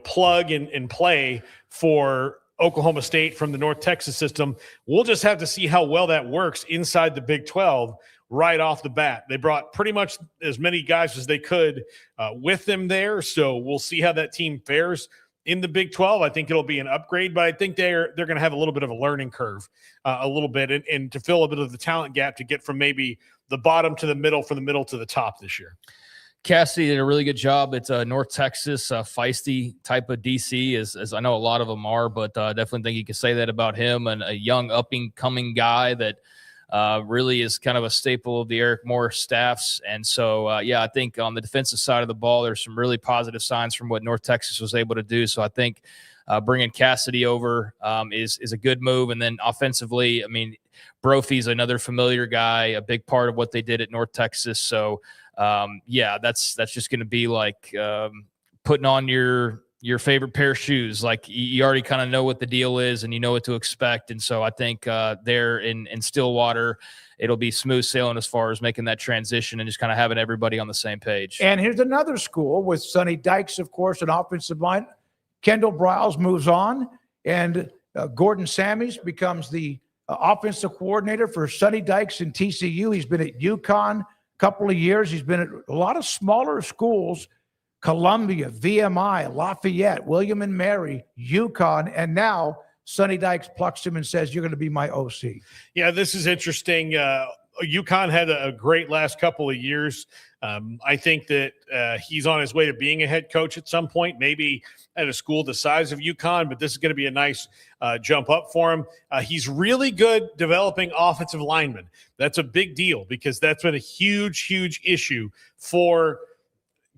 plug and play for Oklahoma State from the North Texas system. We'll just have to see how well that works inside the Big 12 right off the bat. They brought pretty much as many guys as they could with them there, so we'll see how that team fares in the Big 12. I think it'll be an upgrade, but I think they're going to have a little bit of a learning curve, a little bit, and to fill a bit of the talent gap to get from maybe the bottom to the middle, from the middle to the top this year. Cassidy did a really good job. It's a North Texas feisty type of DC, as I know a lot of them are, but definitely think you can say that about him, and a young up-and-coming guy that really is kind of a staple of the Eric Morris staffs. And so, I think on the defensive side of the ball, there's some really positive signs from what North Texas was able to do. So I think bringing Cassidy over is a good move. And then offensively, I mean, Brophy's another familiar guy, a big part of what they did at North Texas. So, that's just going to be like putting on your favorite pair of shoes. Like you already kind of know what the deal is and you know what to expect. And so I think there in Stillwater, it'll be smooth sailing as far as making that transition and just kind of having everybody on the same page. And here's another school with Sonny Dykes, of course, an offensive line. Kendall Briles moves on, and Gordon Sammies becomes the offensive coordinator for Sonny Dykes in TCU. He's been at UConn a couple of years. He's been at a lot of smaller schools, Columbia, VMI, Lafayette, William and Mary, UConn, and now Sonny Dykes plucks him and says, "You're going to be my OC." Yeah, this is interesting. UConn had a great last couple of years. I think that he's on his way to being a head coach at some point, maybe at a school the size of UConn, but this is going to be a nice jump up for him. He's really good developing offensive linemen. That's a big deal because that's been a huge, huge issue for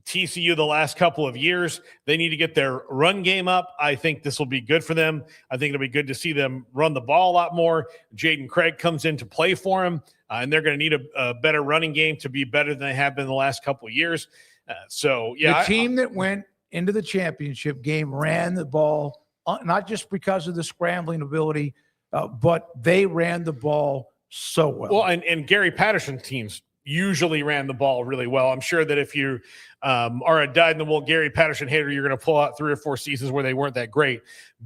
TCU the last couple of years. They need to get their run game up. I think this will be good for them. I think it'll be good to see them run the ball a lot more. Jaden Craig comes in to play for him, and they're going to need a better running game to be better than they have been the last couple of years. The team that went into the championship game ran the ball, not just because of the scrambling ability, but they ran the ball so well. Well, and Gary Patterson teams usually ran the ball really well. I'm sure that if you are a dyed-in-the-wool Gary Patterson hater, you're going to pull out 3 or 4 seasons where they weren't that great.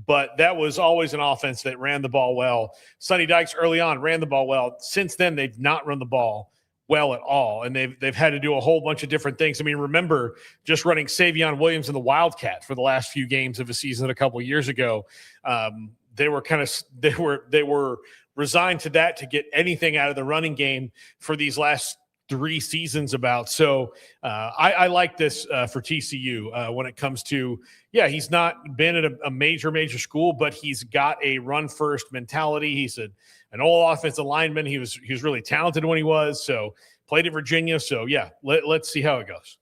But that was always an offense that ran the ball well. Sonny Dykes early on ran the ball well. Since then, they've not run the ball well at all, and they've had to do a whole bunch of different things. I mean, remember just running Savion Williams and the Wildcat for the last few games of a season a couple of years ago. They were resigned to that to get anything out of the running game for these last 3 seasons about. So I like this for TCU when it comes to, he's not been at a major school, but he's got a run first mentality. He's an all offensive lineman. He was really talented when he was, so played at Virginia. So let's see how it goes.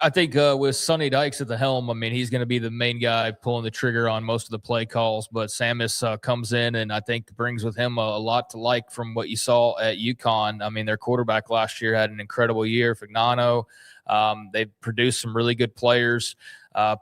I think with Sonny Dykes at the helm, I mean, he's going to be the main guy pulling the trigger on most of the play calls, but Sammis comes in and I think brings with him a lot to like from what you saw at UConn. I mean, their quarterback last year had an incredible year, Fignano. They've produced some really good players,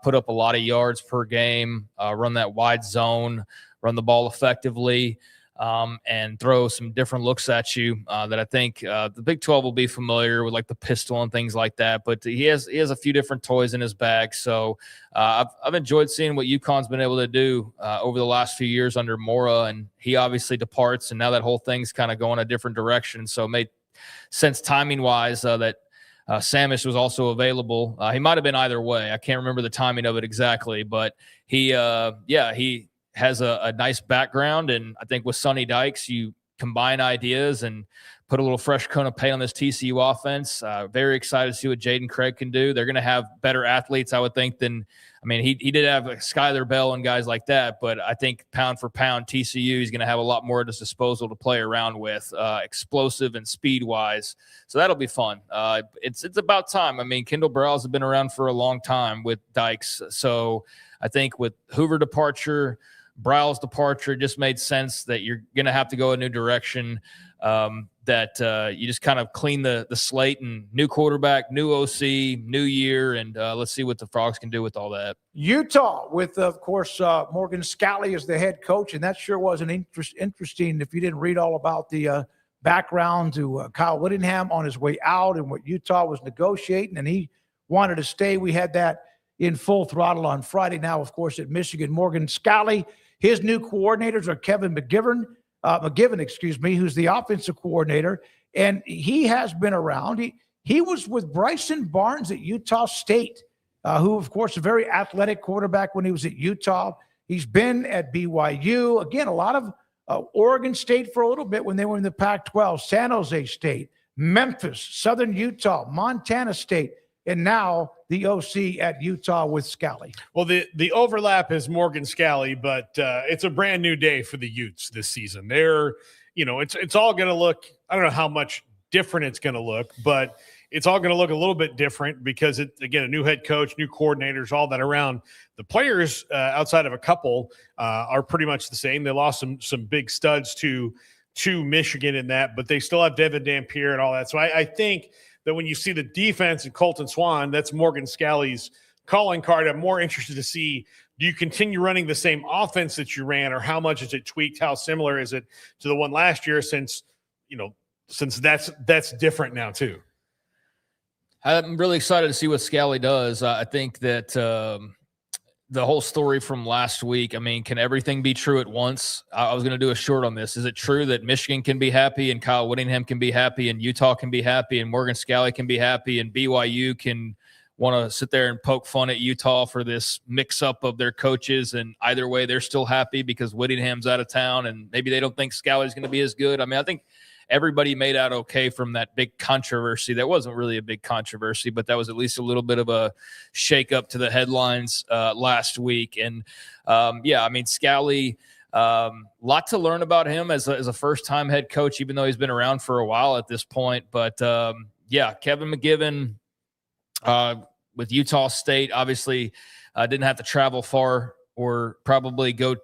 put up a lot of yards per game, run that wide zone, run the ball effectively. and throw some different looks at you that I think the Big 12 will be familiar with, like the pistol and things like that. But he has a few different toys in his bag. So I've enjoyed seeing what UConn's been able to do over the last few years under Mora, and he obviously departs, and now that whole thing's kind of going a different direction. So it made sense timing-wise that Samus was also available. He might have been either way. I can't remember the timing of it exactly, but he has a nice background, and I think with Sonny Dykes, you combine ideas and put a little fresh coat of paint on this TCU offense. Very excited to see what Jaden Craig can do. They're going to have better athletes, I would think, than – I mean, he did have Skyler Bell and guys like that, but I think pound for pound, TCU is going to have a lot more at his disposal to play around with, explosive and speed-wise. So that'll be fun. It's about time. I mean, Kendall Browse has been around for a long time with Dykes. So I think with Hoover departure – Browell's departure, just made sense that you're going to have to go a new direction, that you just kind of clean the slate, and new quarterback, new OC, new year, and let's see what the Frogs can do with all that. Utah with, of course, Morgan Scalley as the head coach, and that sure was interesting if you didn't read all about the background to Kyle Whittingham on his way out and what Utah was negotiating, and he wanted to stay. We had that in full throttle on Friday. Now, of course, at Michigan, Morgan Scalley. His new coordinators are Kevin McGivern, who's the offensive coordinator, and he has been around. He was with Bryson Barnes at Utah State, who, of course, a very athletic quarterback when he was at Utah. He's been at BYU. Again, a lot of Oregon State for a little bit when they were in the Pac-12, San Jose State, Memphis, Southern Utah, Montana State, and now the OC at Utah with Scalley. Well, the overlap is Morgan Scalley, but it's a brand new day for the Utes this season. They're, it's all going to look, I don't know how much different it's going to look, but it's all going to look a little bit different because it's, again, a new head coach, new coordinators, all that around. The players, outside of a couple, are pretty much the same. They lost some big studs to Michigan in that, but they still have Devin Dampier and all that. So I think that when you see the defense and Colton Swan, that's Morgan Scalley's calling card. I'm more interested to see, do you continue running the same offense that you ran, or how much is it tweaked? How similar is it to the one last year, since that's different now too? I'm really excited to see what Scalley does. I think that the whole story from last week, I mean, can everything be true at once? I was going to do a short on this. Is it true that Michigan can be happy and Kyle Whittingham can be happy and Utah can be happy and Morgan Scalley can be happy and BYU can want to sit there and poke fun at Utah for this mix-up of their coaches, and either way they're still happy because Whittingham's out of town and maybe they don't think Scalley's going to be as good? I mean, I think everybody made out okay from that big controversy. That wasn't really a big controversy, but that was at least a little bit of a shake-up to the headlines last week. And, I mean, Scalley, lot to learn about him as a first-time head coach, even though he's been around for a while at this point. But, Kevin McGivern with Utah State obviously didn't have to travel far or probably go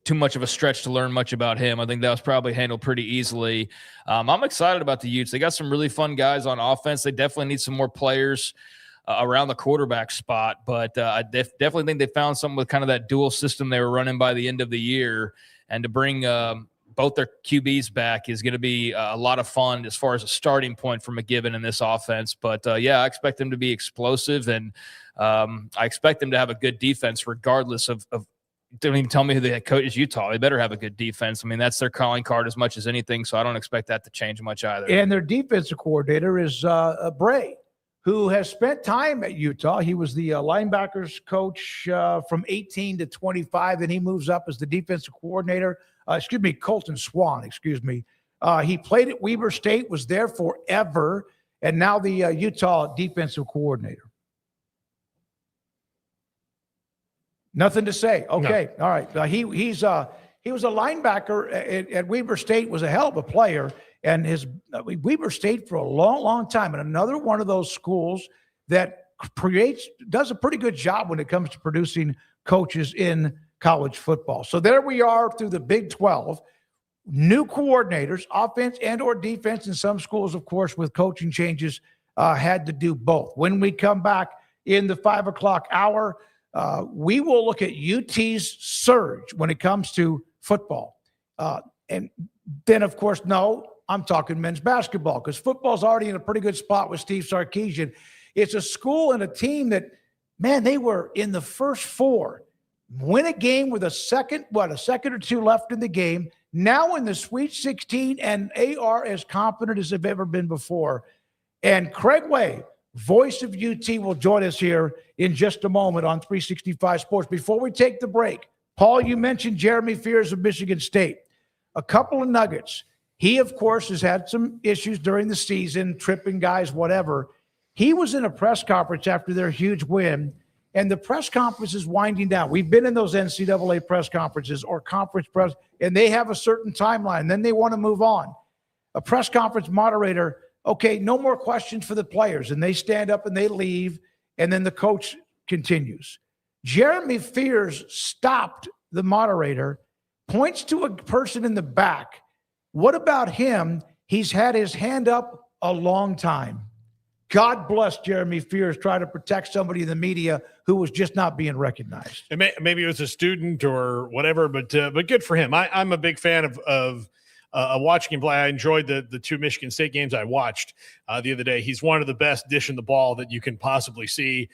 too much of a stretch to learn much about him. I think that was probably handled pretty easily. I'm excited about the Utes. They got some really fun guys on offense. They definitely need some more players around the quarterback spot, but I definitely think they found something with kind of that dual system they were running by the end of the year, and to bring both their QBs back is going to be a lot of fun as far as a starting point for McGivern in this offense. But I expect them to be explosive, and I expect them to have a good defense regardless of don't even tell me who the head coach is. Utah. They better have a good defense. I mean, that's their calling card as much as anything, so I don't expect that to change much either. And their defensive coordinator is Bray, who has spent time at Utah. He was the linebackers coach from 18 to 25, and he moves up as the defensive coordinator. Colton Swan, he played at Weber State, was there forever, and now the Utah defensive coordinator. Nothing to say. Okay. No. All right. He was a linebacker at Weber State, was a hell of a player. And Weber State for a long, long time. And another one of those schools that does a pretty good job when it comes to producing coaches in college football. So there we are through the Big 12. New coordinators, offense and or defense. In some schools, of course, with coaching changes, had to do both. When we come back in the 5 o'clock hour, we will look at UT's surge when it comes to football. And then, of course, no, I'm talking men's basketball because football's already in a pretty good spot with Steve Sarkisian. It's a school and a team that, man, they were in the first four. Win a game with a second or two left in the game. Now in the Sweet 16, and they are as confident as they've ever been before. And Craig Way, voice of UT, will join us here in just a moment on 365 Sports. Before we take the break, Paul, you mentioned Jeremy Fears of Michigan State. A couple of nuggets. He, of course, has had some issues during the season, tripping guys, whatever. He was in a press conference after their huge win, and the press conference is winding down. We've been in those NCAA press conferences or conference press, and they have a certain timeline. Then they want to move on. A press conference moderator, okay, no more questions for the players, and they stand up and they leave, and then the coach continues. Jeremy Fears stopped the moderator, points to a person in the back. What about him? He's had his hand up a long time. God bless Jeremy Fears trying to protect somebody in the media who was just not being recognized. Maybe it was a student or whatever, but good for him. I'm a big fan of watching him play. I enjoyed the two Michigan State games I watched the other day. He's one of the best dishing the ball that you can possibly see.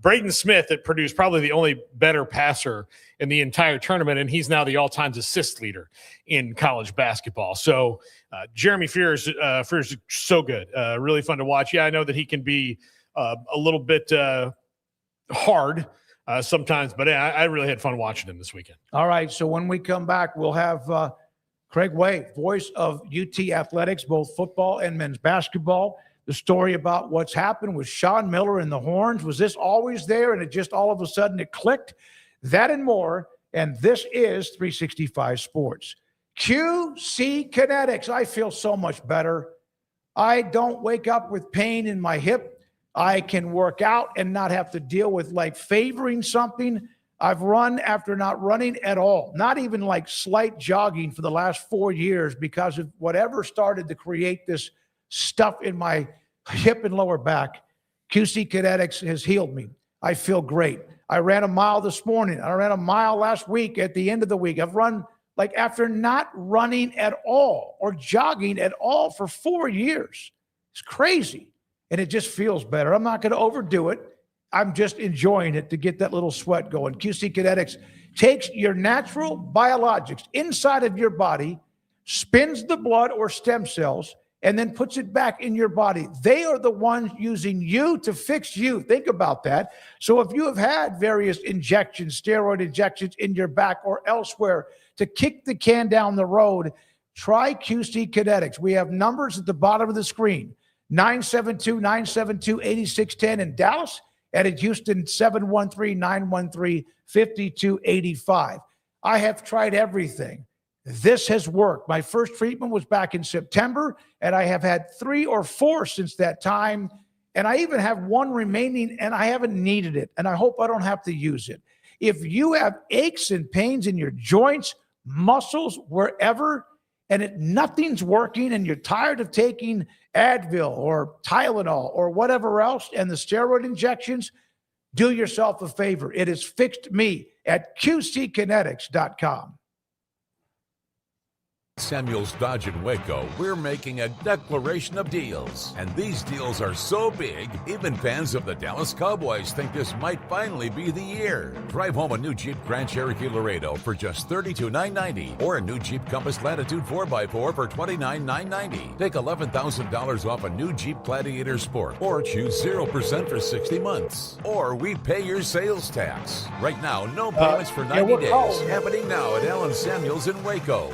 Braden Smith that produced probably the only better passer in the entire tournament, and he's now the all-time assist leader in college basketball. So Jeremy Fears is so good. Really fun to watch. Yeah, I know that he can be a little bit hard sometimes, but I really had fun watching him this weekend. All right, so when we come back, we'll have Craig Way, voice of UT Athletics, both football and men's basketball. The story about what's happened with Shawn Miller and the Horns. Was this always there and it just all of a sudden it clicked? That and more. And this is 365 Sports. QC Kinetics. I feel so much better. I don't wake up with pain in my hip. I can work out and not have to deal with like favoring something. I've run after not running at all, not even like slight jogging for the last 4 years because of whatever started to create this stuff in my hip and lower back. QC Kinetics has healed me. I feel great. I ran a mile this morning. I ran a mile last week at the end of the week. I've run like after not running at all or jogging at all for 4 years. It's crazy. And it just feels better. I'm not going to overdo it. I'm just enjoying it to get that little sweat going. QC Kinetics takes your natural biologics inside of your body, spins the blood or stem cells, and then puts it back in your body. They are the ones using you to fix you. Think about that. So if you have had various injections, steroid injections in your back or elsewhere to kick the can down the road, try QC Kinetics. We have numbers at the bottom of the screen, 972-972-8610 in Dallas, and in Houston, 713-913-5285. I have tried everything. This has worked. My first treatment was back in September, and I have had 3 or 4 since that time, and I even have 1 remaining, and I haven't needed it, and I hope I don't have to use it. If you have aches and pains in your joints, muscles, wherever, and nothing's working, and you're tired of taking Advil or Tylenol or whatever else, and the steroid injections, do yourself a favor. It has fixed me at QCkinetics.com. Samuels Dodge in Waco, we're making a declaration of deals. And these deals are so big, even fans of the Dallas Cowboys think this might finally be the year. Drive home a new Jeep Grand Cherokee Laredo for just $32,990, or a new Jeep Compass Latitude 4x4 for $29,990. Take $11,000 off a new Jeep Gladiator Sport, or choose 0% for 60 months. Or we pay your sales tax. Right now, no payments for 90 days. Happening now at Allen Samuels in Waco.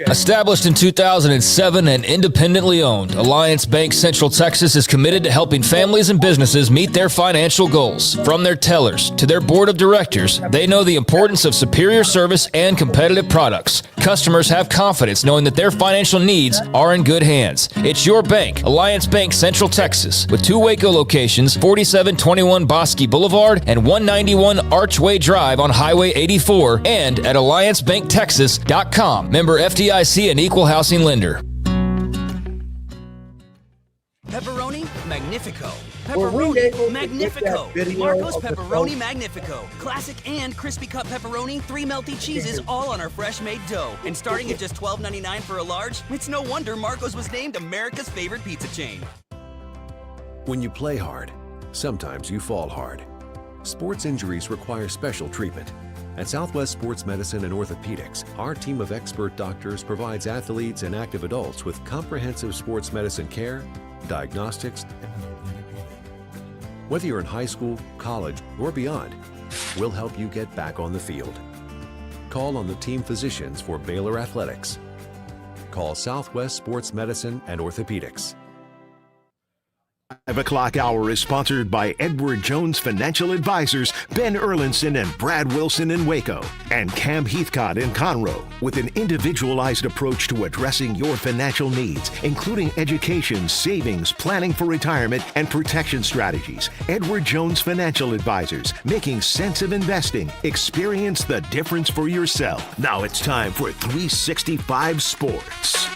Established in 2007 and independently owned, Alliance Bank Central Texas is committed to helping families and businesses meet their financial goals. From their tellers to their board of directors, they know the importance of superior service and competitive products. Customers have confidence knowing that their financial needs are in good hands. It's your bank, Alliance Bank Central Texas, with 2 Waco locations, 4721 Bosque Boulevard and 191 Archway Drive on Highway 84, and at AllianceBankTexas.com. Member FDIC and Equal Housing Lender. Pepperoni Magnifico. Pepperoni Magnifico. Marco's Pepperoni Magnifico. Classic and crispy cut pepperoni, 3 melty cheeses, all on our fresh-made dough. And starting at just $12.99 for a large, it's no wonder Marco's was named America's favorite pizza chain. When you play hard, sometimes you fall hard. Sports injuries require special treatment. At Southwest Sports Medicine and Orthopedics, our team of expert doctors provides athletes and active adults with comprehensive sports medicine care, diagnostics. Whether you're in high school, college, or beyond, we'll help you get back on the field. Call on the team physicians for Baylor Athletics. Call Southwest Sports Medicine and Orthopedics. 5 o'clock hour is sponsored by Edward Jones Financial Advisors, Ben Erlinson and Brad Wilson in Waco, and Cam Heathcott in Conroe, with an individualized approach to addressing your financial needs, including education, savings, planning for retirement, and protection strategies. Edward Jones Financial Advisors, making sense of investing. Experience the difference for yourself. Now it's time for 365 Sports.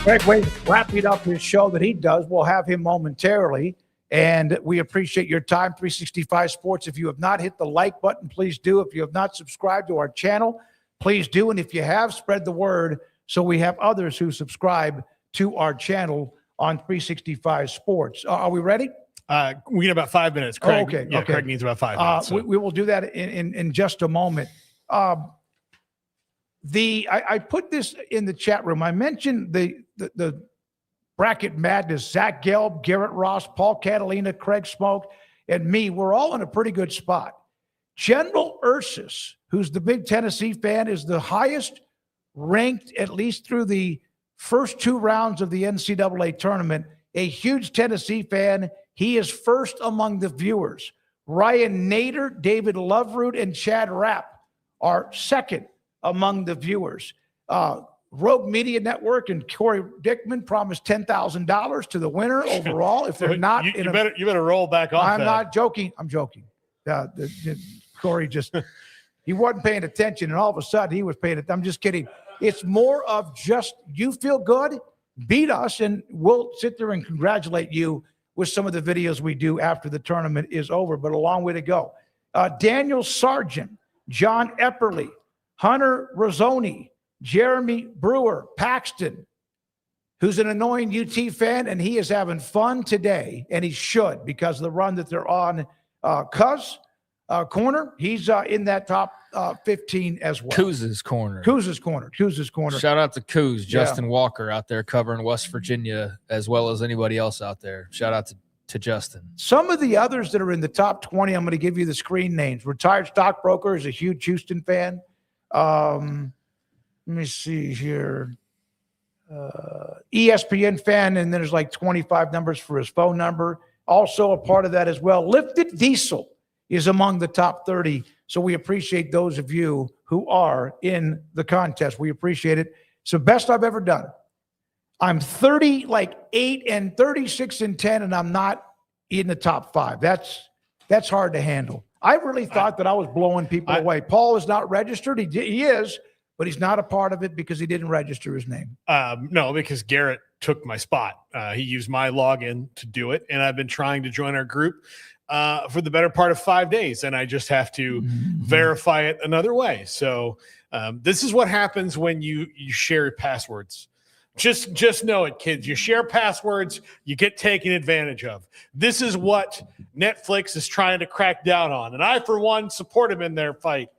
Greg Wade wrapping up his show that he does. We'll have him momentarily, and we appreciate your time. 365 Sports. If you have not hit the like button, please do. If you have not subscribed to our channel, please do. And if you have, spread the word so we have others who subscribe to our channel on 365 Sports. Are we ready? We need about 5 minutes. Craig, okay. Craig needs about 5 minutes. So. We will do that in just a moment. I put this in the chat room. I mentioned the bracket madness. Zach Gelb, Garrett Ross, Paul Catalina, Craig Smoak, and me. We're all in a pretty good spot. General Ursus, who's the big Tennessee fan, is the highest ranked, at least through the first 2 rounds of the NCAA tournament. A huge Tennessee fan. He is first among the viewers. Ryan Nader, David Loveroot, and Chad Rapp are second among the viewers. Rogue Media Network and Corey Dickman promised $10,000 to the winner overall. If they're not, you better roll back off. I'm that. not joking. I'm joking. Corey he wasn't paying attention, and all of a sudden he was paying attention. I'm just kidding. It's more of just you feel good, beat us, and we'll sit there and congratulate you with some of the videos we do after the tournament is over. But a long way to go. Daniel Sargent, John Epperly, Hunter Rozzoni, Jeremy Brewer, Paxton, who's an annoying UT fan, and he is having fun today, and he should because of the run that they're on. Cuz Corner, he's in that top 15 as well. Kuz's Corner. Shout out to Kuz, Justin Walker out there covering West Virginia as well as anybody else out there. Shout out to Justin. Some of the others that are in the top 20, I'm going to give you the screen names. Retired Stockbroker is a huge Houston fan. Let me see here. ESPN fan, and then there's like 25 numbers for his phone number. Also a part of that as well. Lifted Diesel is among the top 30. So we appreciate those of you who are in the contest. We appreciate it. It's the best I've ever done. I'm 8 and 36 and 10, and I'm not in the top 5. That's hard to handle. I really thought that I was blowing people away. Paul is not registered. He is, but he's not a part of it because he didn't register his name. No, because Garrett took my spot. He used my login to do it, and I've been trying to join our group for the better part of 5 days, and I just have to verify it another way. So this is what happens when you share passwords. Just know it, kids. You share passwords, you get taken advantage of. This is what Netflix is trying to crack down on. And I, for one, support them in their fight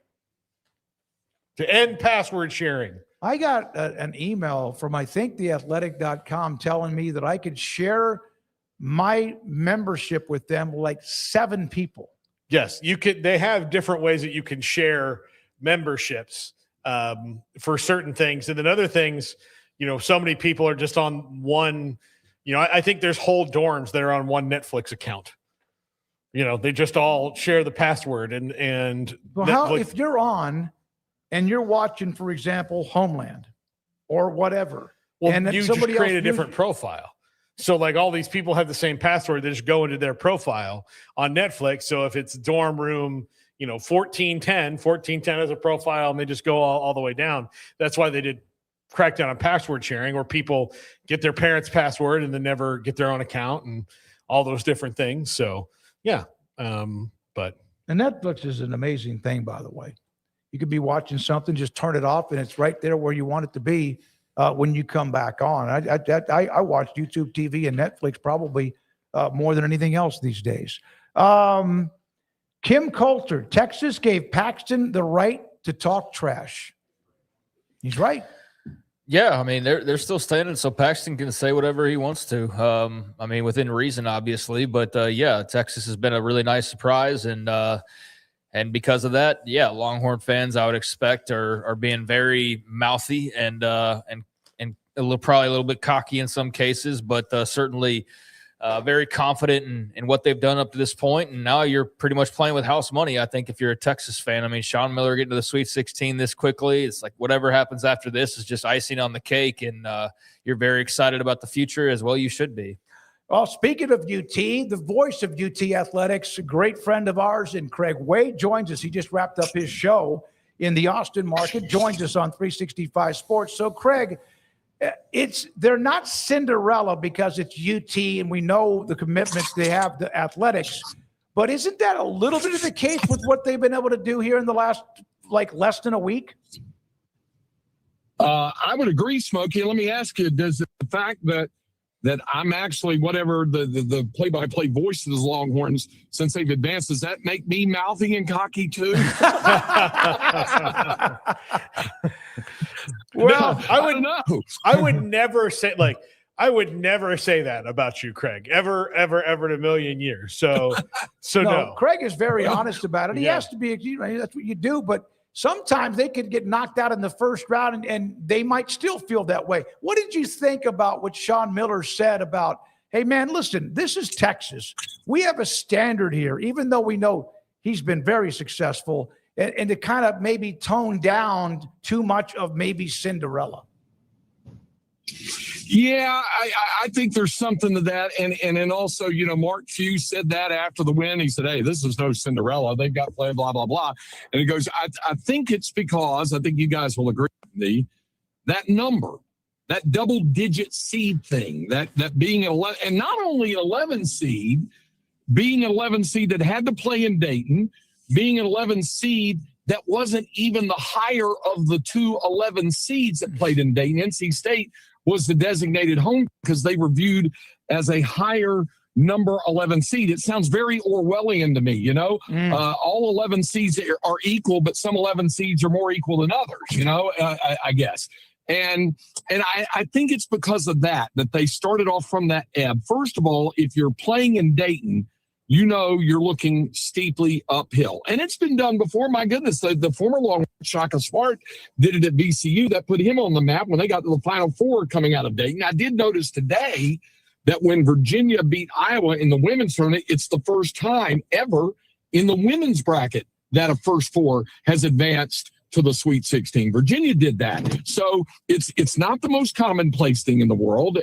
to end password sharing. I got an email from, I think, theathletic.com telling me that I could share my membership with them like 7 people. Yes, you could. They have different ways that you can share memberships for certain things. And then other things, so many people are just on one, I think there's whole dorms that are on one Netflix account. They just all share the password and well, if you're on and you're watching, for example, Homeland or whatever, and you just create a different profile. So like all these people have the same password, they just go into their profile on Netflix. So if it's dorm room, 1410 has a profile and they just go all the way down. That's why they did crack down on password sharing, where people get their parents' password and then never get their own account and all those different things. So, yeah. But and Netflix is an amazing thing, by the way. You could be watching something, just turn it off, and it's right there where you want it to be when you come back on. I watch YouTube TV and Netflix probably more than anything else these days. Kim Coulter, Texas gave Paxton the right to talk trash. He's right. Yeah, I mean, they're still standing, so Paxton can say whatever he wants to. I mean, within reason, obviously. But, yeah, Texas has been a really nice surprise. And because of that, yeah, Longhorn fans, I would expect, are being very mouthy and probably a little bit cocky in some cases, but certainly very confident in what they've done up to this point. And now you're pretty much playing with house money, I think, if you're a Texas fan. I mean, Shawn Miller getting to the Sweet 16 this quickly, it's like whatever happens after this is just icing on the cake, and you're very excited about the future as well. You should be. Well, speaking of UT, the voice of UT Athletics, a great friend of ours, and Craig Wade joins us. He just wrapped up his show in the Austin market, joins us on 365 Sports. So, Craig, they're not Cinderella because it's UT and we know the commitments they have to athletics, but isn't that a little bit of the case with what they've been able to do here in the last, less than a week? I would agree, Smokey. Let me ask you, does the fact that I'm actually whatever the play-by-play voice of the Longhorns since they've advanced, does that make me mouthy and cocky too? Well, no, I would never say that about you, Craig, ever in a million years. So no. Craig is very honest about it. He has to be, that's what you do, but sometimes they could get knocked out in the first round and they might still feel that way. What did you think about what Shawn Miller said about, hey man, listen, this is Texas. We have a standard here, even though we know he's been very successful, and to kind of maybe tone down too much of maybe Cinderella. Yeah, I think there's something to that. And then also, Mark Few said that after the win. He said, hey, this is no Cinderella. They've got to play blah, blah, blah. And he goes, I think it's because, I think you guys will agree with me, that number, that double-digit seed thing, that being an 11, and not only an 11 seed, being an 11 seed that had to play in Dayton, being an 11 seed that wasn't even the higher of the two 11 seeds that played in Dayton. NC State was the designated home because they were viewed as a higher number 11 seed. It sounds very Orwellian to me, all 11 seeds are equal, but some 11 seeds are more equal than others, I guess. And I think it's because of that they started off from that ebb. First of all, if you're playing in Dayton, you're looking steeply uphill. And it's been done before. My goodness, the former Longhorn Shaka Smart did it at VCU. That put him on the map when they got to the Final Four coming out of Dayton. I did notice today that when Virginia beat Iowa in the women's tournament, it's the first time ever in the women's bracket that a first four has advanced to the Sweet 16. Virginia did that. So it's not the most commonplace thing in the world,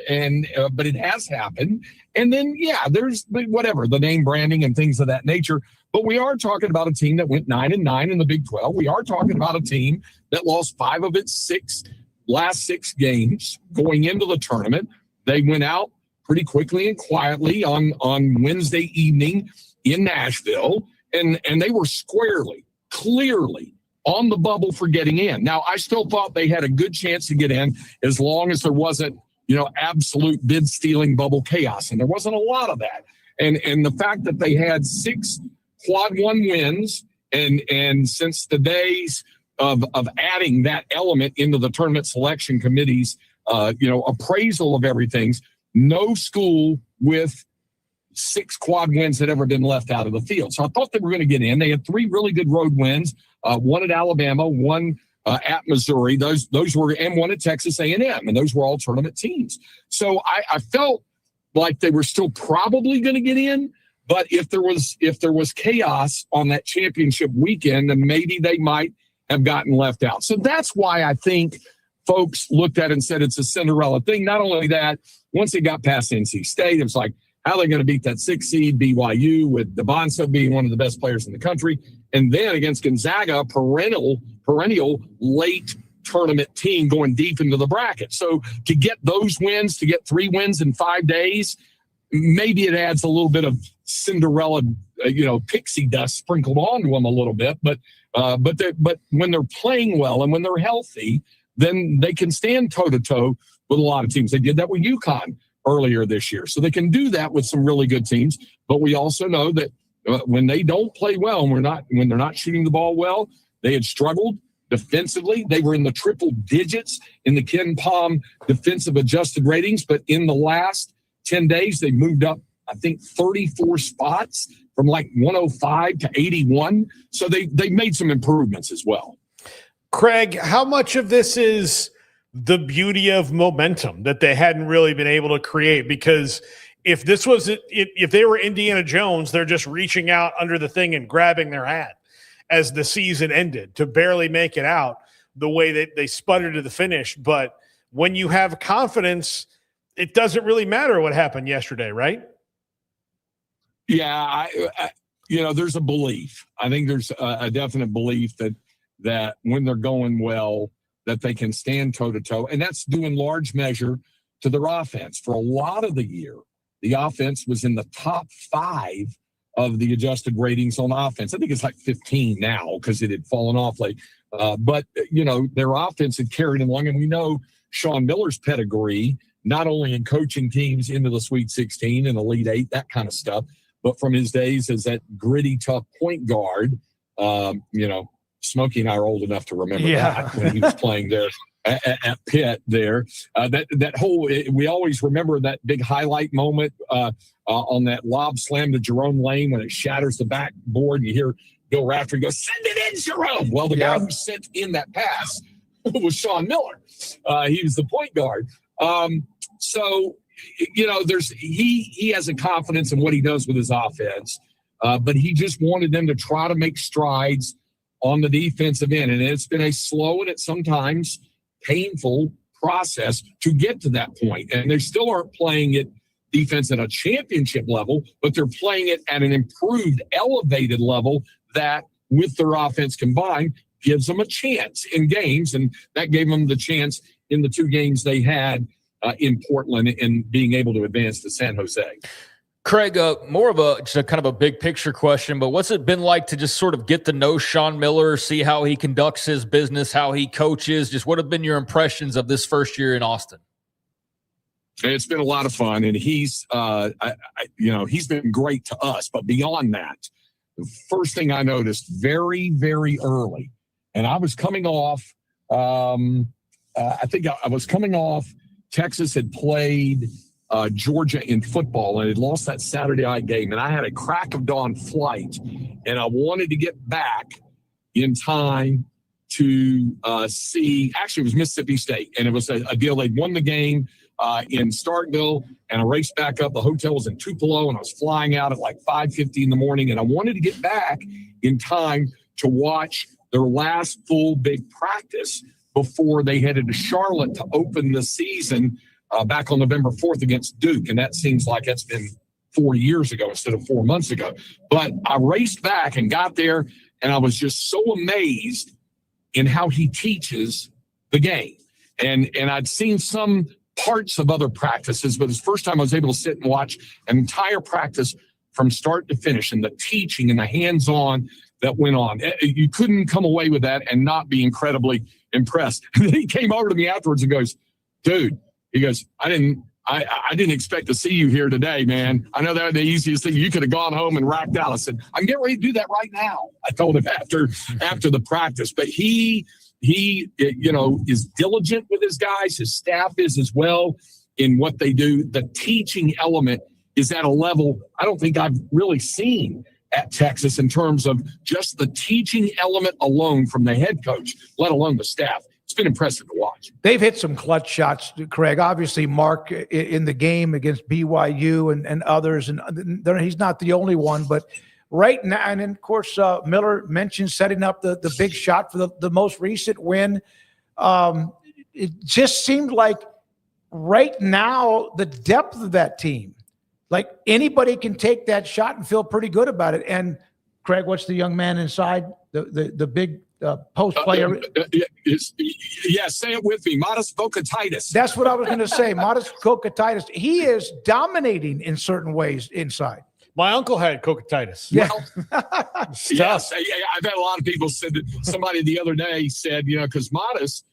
but it has happened. And then, there's whatever, the name branding and things of that nature. But we are talking about a team that went 9-9 in the Big 12. We are talking about a team that lost 5 of its last 6 games going into the tournament. They went out pretty quickly and quietly on Wednesday evening in Nashville, and they were clearly on the bubble for getting in. Now, I still thought they had a good chance to get in as long as there wasn't, absolute bid-stealing bubble chaos. And there wasn't a lot of that. And the fact that they had 6 quad one wins, and since the days of adding that element into the tournament selection committee's, appraisal of everything, no school with 6 quad wins had ever been left out of the field. So I thought they were going to get in. They had 3 really good road wins, one at Alabama, one at Missouri. Those were, and one at Texas A&M, and those were all tournament teams. So I felt like they were still probably going to get in, but if there was chaos on that championship weekend, then maybe they might have gotten left out. So that's why I think folks looked at it and said it's a Cinderella thing. Not only that, once they got past NC State, it was like, how are they going to beat that 6 seed BYU with DeBonso being one of the best players in the country? And then against Gonzaga, perennial late tournament team going deep into the bracket. So to get those wins, to get 3 wins in 5 days, maybe it adds a little bit of Cinderella, pixie dust sprinkled onto them a little bit. But when they're playing well and when they're healthy, then they can stand toe-to-toe with a lot of teams. They did that with UConn earlier this year. So they can do that with some really good teams. But we also know that when they don't play well and when they're not shooting the ball well, they had struggled defensively. They were in the triple digits in the Ken Palm defensive adjusted ratings. But in the last 10 days, they moved up, I think, 34 spots from like 105 to 81. So they made some improvements as well. Craig, how much of this is the beauty of momentum that they hadn't really been able to create? Because if they were Indiana Jones, they're just reaching out under the thing and grabbing their hat as the season ended to barely make it out the way that they sputtered to the finish. But when you have confidence, it doesn't really matter what happened yesterday, right? Yeah, there's a belief. I think there's a definite belief that when they're going well, that they can stand toe-to-toe. And that's due in large measure to their offense. For a lot of the year, the offense was in the top 5 of the adjusted ratings on offense. I think it's like 15 now because it had fallen off late. But their offense had carried along. And we know Shawn Miller's pedigree, not only in coaching teams into the Sweet 16 and Elite 8, that kind of stuff, but from his days as that gritty, tough point guard. Smokey and I are old enough to remember that when he was playing there at Pitt there. That whole, we always remember that big highlight moment on that lob slam to Jerome Lane when it shatters the backboard and you hear Bill Raftery go, "Send it in, Jerome." Well, the guy who sent in that pass was Shawn Miller. He was the point guard. He has a confidence in what he does with his offense, but he just wanted them to try to make strides on the defensive end. And it's been a slow and at sometimes painful process to get to that point. And they still aren't playing it defense at a championship level, but they're playing it at an improved, elevated level that with their offense combined gives them a chance in games. And that gave them the chance in the 2 games they had in Portland and being able to advance to San Jose. Craig, more of just a kind of a big picture question, but what's it been like to just sort of get to know Shawn Miller, see how he conducts his business, how he coaches? Just what have been your impressions of this first year in Austin? It's been a lot of fun, and he's been great to us. But beyond that, the first thing I noticed very, very early, and I was coming off, I think I was coming off, Texas had played Georgia in football and had lost that Saturday night game. And I had a crack of dawn flight and I wanted to get back in time to see, actually it was Mississippi State. And it was a deal. They'd won the game in Starkville and I raced back up. The hotel was in Tupelo and I was flying out at like 5:50 in the morning. And I wanted to get back in time to watch their last full big practice before they headed to Charlotte to open the season back on November 4th against Duke. And that seems like it's been 4 years ago instead of 4 months ago. But I raced back and got there, and I was just so amazed in how he teaches the game. And I'd seen some parts of other practices, but it's the first time I was able to sit and watch an entire practice from start to finish, and the teaching and the hands-on that went on. You couldn't come away with that and not be incredibly impressed. And then he came over to me afterwards and goes, "Dude," he goes, I didn't expect to see you here today, man. I know that was the easiest thing. You could have gone home and racked out." I said, "I'm getting ready to do that right now." I told him after the practice. But he is diligent with his guys. His staff is as well in what they do. The teaching element is at a level I don't think I've really seen at Texas in terms of just the teaching element alone from the head coach, let alone the staff. It's been impressive to watch. They've hit some clutch shots, Craig. Obviously, Mark in the game against BYU and others, and he's not the only one. But right now, and then, of course, Miller mentioned setting up the big shot for the most recent win. It just seemed like right now the depth of that team, like anybody can take that shot and feel pretty good about it. And Craig, what's the young man inside? The big post player. Yeah, say it with me. Modest Vocatitis. That's what I was going to say. Modest Vocatitis. He is dominating in certain ways inside. My uncle had cocatitis. Yeah. Yes, I've had a lot of people said that. Somebody the other day said, because Modest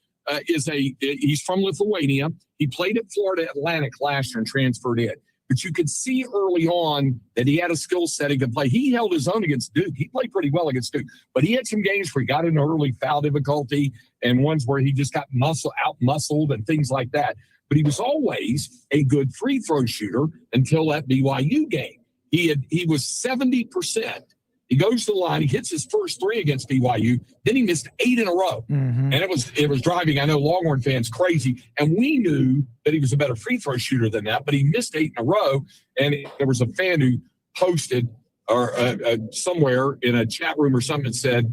he's from Lithuania. He played at Florida Atlantic last year and transferred in. But you could see early on that he had a skill set he could play. He held his own against Duke. He played pretty well against Duke. But he had some games where he got into early foul difficulty and ones where he just got out-muscled and things like that. But he was always a good free throw shooter until that BYU game. He was 70%. He goes to the line. He hits his first three against BYU. Then he missed 8 in a row. Mm-hmm. And it was driving, I know, Longhorn fans crazy. And we knew that he was a better free throw shooter than that, but he missed 8 in a row. And there was a fan who posted or somewhere in a chat room or something said,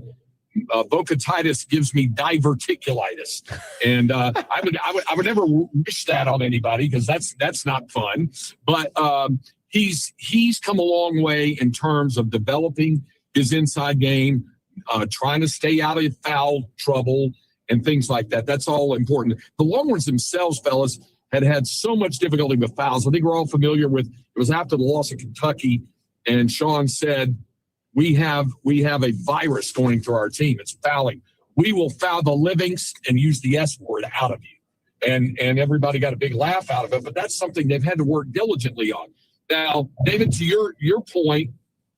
Vocatitis gives me diverticulitis. And I would never wish that on anybody because that's not fun. But he's come a long way in terms of developing his inside game, trying to stay out of foul trouble and things like that. That's all important. The Longhorns themselves, fellas, had so much difficulty with fouls. I think we're all familiar with, it was after the loss of Kentucky, and Shawn said, we have a virus going through our team. It's fouling. We will foul the living and use the S word out of you. And everybody got a big laugh out of it, but that's something they've had to work diligently on. Now, David, to your point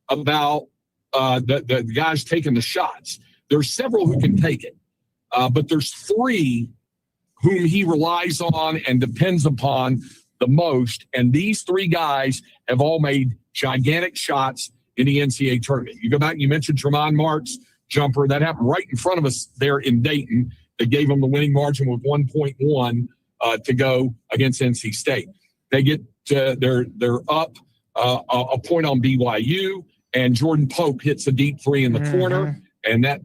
about the guys taking the shots, there's several who can take it, but there's 3 whom he relies on and depends upon the most, and these 3 guys have all made gigantic shots in the NCAA tournament. You go back and you mentioned Tremont Mark's jumper. That happened right in front of us there in Dayton. They gave them the winning margin with 1.1 to go against NC State. They get they're up a point on BYU, and Jordan Pope hits a deep 3 in the corner, and that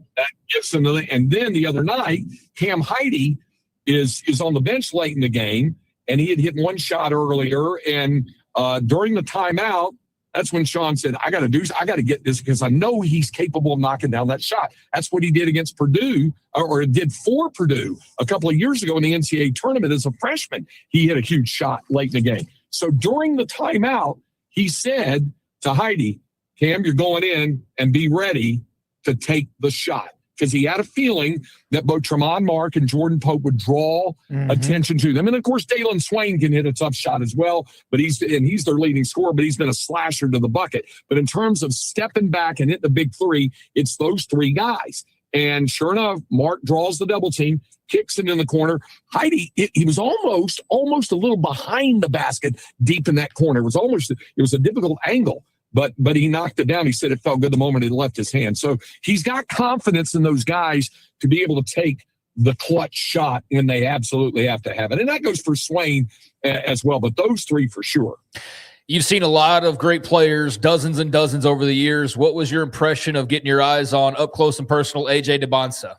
gives them the. And then the other night, Cam Heide is on the bench late in the game, and he had hit 1 shot earlier, and during the timeout, that's when Shawn said, I got to get this because I know he's capable of knocking down that shot. That's what he did against Purdue, or did for Purdue a couple of years ago in the NCAA tournament as a freshman. He hit a huge shot late in the game. So during the timeout, he said to Heide, Cam, you're going in and be ready to take the shot. Because he had a feeling that both Tremont Mark and Jordan Pope would draw attention to them. And, of course, Dalen Swain can hit a tough shot as well, but he's their leading scorer, but he's been a slasher to the bucket. But in terms of stepping back and hitting the big 3, it's those 3 guys. And sure enough, Mark draws the double team, kicks it in the corner. Heide, he was almost a little behind the basket deep in that corner. It was a difficult angle. But he knocked it down. He said it felt good the moment it left his hand. So he's got confidence in those guys to be able to take the clutch shot when they absolutely have to have it. And that goes for Swain as well, but those 3 for sure. You've seen a lot of great players, dozens and dozens over the years. What was your impression of getting your eyes on up close and personal A.J. DeBonsa?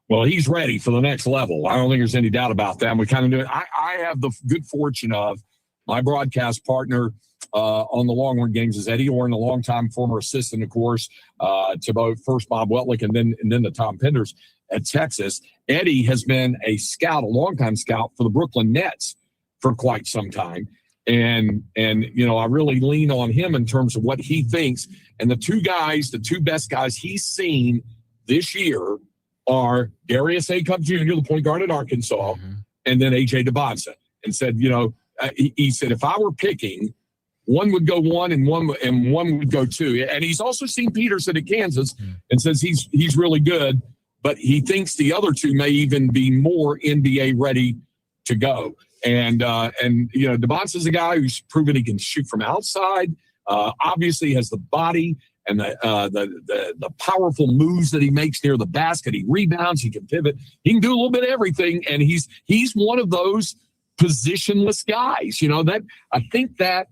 Well, he's ready for the next level. I don't think there's any doubt about that. We kind of do it. I have the good fortune of my broadcast partner on the Longhorn games is Eddie Orrin, a longtime former assistant, of course, to both first Bob Weltlich and then the Tom Penders at Texas. Eddie has been a longtime scout for the Brooklyn Nets for quite some time. And I really lean on him in terms of what he thinks. And the 2 best guys he's seen this year are Darius Acup Jr., the point guard at Arkansas, and then A.J. DeBonsa. And said, he said, if I were picking, one would go 1 and one would go 2. And he's also seen Peterson at Kansas and says he's really good, but he thinks the other 2 may even be more NBA ready to go. And DeBonsa's a guy who's proven he can shoot from outside. Obviously has the body and the powerful moves that he makes near the basket. He rebounds, he can pivot, he can do a little bit of everything. And he's one of those positionless guys. I think that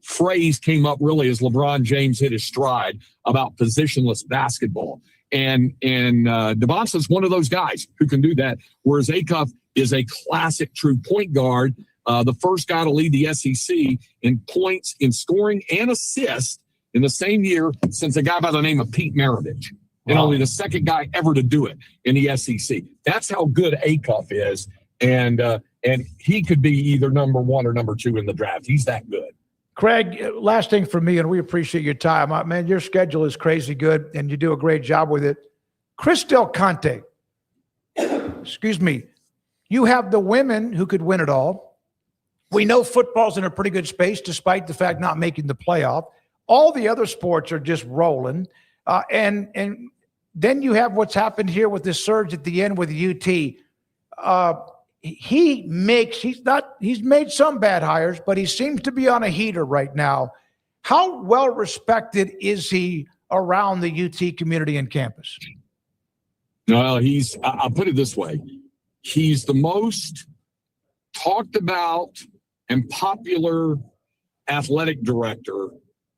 phrase came up really as LeBron James hit his stride about positionless basketball. And DeBonsa is one of those guys who can do that, whereas Acuff is a classic true point guard, the first guy to lead the SEC in points, in scoring, and assists in the same year since a guy by the name of Pete Maravich. and only the second guy ever to do it in the SEC. That's how good Acuff is, and he could be either number 1 or number 2 in the draft. He's that good. Craig, last thing for me, and we appreciate your time. Man, your schedule is crazy good, and you do a great job with it. Chris Del Conte, excuse me, you have the women who could win it all. We know football's in a pretty good space, despite the fact not making the playoff. All the other sports are just rolling. And then you have what's happened here with this surge at the end with UT. He's made some bad hires, but he seems to be on a heater right now. How well respected is he around the UT community and campus? Well, I'll put it this way. He's the most talked about and popular athletic director,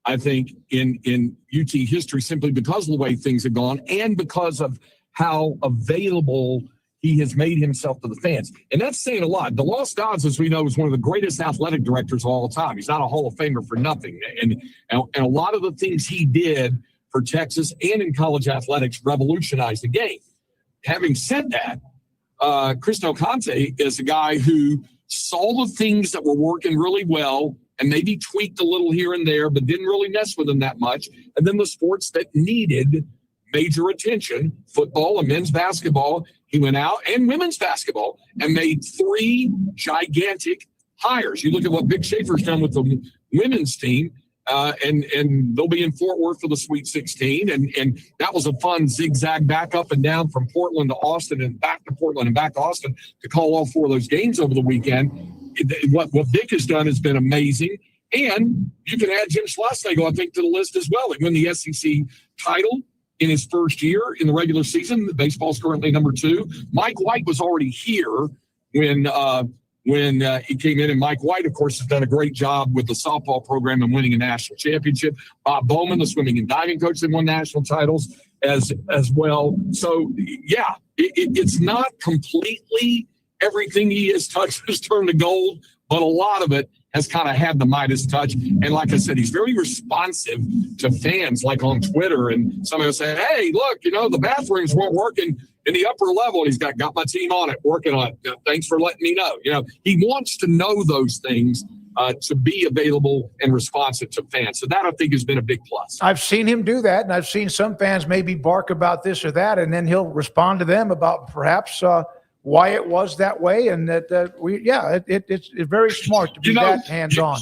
I think, in UT history, simply because of the way things have gone and because of how available he has made himself to the fans. And that's saying a lot. DeLoss Dodds, as we know, is one of the greatest athletic directors of all time. He's not a Hall of Famer for nothing. And a lot of the things he did for Texas and in college athletics revolutionized the game. Having said that, Chris Del Conte is a guy who saw the things that were working really well and maybe tweaked a little here and there, but didn't really mess with them that much. And then the sports that needed major attention, football and men's basketball, he went out, and women's basketball, and made 3 gigantic hires. You look at what Vic Schaefer's done with the women's team, and they'll be in Fort Worth for the Sweet 16. And that was a fun zigzag back up and down from Portland to Austin and back to Portland and back to Austin to call all 4 of those games over the weekend. What Vic has done has been amazing. And you can add Jim Schlossnagle, I think, to the list as well. He won the SEC title in his first year in the regular season. The baseball's currently number 2. Mike White was already here when he came in, and Mike White, of course, has done a great job with the softball program and winning a national championship. Bob Bowman, the swimming and diving coach, that won national titles as well. So, yeah, it's not completely everything he has touched has turned to gold, but a lot of it has kind of had the Midas touch. And like I said, he's very responsive to fans, like on Twitter. And somebody will say, hey, look, the bathrooms weren't working in the upper level. And he's got my team on it, working on it. Thanks for letting me know. He wants to know those things to be available and responsive to fans. So that, I think, has been a big plus. I've seen him do that, and I've seen some fans maybe bark about this or that, and then he'll respond to them about perhaps why it was that way, and that it's very smart to be that hands-on.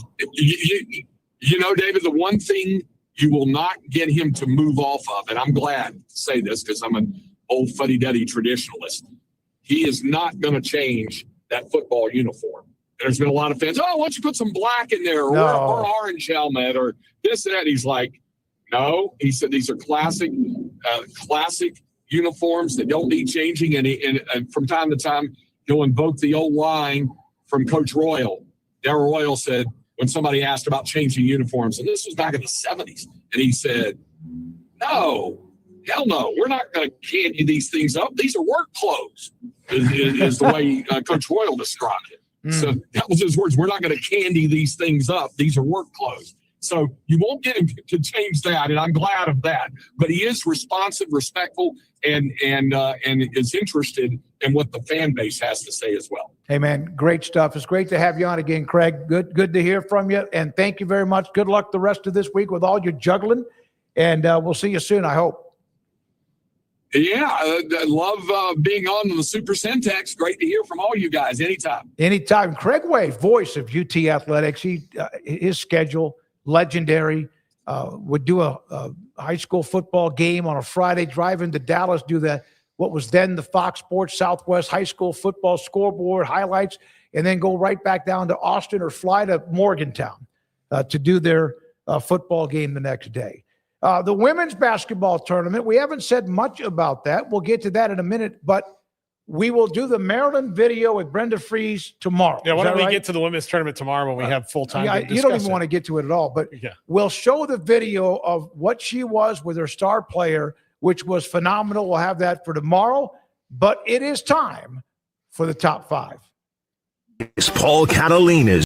David, the one thing you will not get him to move off of, and I'm glad to say this because I'm an old fuddy-duddy traditionalist, he is not going to change that football uniform. There's been a lot of fans, why don't you put some black in there or orange helmet or this and that? He's like, no. He said these are classic uniforms that don't need changing. And from time to time, he'll invoke the old line from Coach Royal. Darren Royal said, when somebody asked about changing uniforms, and this was back in the 70s, and he said, no, hell no, we're not going to candy these things up. These are work clothes, is the way Coach Royal described it. So that was his words. We're not going to candy these things up. These are work clothes. So you won't get him to change that, and I'm glad of that. But he is responsive, respectful, and is interested in what the fan base has to say as well. Hey, man, great stuff. It's great to have you on again, Craig. Good to hear from you, and thank you very much. Good luck the rest of this week with all your juggling, and we'll see you soon, I hope. Yeah, I love being on the Super Syntax. Great to hear from all you guys anytime. Anytime. Craig Way, voice of UT Athletics. His schedule, legendary. Would do a high school football game on a Friday, drive into Dallas, do what was then the Fox Sports Southwest High School football scoreboard highlights, and then go right back down to Austin or fly to Morgantown to do their football game the next day. The women's basketball tournament, we haven't said much about that. We'll get to that in a minute, but we will do the Maryland video with Brenda Fries tomorrow. Yeah, why don't we get to the women's tournament tomorrow when we have full time? You don't even want to get to it at all, but we'll show the video of what she was with her star player, which was phenomenal. We'll have that for tomorrow, but it is time for the top 5. It's Paul Catalina's.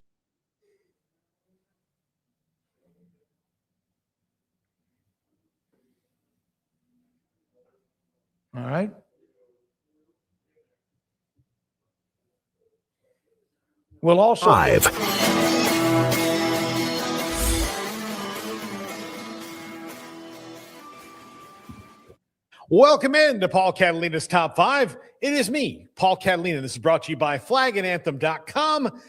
All right. We'll also 5. Welcome in to Paul Catalina's Top 5. It is me, Paul Catalina. This is brought to you by flagandanthem.com.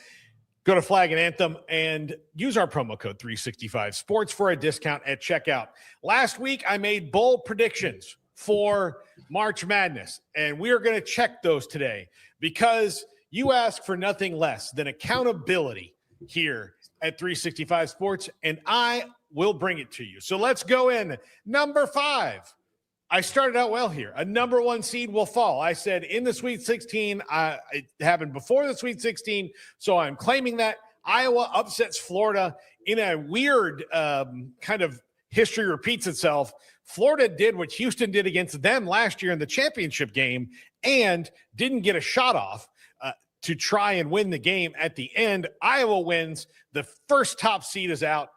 Go to Flag and Anthem and use our promo code 365 Sports for a discount at checkout. Last week, I made bold predictions for March Madness, and we are going to check those today because you ask for nothing less than accountability here at 365 Sports, and I will bring it to you. So let's go in. Number 5. I started out well here. A number 1 seed will fall. I said in the Sweet 16, it happened before the Sweet 16, so I'm claiming that. Iowa upsets Florida in a weird kind of history repeats itself. Florida did what Houston did against them last year in the championship game and didn't get a shot off to try and win the game at the end. Iowa wins. The first top seed is out.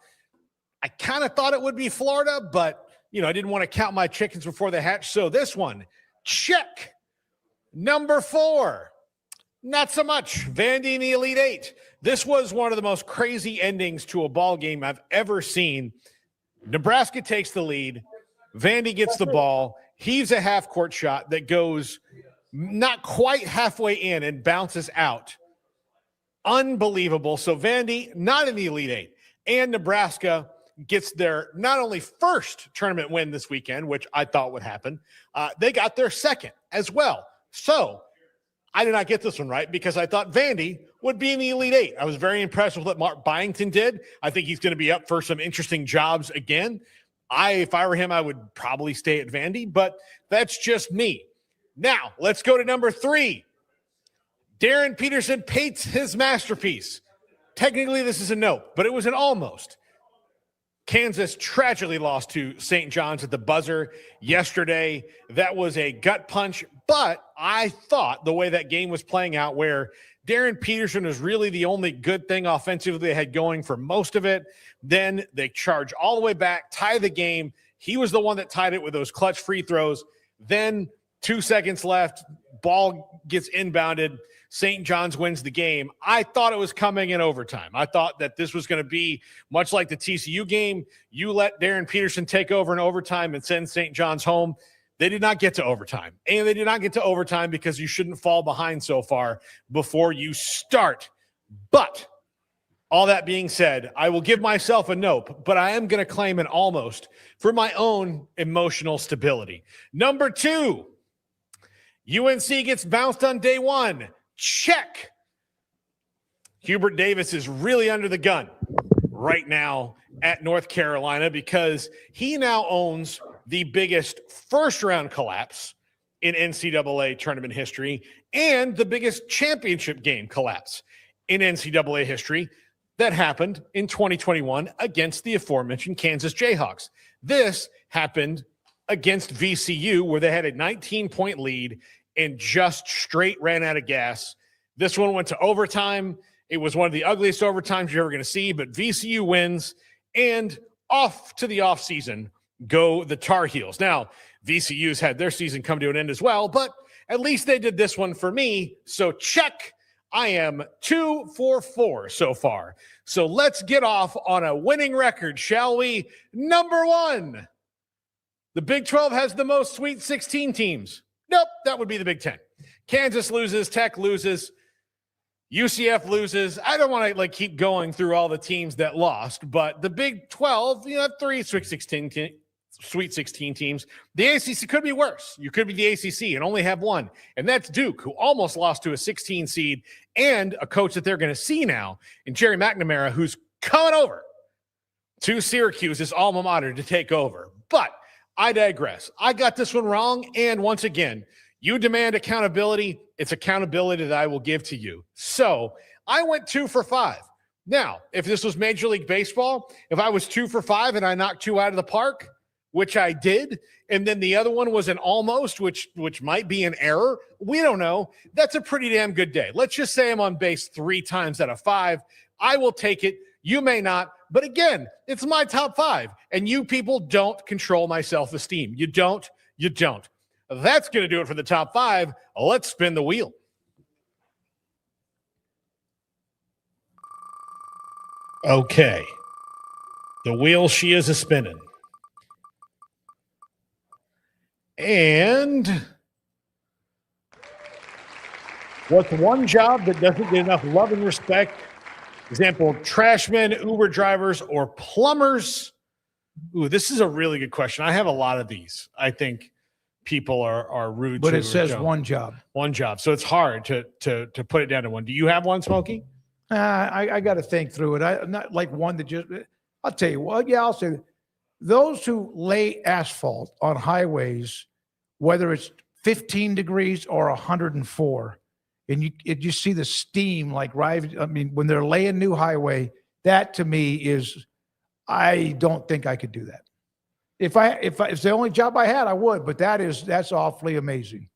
I kind of thought it would be Florida, but I didn't want to count my chickens before they hatch. So this one, check. Number 4, not so much. Vandy in the Elite 8. This was one of the most crazy endings to a ball game I've ever seen. Nebraska takes the lead. Vandy gets the ball. Heaves a half-court shot that goes not quite halfway in and bounces out. Unbelievable. So Vandy, not in the Elite 8. And Nebraska gets their not only first tournament win this weekend, which I thought would happen, they got their second as well. So I did not get this one right because I thought Vandy would be in the Elite 8. I was very impressed with what Mark Byington did. I think he's going to be up for some interesting jobs again. If I were him, I would probably stay at Vandy, but that's just me. Now, let's go to number 3. Darren Peterson paints his masterpiece. Technically, this is a no, but it was an almost. Kansas tragically lost to St. John's at the buzzer yesterday. That was a gut punch, but I thought the way that game was playing out where Darren Peterson was really the only good thing offensively they had going for most of it. Then they charge all the way back, tie the game. He was the one that tied it with those clutch free throws. Then 2 seconds left, ball gets inbounded. St. John's wins the game. I thought it was coming in overtime. I thought that this was going to be much like the TCU game. You let Darren Peterson take over in overtime and send St. John's home. They did not get to overtime. And they did not get to overtime because you shouldn't fall behind so far before you start. But all that being said, I will give myself a nope, but I am going to claim an almost for my own emotional stability. Number 2, UNC gets bounced on day 1. Check. Hubert Davis is really under the gun right now at North Carolina because he now owns the biggest first-round collapse in NCAA tournament history and the biggest championship game collapse in NCAA history that happened in 2021 against the aforementioned Kansas Jayhawks. This happened against VCU where they had a 19-point lead and just straight ran out of gas. This one went to overtime. It was one of the ugliest overtimes you're ever going to see, but VCU wins, and off to the offseason go the Tar Heels. Now, VCU's had their season come to an end as well, but at least they did this one for me, so check. I am 2 for 4 so far. So let's get off on a winning record, shall we? Number 1, the Big 12 has the most Sweet 16 teams. Nope, that would be the Big 10. Kansas loses, Tech loses, UCF loses. I don't want to keep going through all the teams that lost, but the Big 12, you have 3 Sweet 16 teams. The ACC could be worse. You could be the ACC and only have 1, and that's Duke, who almost lost to a 16 seed and a coach that they're going to see now in Jerry McNamara, who's coming over to Syracuse, his alma mater, to take over. But I digress. I got this one wrong, and once again, you demand accountability. It's accountability that I will give to you. So I went 2 for 5. Now, if this was Major League Baseball, if I was 2 for 5 and I knocked 2 out of the park, which I did, and then the other one was an almost, which might be an error, we don't know. That's a pretty damn good day. Let's just say I'm on base 3 times out of 5. I will take it. You may not. But again, it's my top 5, and you people don't control my self-esteem. You don't. That's going to do it for the top 5. Let's spin the wheel. Okay. The wheel she is a spinning. And what's one job that doesn't get enough love and respect? Example, trashmen, Uber drivers, or plumbers. Ooh, this is a really good question. I have a lot of these. I think people are rude but to. But it says one job. One job. So it's hard to put it down to one. Do you have one, Smokey? I got to think through it. I'm not like one that just, I'll tell you what, yeah, I'll say those who lay asphalt on highways, whether it's 15 degrees or 104, and you see the steam like rising. I mean, when they're laying new highway, that to me is, I don't think I could do that. If it's the only job I had, I would, but that's awfully amazing.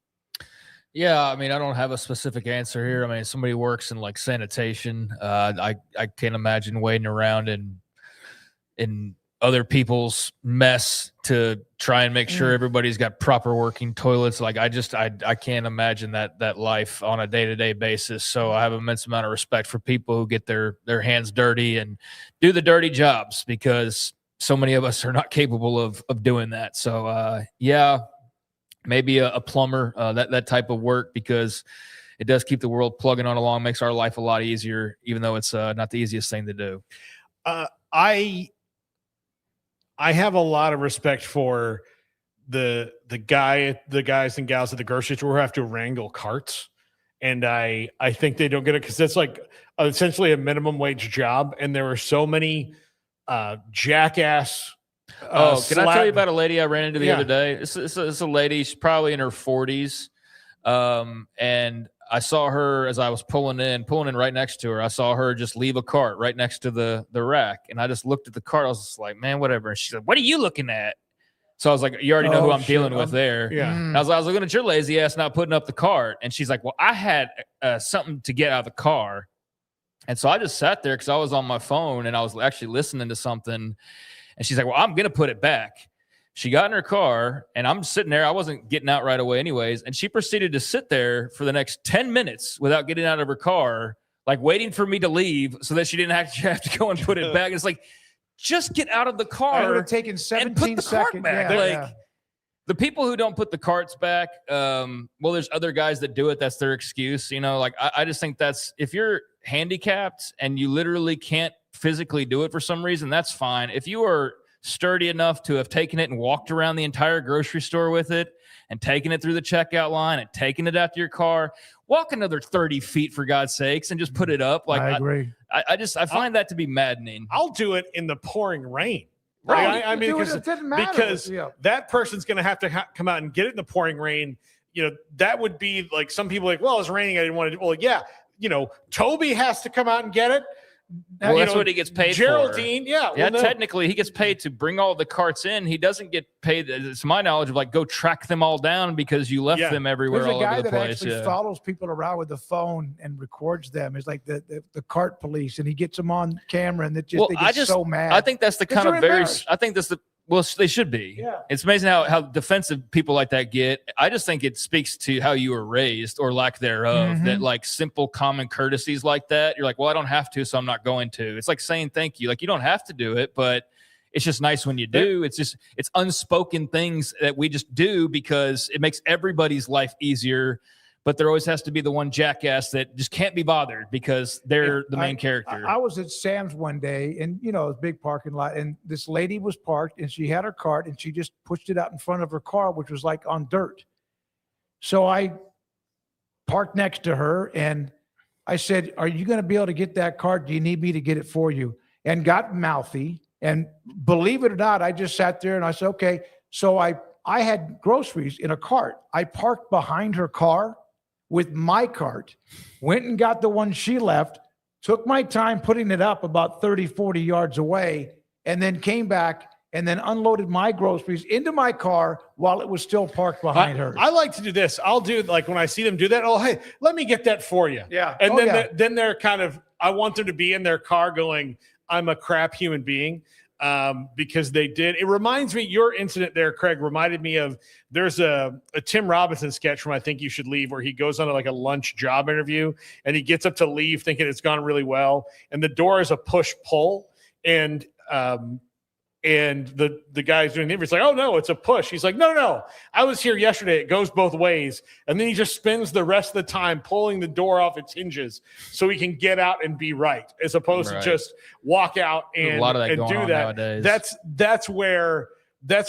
Yeah, I mean, I don't have a specific answer here. I mean, somebody works in like sanitation. I can't imagine waiting around in other people's mess to try and make sure everybody's got proper working toilets. Like I can't imagine that life on a day-to-day basis. So I have an immense amount of respect for people who get their hands dirty and do the dirty jobs, because so many of us are not capable of doing that. So yeah, maybe a plumber, that type of work, because it does keep the world plugging on along, makes our life a lot easier, even though it's not the easiest thing to do. I have a lot of respect for the guys and gals at the grocery store who have to wrangle carts. And I think they don't get it because that's like essentially a minimum wage job. And there are so many jackass. Can I tell you about a lady I ran into the other day? It's a lady. She's probably in her 40s. And I saw her as I was pulling in right next to her. I saw her just leave a cart right next to the rack. And I just looked at the cart. I was just like, man, whatever. And she's like, what are you looking at? So I was like, you already know who I'm dealing with there. Yeah. And I was looking at your lazy ass not putting up the cart. And she's like, well, I had something to get out of the car. And so I just sat there because I was on my phone and I was actually listening to something. And she's like, well, I'm going to put it back. She got in her car, and I'm sitting there. I wasn't getting out right away anyways. And she proceeded to sit there for the next 10 minutes without getting out of her car, like waiting for me to leave so that she didn't have to go and put it back. It's like, just get out of the car. It would have taken 17 and put the seconds. cart back. Yeah, like, yeah. The people who don't put the carts back, well, there's other guys that do it. That's their excuse. You know, like I just think that's, if you're handicapped and you literally can't physically do it for some reason, that's fine. If you are sturdy enough to have taken it and walked around the entire grocery store with it and taken it through the checkout line and taken it out to your car, walk another 30 feet for God's sakes and just put it up. Like I agree. I find that to be maddening. I'll do it in the pouring rain. Right. Like, I mean, it doesn't matter. because Yeah. that person's going to have to come out and get it in the pouring rain. You know, that would be like, some people are like, well, it's raining, I didn't want to do. Well, yeah, you know, Toby has to come out and get it. Well, that's what he gets paid Geraldine, for. yeah. Yeah, technically he gets paid to bring all the carts in. He doesn't get paid, it's my knowledge, of like go track them all down because you left them everywhere There's all a guy over the that place. actually follows people around with the phone and records them. It's like the cart police, and he gets them on camera, and they get so mad. I think that's the kind of I think that's the, well, they should be. Yeah. It's amazing how defensive people like that get. I just think it speaks to how you were raised or lack thereof, that like simple common courtesies like that. You're like, well, I don't have to, so I'm not going to. It's like saying thank you. Like, you don't have to do it, but it's just nice when you do. It's unspoken things that we just do because it makes everybody's life easier. But there always has to be the one jackass that just can't be bothered because they're the main character. I was at Sam's one day, and you know, it was a big parking lot, and this lady was parked, and she had her cart, and she just pushed it out in front of her car, which was like on dirt. So I parked next to her, and I said, "Are you going to be able to get that cart? Do you need me to get it for you?" And got mouthy. And believe it or not, I just sat there and I said, "Okay." So I had groceries in a cart. I parked behind her car with my cart, went and got the one she left, took my time putting it up about 30, 40 yards away, and then came back and then unloaded my groceries into my car while it was still parked behind her. I like to do this. I'll do, like, when I see them do that, oh, hey, let me get that for you. Yeah. And then they're kind of, I want them to be in their car going, I'm a crap human being. because they did. It reminds me, your incident there, Craig, reminded me of there's a Tim Robinson sketch from I Think You Should Leave where he goes on like a lunch job interview and he gets up to leave thinking it's gone really well. And the door is a push-pull. And the guy's doing the interview. It's like, oh, no, it's a push. He's like, no. I was here yesterday. It goes both ways. And then he just spends the rest of the time pulling the door off its hinges so he can get out and be right, as opposed to just walk out and, a lot of that and going do on that. nowadays. That's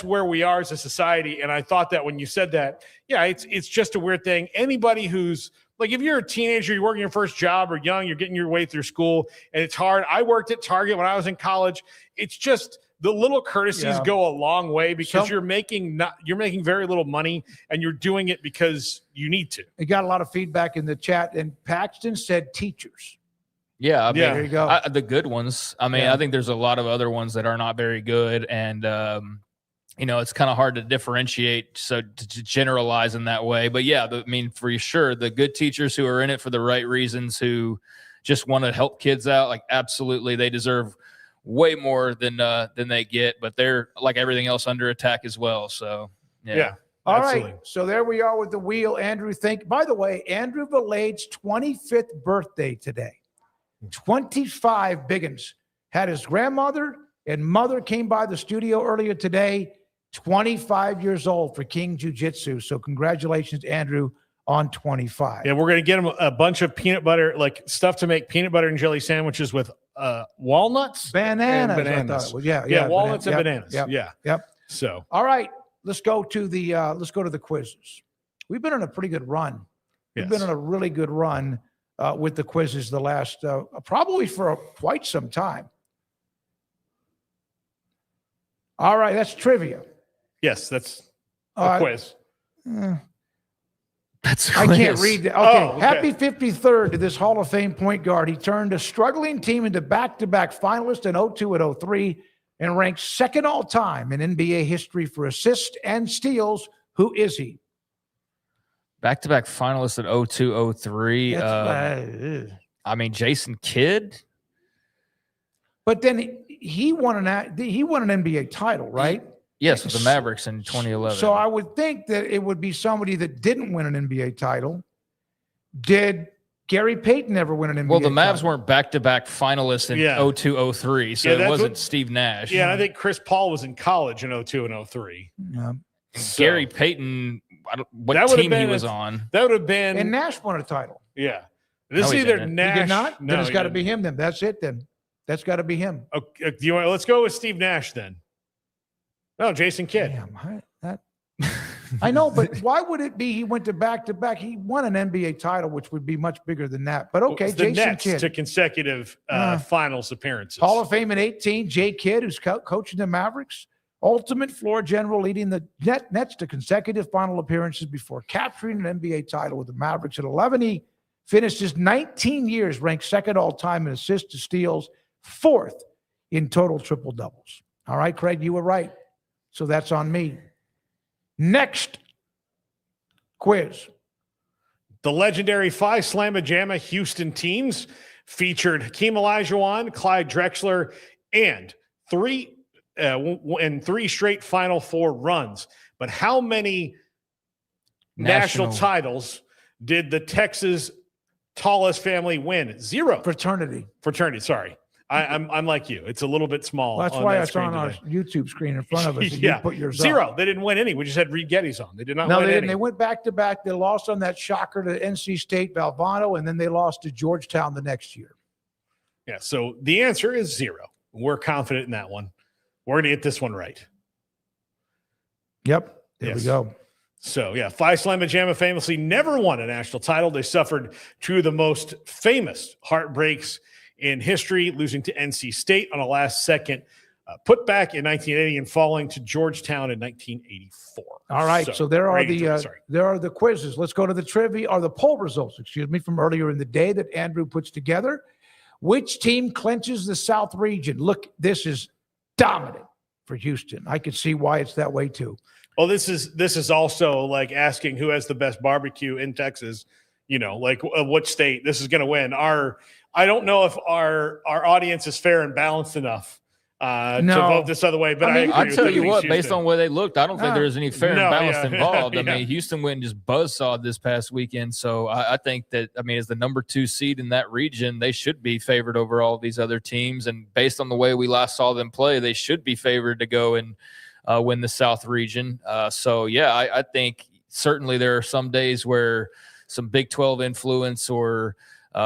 where we are as a society. And I thought that when you said that, yeah, it's just a weird thing. Anybody who's like, if you're a teenager, you're working your first job, or young, you're getting your way through school and it's hard. I worked at Target when I was in college. It's just the little courtesies go a long way because you're making very little money and you're doing it because you need to. We got a lot of feedback in the chat, and Paxton said teachers. Yeah, I mean, there you go. The good ones. I mean, I think there's a lot of other ones that are not very good, and it's kind of hard to differentiate, so to generalize in that way. But yeah, I mean, for sure, the good teachers who are in it for the right reasons, who just want to help kids out, like absolutely, they deserve way more than they get. But they're, like everything else, under attack as well. So yeah. All right, so there we are with the wheel. Andrew, by the way, Andrew Valade's 25th birthday today. 25 biggins. Had his grandmother and mother came by the studio earlier today. 25 years old for King Jiu-Jitsu. So congratulations, Andrew, on 25. Yeah, we're going to get him a bunch of peanut butter, like stuff to make peanut butter and jelly sandwiches with walnuts, bananas. and bananas. I thought it was. Walnuts and bananas. Yep. So, all right, let's go to the quizzes. We've been on a pretty good run. We've been on a really good run with the quizzes the last probably for quite some time. All right, that's trivia. Yes, that's a quiz. That's I can't read that. Okay. Okay. Happy 53rd to this Hall of Fame point guard. He turned a struggling team into back-to-back finalists in 02 and 03 and ranked second all-time in NBA history for assists and steals. Who is he? Back-to-back finalists at 02, 03. I mean, Jason Kidd. But then he won an NBA title, right? Yes, with the Mavericks in 2011. So I would think that it would be somebody that didn't win an NBA title. Did Gary Payton ever win an NBA title? Well, the Mavs weren't back-to-back finalists in 02, 03, so it wasn't Steve Nash. Yeah, and I think Chris Paul was in college in 02 and 03. Yeah. So, Gary Payton, what team he was on. That would have been... And Nash won a title. Yeah. This is either Nash... He did not? No, then it's got to be him then. That's it then. That's got to be him. Okay, let's go with Steve Nash then. No, Jason Kidd. Damn, I know, but why would it be he went to back-to-back? He won an NBA title, which would be much bigger than that. But okay, the Jason Nets Kidd. to consecutive finals appearances. Hall of Fame in 18, Jay Kidd, who's coaching the Mavericks. Ultimate floor general, leading the Nets to consecutive final appearances before capturing an NBA title with the Mavericks. At 11, he finished his 19 years ranked second all-time in assists to steals, fourth in total triple-doubles. All right, Craig, you were right. So that's on me. Next quiz. The legendary Phi Slamma Jamma Houston teams featured Hakeem Olajuwon, Clyde Drexler, and three straight Final Four runs. But how many national titles did the Texas tallest family win? 0. Fraternity, sorry. I'm like you. It's a little bit small. Well, that's why it's on our YouTube screen in front of us. And you put yours 0. up. They didn't win any. We just had Reed Gettis on. They did not No, win they any. didn't. They went back-to-back. They lost on that shocker to NC State, Valvano, and then they lost to Georgetown the next year. Yeah, so the answer is 0. We're confident in that one. We're going to get this one right. Yep, there we go. So, yeah, Phi Slamma Jamma famously never won a national title. They suffered two of the most famous heartbreaks in history, losing to NC State on a last-second putback in 1980 and falling to Georgetown in 1984. All right, so there are the quizzes. Let's go to the trivia or the poll results, from earlier in the day that Andrew puts together. Which team clinches the South region? Look, this is dominant for Houston. I could see why it's that way too. Well, this is also like asking who has the best barbecue in Texas. Like what state this is going to win. I don't know if our audience is fair and balanced enough to vote this other way. But I'll tell you what, based on where they looked, I don't think there was any fair and balanced involved. Yeah. I mean, Houston went and just buzzsawed this past weekend. So I think that, I mean, as the number 2 seed in that region, they should be favored over all these other teams. And based on the way we last saw them play, they should be favored to go and win the South region. I think certainly there are some days where some Big 12 influence or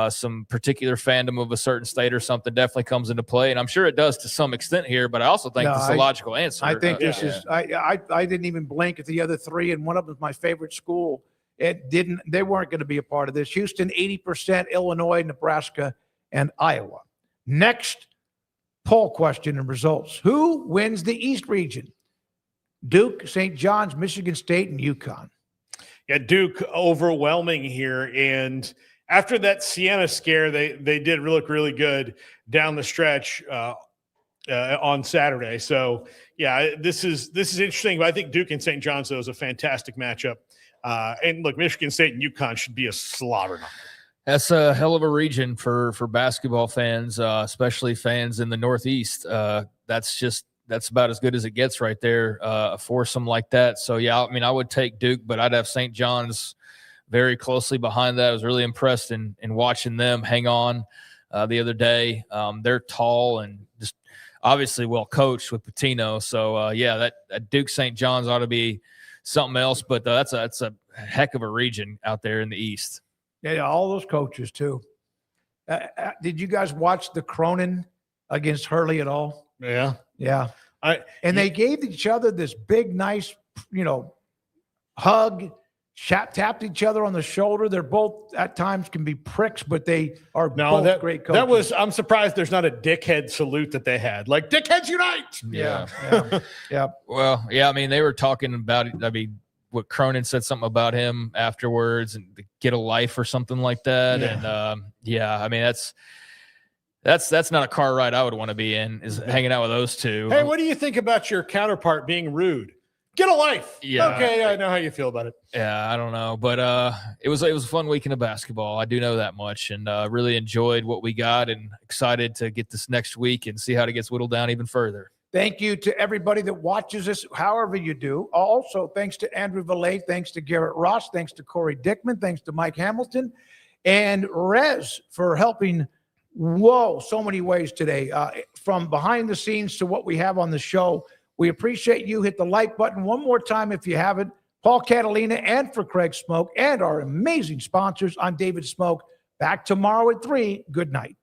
some particular fandom of a certain state or something definitely comes into play. And I'm sure it does to some extent here, but I also think it's a logical answer. I think this is, I didn't even blink at the other 3, and one of them is my favorite school. They weren't going to be a part of this. Houston, 80%, Illinois, Nebraska, and Iowa. Next poll question and results. Who wins the East region? Duke, St. John's, Michigan State, and UConn. Yeah, Duke overwhelming here. And after that Siena scare, they did look really good down the stretch on Saturday. So, yeah, this is interesting. But I think Duke and St. John's, though, is a fantastic matchup. And, look, Michigan State and UConn should be a slaughter. That's a hell of a region for basketball fans, especially fans in the Northeast. That's about as good as it gets right there, a foursome like that. So, yeah, I mean, I would take Duke, but I'd have St. John's very closely behind that. I was really impressed in watching them hang on the other day. They're tall and just obviously well coached with Pitino. So, that Duke St. John's ought to be something else, but that's a heck of a region out there in the East. Yeah, all those coaches too. Did you guys watch the Cronin against Hurley at all? Yeah. Yeah. They gave each other this big, nice, hug, tapped each other on the shoulder. They're both at times can be pricks, but they are both great coaches. I'm surprised there's not a dickhead salute that they had. Like, dickheads unite. Yeah. Well, yeah, I mean, they were talking about it. I mean, what Cronin said something about him afterwards and to get a life or something like that. Yeah. And I mean, that's not a car ride I would want to be in, is hanging out with those two. Hey, what do you think about your counterpart being rude? Get a life. Yeah. Okay, I know how you feel about it. Yeah, I don't know. But it was a fun weekend of basketball. I do know that much, and really enjoyed what we got and excited to get this next week and see how it gets whittled down even further. Thank you to everybody that watches us, however you do. Also, thanks to Andrew Valet, thanks to Garrett Ross, thanks to Corey Dickman, thanks to Mike Hamilton, and Rez for helping so many ways today, from behind the scenes to what we have on the show. We appreciate you. Hit the like button one more time if you haven't. Paul Catalina and for Craig Smoak and our amazing sponsors. I'm David Smoak. Back tomorrow at 3. Good night.